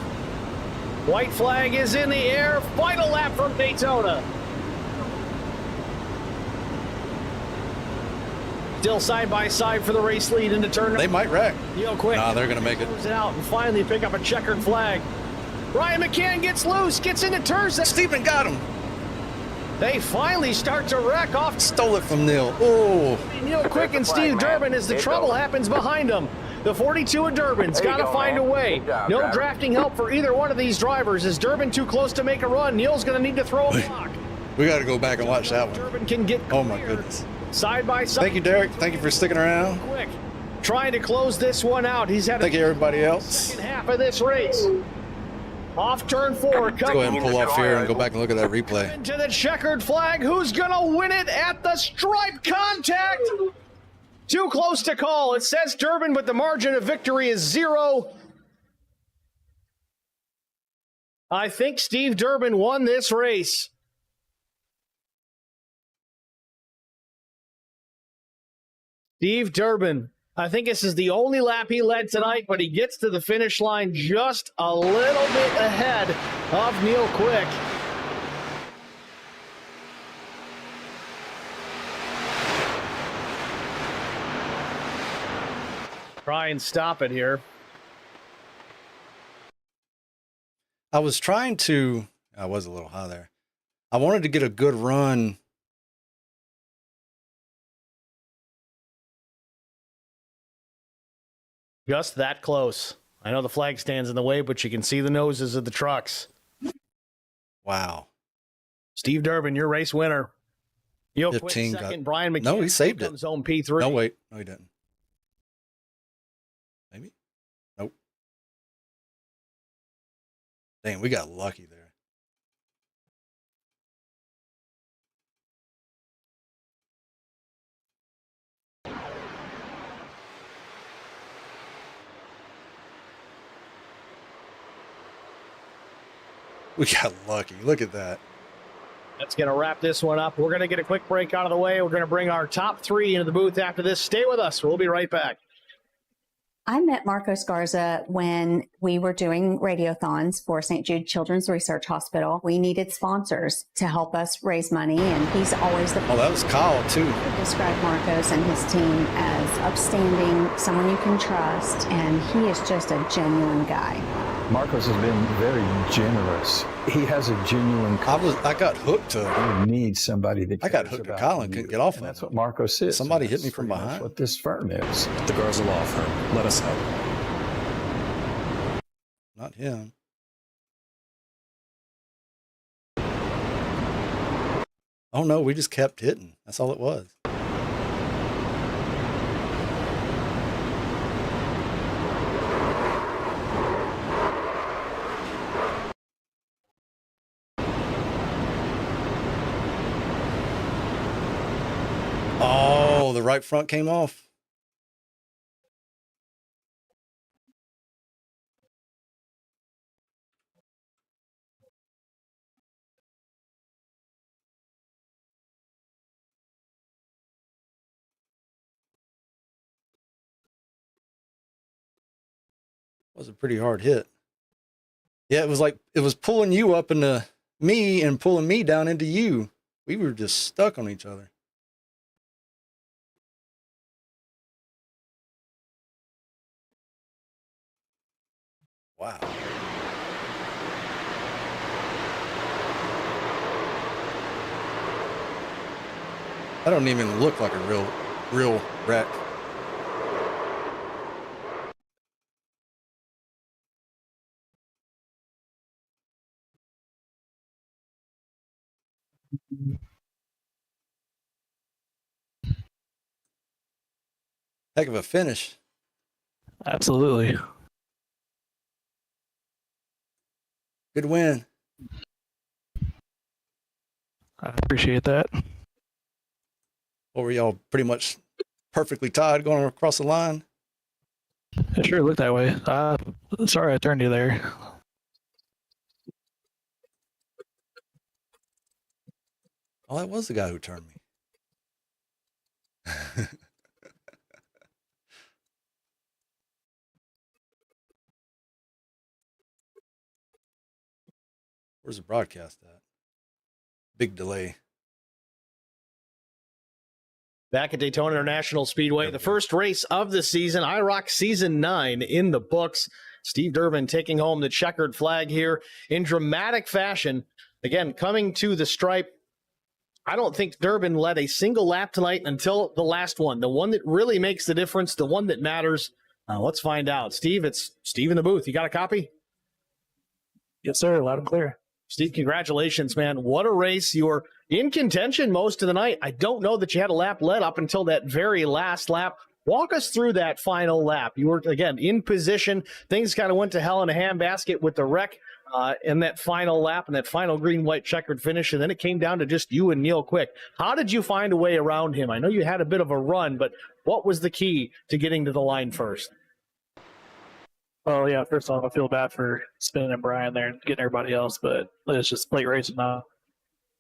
White flag is in the air. Final lap from Daytona. Still side by side for the race lead into turn. They might wreck. Neil Quick. Nah, they're going to make it. It out and finally pick up a checkered flag. Ryan McCann gets loose, gets into turn. Stephen got him. They finally start to wreck off. Stole it from Neil. Oh. Neil Quick and Steve Durbin as the trouble happens behind them. The 42 of Durbin's got to find a way. No drafting help for either one of these drivers. Is Durbin too close to make a run? Neil's going to need to throw a block. We got to go back and watch that one. Durbin can get oh my goodness. Side by side. Thank you, Derek. Thank you for sticking around. Quick, trying to close this one out. He's had. Thank you, everybody else. Second half of this race. Off turn 4. Let's go ahead and pull off here and go back and look at that replay. Into the checkered flag. Who's gonna win it at the stripe contact? Too close to call. It says Durbin, but the margin of victory is 0. I think Steve Durbin won this race. Steve Durbin. I think this is the only lap he led tonight, but he gets to the finish line just a little bit ahead of Neil Quick. Try and stop it here. I was trying to, I was a little high there. I wanted to get a good run. Just that close. I know the flag stands in the way, but you can see the noses of the trucks. Wow. Steve Durbin, your race winner. Neil Quick second. Brian McCann. No, he saved it. Zone P3. No, wait. No, he didn't. Maybe? Nope. Dang, we got lucky there. We got lucky. Look at that. That's going to wrap this one up. We're going to get a quick break out of the way. We're going to bring our top 3 into the booth after this. Stay with us. We'll be right back. I met Marco Scarza when we were doing radiothons for St. Jude Children's Research Hospital. We needed sponsors to help us raise money, and he's always the... Oh, that was Kyle, too. I would describe Marcos and his team as upstanding, someone you can trust, and he is just a genuine guy. Marcos has been very generous. He has a genuine... I got hooked to... You need somebody that I got hooked to Kyle and couldn't get off of That's what Marcos is. Somebody hit me from behind. That's what this firm is. The Garza Law Firm. Let us help. Not him. Oh, no, we just kept hitting. That's all it was. Oh, the right front came off. Was a pretty hard hit. Yeah, it was like it was pulling you up into me and pulling me down into you. We were just stuck on each other. Wow. That don't even look like a real wreck. Heck of a finish. Absolutely. Good win. I appreciate that. Or were y'all pretty much perfectly tied going across the line? It sure looked that way. Sorry I turned you there. Oh, that was the guy who turned me. Where's the broadcast at? Big delay. Back at Daytona International Speedway, the first race of the season, IROC Season 9 in the books. Steve Durbin taking home the checkered flag here in dramatic fashion. Again, coming to the stripe. I don't think Durbin led a single lap tonight until the last one, the one that really makes the difference, the one that matters. Let's find out. Steve, it's Steve in the booth. You got a copy? Yes, sir. Loud and clear. Steve, congratulations, man. What a race. You were in contention most of the night. I don't know that you had a lap led up until that very last lap. Walk us through that final lap. You were, again, in position. Things kind of went to hell in a handbasket with the wreck in that final lap and that final green-white checkered finish, and then it came down to just you and Neil Quick. How did you find a way around him? I know you had a bit of a run, but what was the key to getting to the line first? Well, yeah, first off, I feel bad for spinning and Brian there and getting everybody else, but it's just late racing now.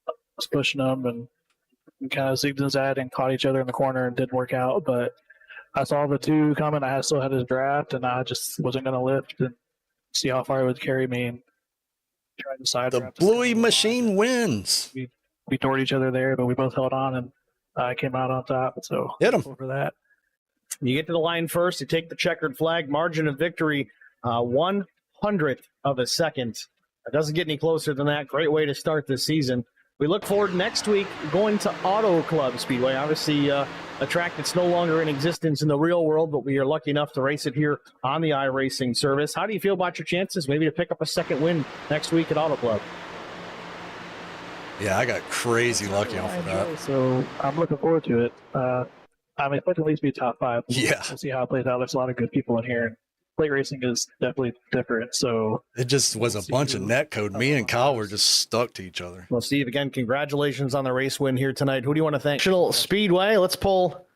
I was pushing them and kind of zigged and zagged and caught each other in the corner and didn't work out, but I saw the two coming. I still had his draft, and I just wasn't going to lift and see how far it would carry me. And try to decide. The Bluey machine wins. We toured each other there, but we both held on, and I came out on top. So hit him over that. You get to the line first. You take the checkered flag. Margin of victory, 1/100th of a second. It doesn't get any closer than that. Great way to start this season. We look forward next week going to Auto Club Speedway. Obviously, a track that's no longer in existence in the real world, but we are lucky enough to race it here on the iRacing service. How do you feel about your chances maybe to pick up a second win next week at Auto Club? Yeah, I got crazy lucky off of that. So I'm looking forward to it. I'm expecting at least to be top 5. Yeah. We'll see how it plays out. There's a lot of good people in here. Plate racing is definitely different. So it just was a bunch of net code. Me and Kyle were just stuck to each other. Well, Steve, again, congratulations on the race win here tonight. Who do you want to thank? National Speedway. Let's pull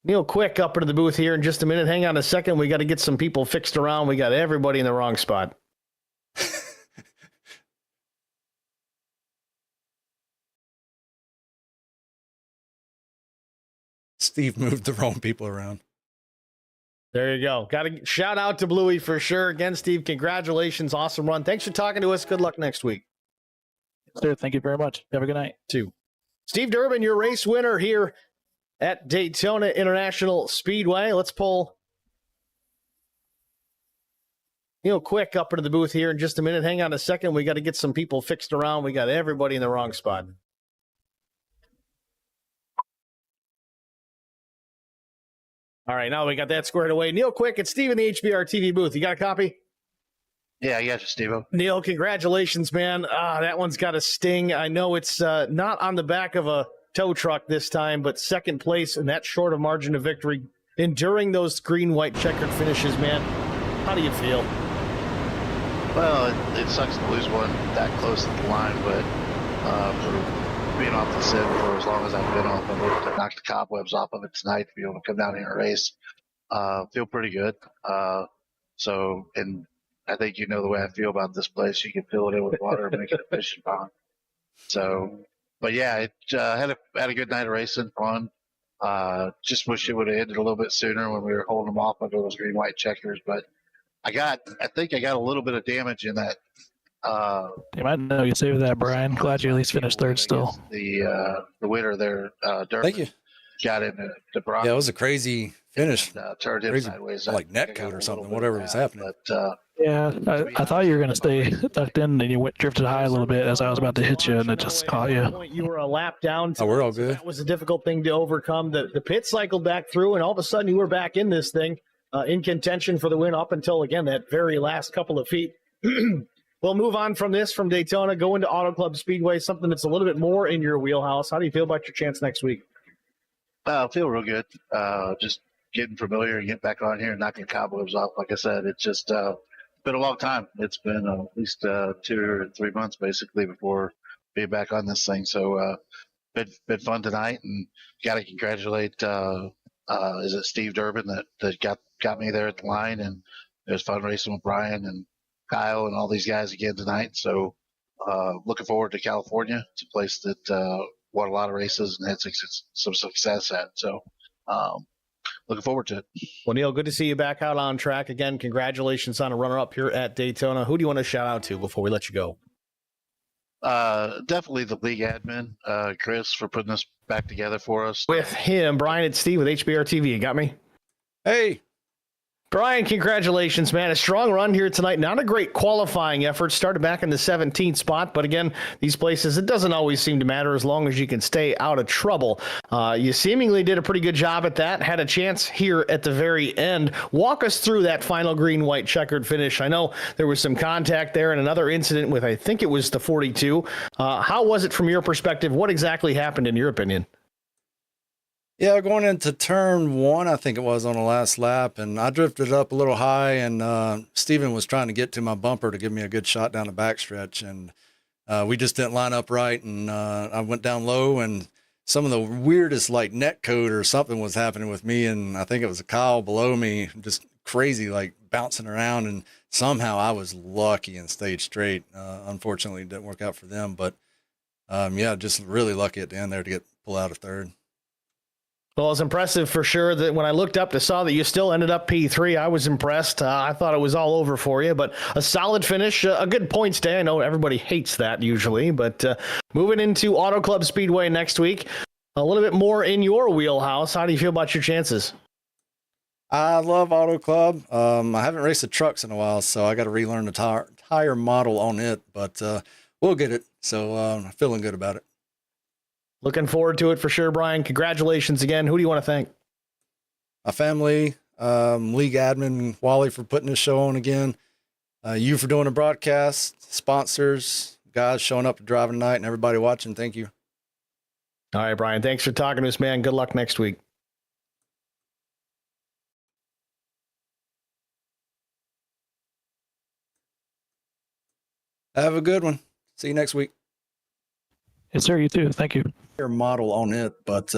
Neil Quick up into the booth here in just a minute. Hang on a second. We got to get some people fixed around. We got everybody in the wrong spot. Steve moved the wrong people around. There you go. Got to shout out to Bluey for sure. Again, Steve, congratulations. Awesome run. Thanks for talking to us. Good luck next week. Sir, thank you very much. Have a good night. Too. Steve Durbin, your race winner here at Daytona International Speedway. Let's pull Neil Quick up into the booth here in just a minute. Hang on a second. We got to get some people fixed around. We got everybody in the wrong spot. All right, now we got that squared away. Neil Quick, it's Steve in the HBR TV booth. You got a copy? Yeah, I got you, Steve. Neil, congratulations, man. That one's got a sting. I know it's not on the back of a tow truck this time, but second place and that short of margin of victory. Enduring those green-white checkered finishes, man. How do you feel? Well, it sucks to lose one that close to the line, but for being off the sim for as long as I've been off of it, to knock the cobwebs off of it tonight, to be able to come down here and race, feel pretty good. And I think you know the way I feel about this place. You can fill it in with water and make it a fishing pond. So, but yeah, it had a good night of racing, fun. Just wish it would have ended a little bit sooner when we were holding them off under those green-white checkers. But I think I got a little bit of damage in that. You might know you saved that, Brian. Glad you at least finished third still. The winner there, Durbin, thank you. Got in the Bronco. Yeah, it was a crazy finish. Turned him Crazy, sideways. like net code or something, whatever was happening. But, yeah, I thought you were going to stay tucked in, and you drifted high a little bit as I was about to hit you, and it just caught you. You were a lap down. Oh, we're all good. That was a difficult thing to overcome. The pit cycled back through, and all of a sudden you were back in this thing, in contention for the win up until, again, that very last couple of feet. We'll move on from this, from Daytona, go into Auto Club Speedway, something that's a little bit more in your wheelhouse. How do you feel about your chance next week? I feel real good. Just getting familiar and getting back on here and knocking the cobwebs off. Like I said, it's just been a long time. It's been at least 2 or 3 months basically before being back on this thing. So been fun tonight, and got to congratulate is it Steve Durbin that got me there at the line, and it was fun racing with Brian and Kyle and all these guys again tonight. So looking forward to California. It's a place that won a lot of races and had some success at. So looking forward to it. Well, Neil, good to see you back out on track again. Congratulations on a runner-up here at Daytona. Who do you want to shout out to before we let you go? Definitely the league admin, Chris, for putting this back together for us. With him, Brian, it's Steve with HBR TV. You got me? Hey. Brian, congratulations, man. A strong run here tonight. Not a great qualifying effort. Started back in the 17th spot, but again, these places, it doesn't always seem to matter as long as you can stay out of trouble. You seemingly did a pretty good job at that. Had a chance here at the very end. Walk us through that final green-white checkered finish. I know there was some contact there and another incident with, I think it was the 42. How was it from your perspective? What exactly happened in your opinion? Yeah, going into turn 1, I think it was on the last lap, and I drifted up a little high, and Steven was trying to get to my bumper to give me a good shot down the backstretch, and we just didn't line up right, and I went down low, and some of the weirdest, like, net code or something was happening with me, and I think it was a Kyle below me, just crazy, like, bouncing around, and somehow I was lucky and stayed straight. Unfortunately, it didn't work out for them, but, yeah, just really lucky at the end there to pull out a third. Well, it's impressive for sure that when I looked up to saw that you still ended up P3, I was impressed. I thought it was all over for you, but a solid finish, a good points day. I know everybody hates that usually, but moving into Auto Club Speedway next week, a little bit more in your wheelhouse. How do you feel about your chances? I love Auto Club. I haven't raced the trucks in a while, so I got to relearn the tire model on it, but we'll get it. So I'm feeling good about it. Looking forward to it for sure, Brian. Congratulations again. Who do you want to thank? My family, league admin, Wally for putting this show on again. You for doing the broadcast, sponsors, guys showing up to drive tonight, and everybody watching. Thank you. All right, Brian. Thanks for talking to us, man. Good luck next week. Have a good one. See you next week. Yes, sir. You too. Thank you. Model on it, but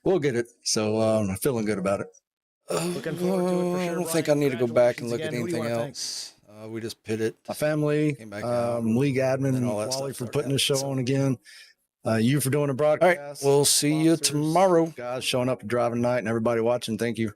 we'll get it. So I'm feeling good about it. Looking forward to it for sure. I don't think I need to go back and look at anything else. We just pitted. My family, league admin, and all that Wally for putting this show on again. You for doing the broadcast. All right, we'll see you tomorrow. Guys showing up to drive tonight and everybody watching. Thank you.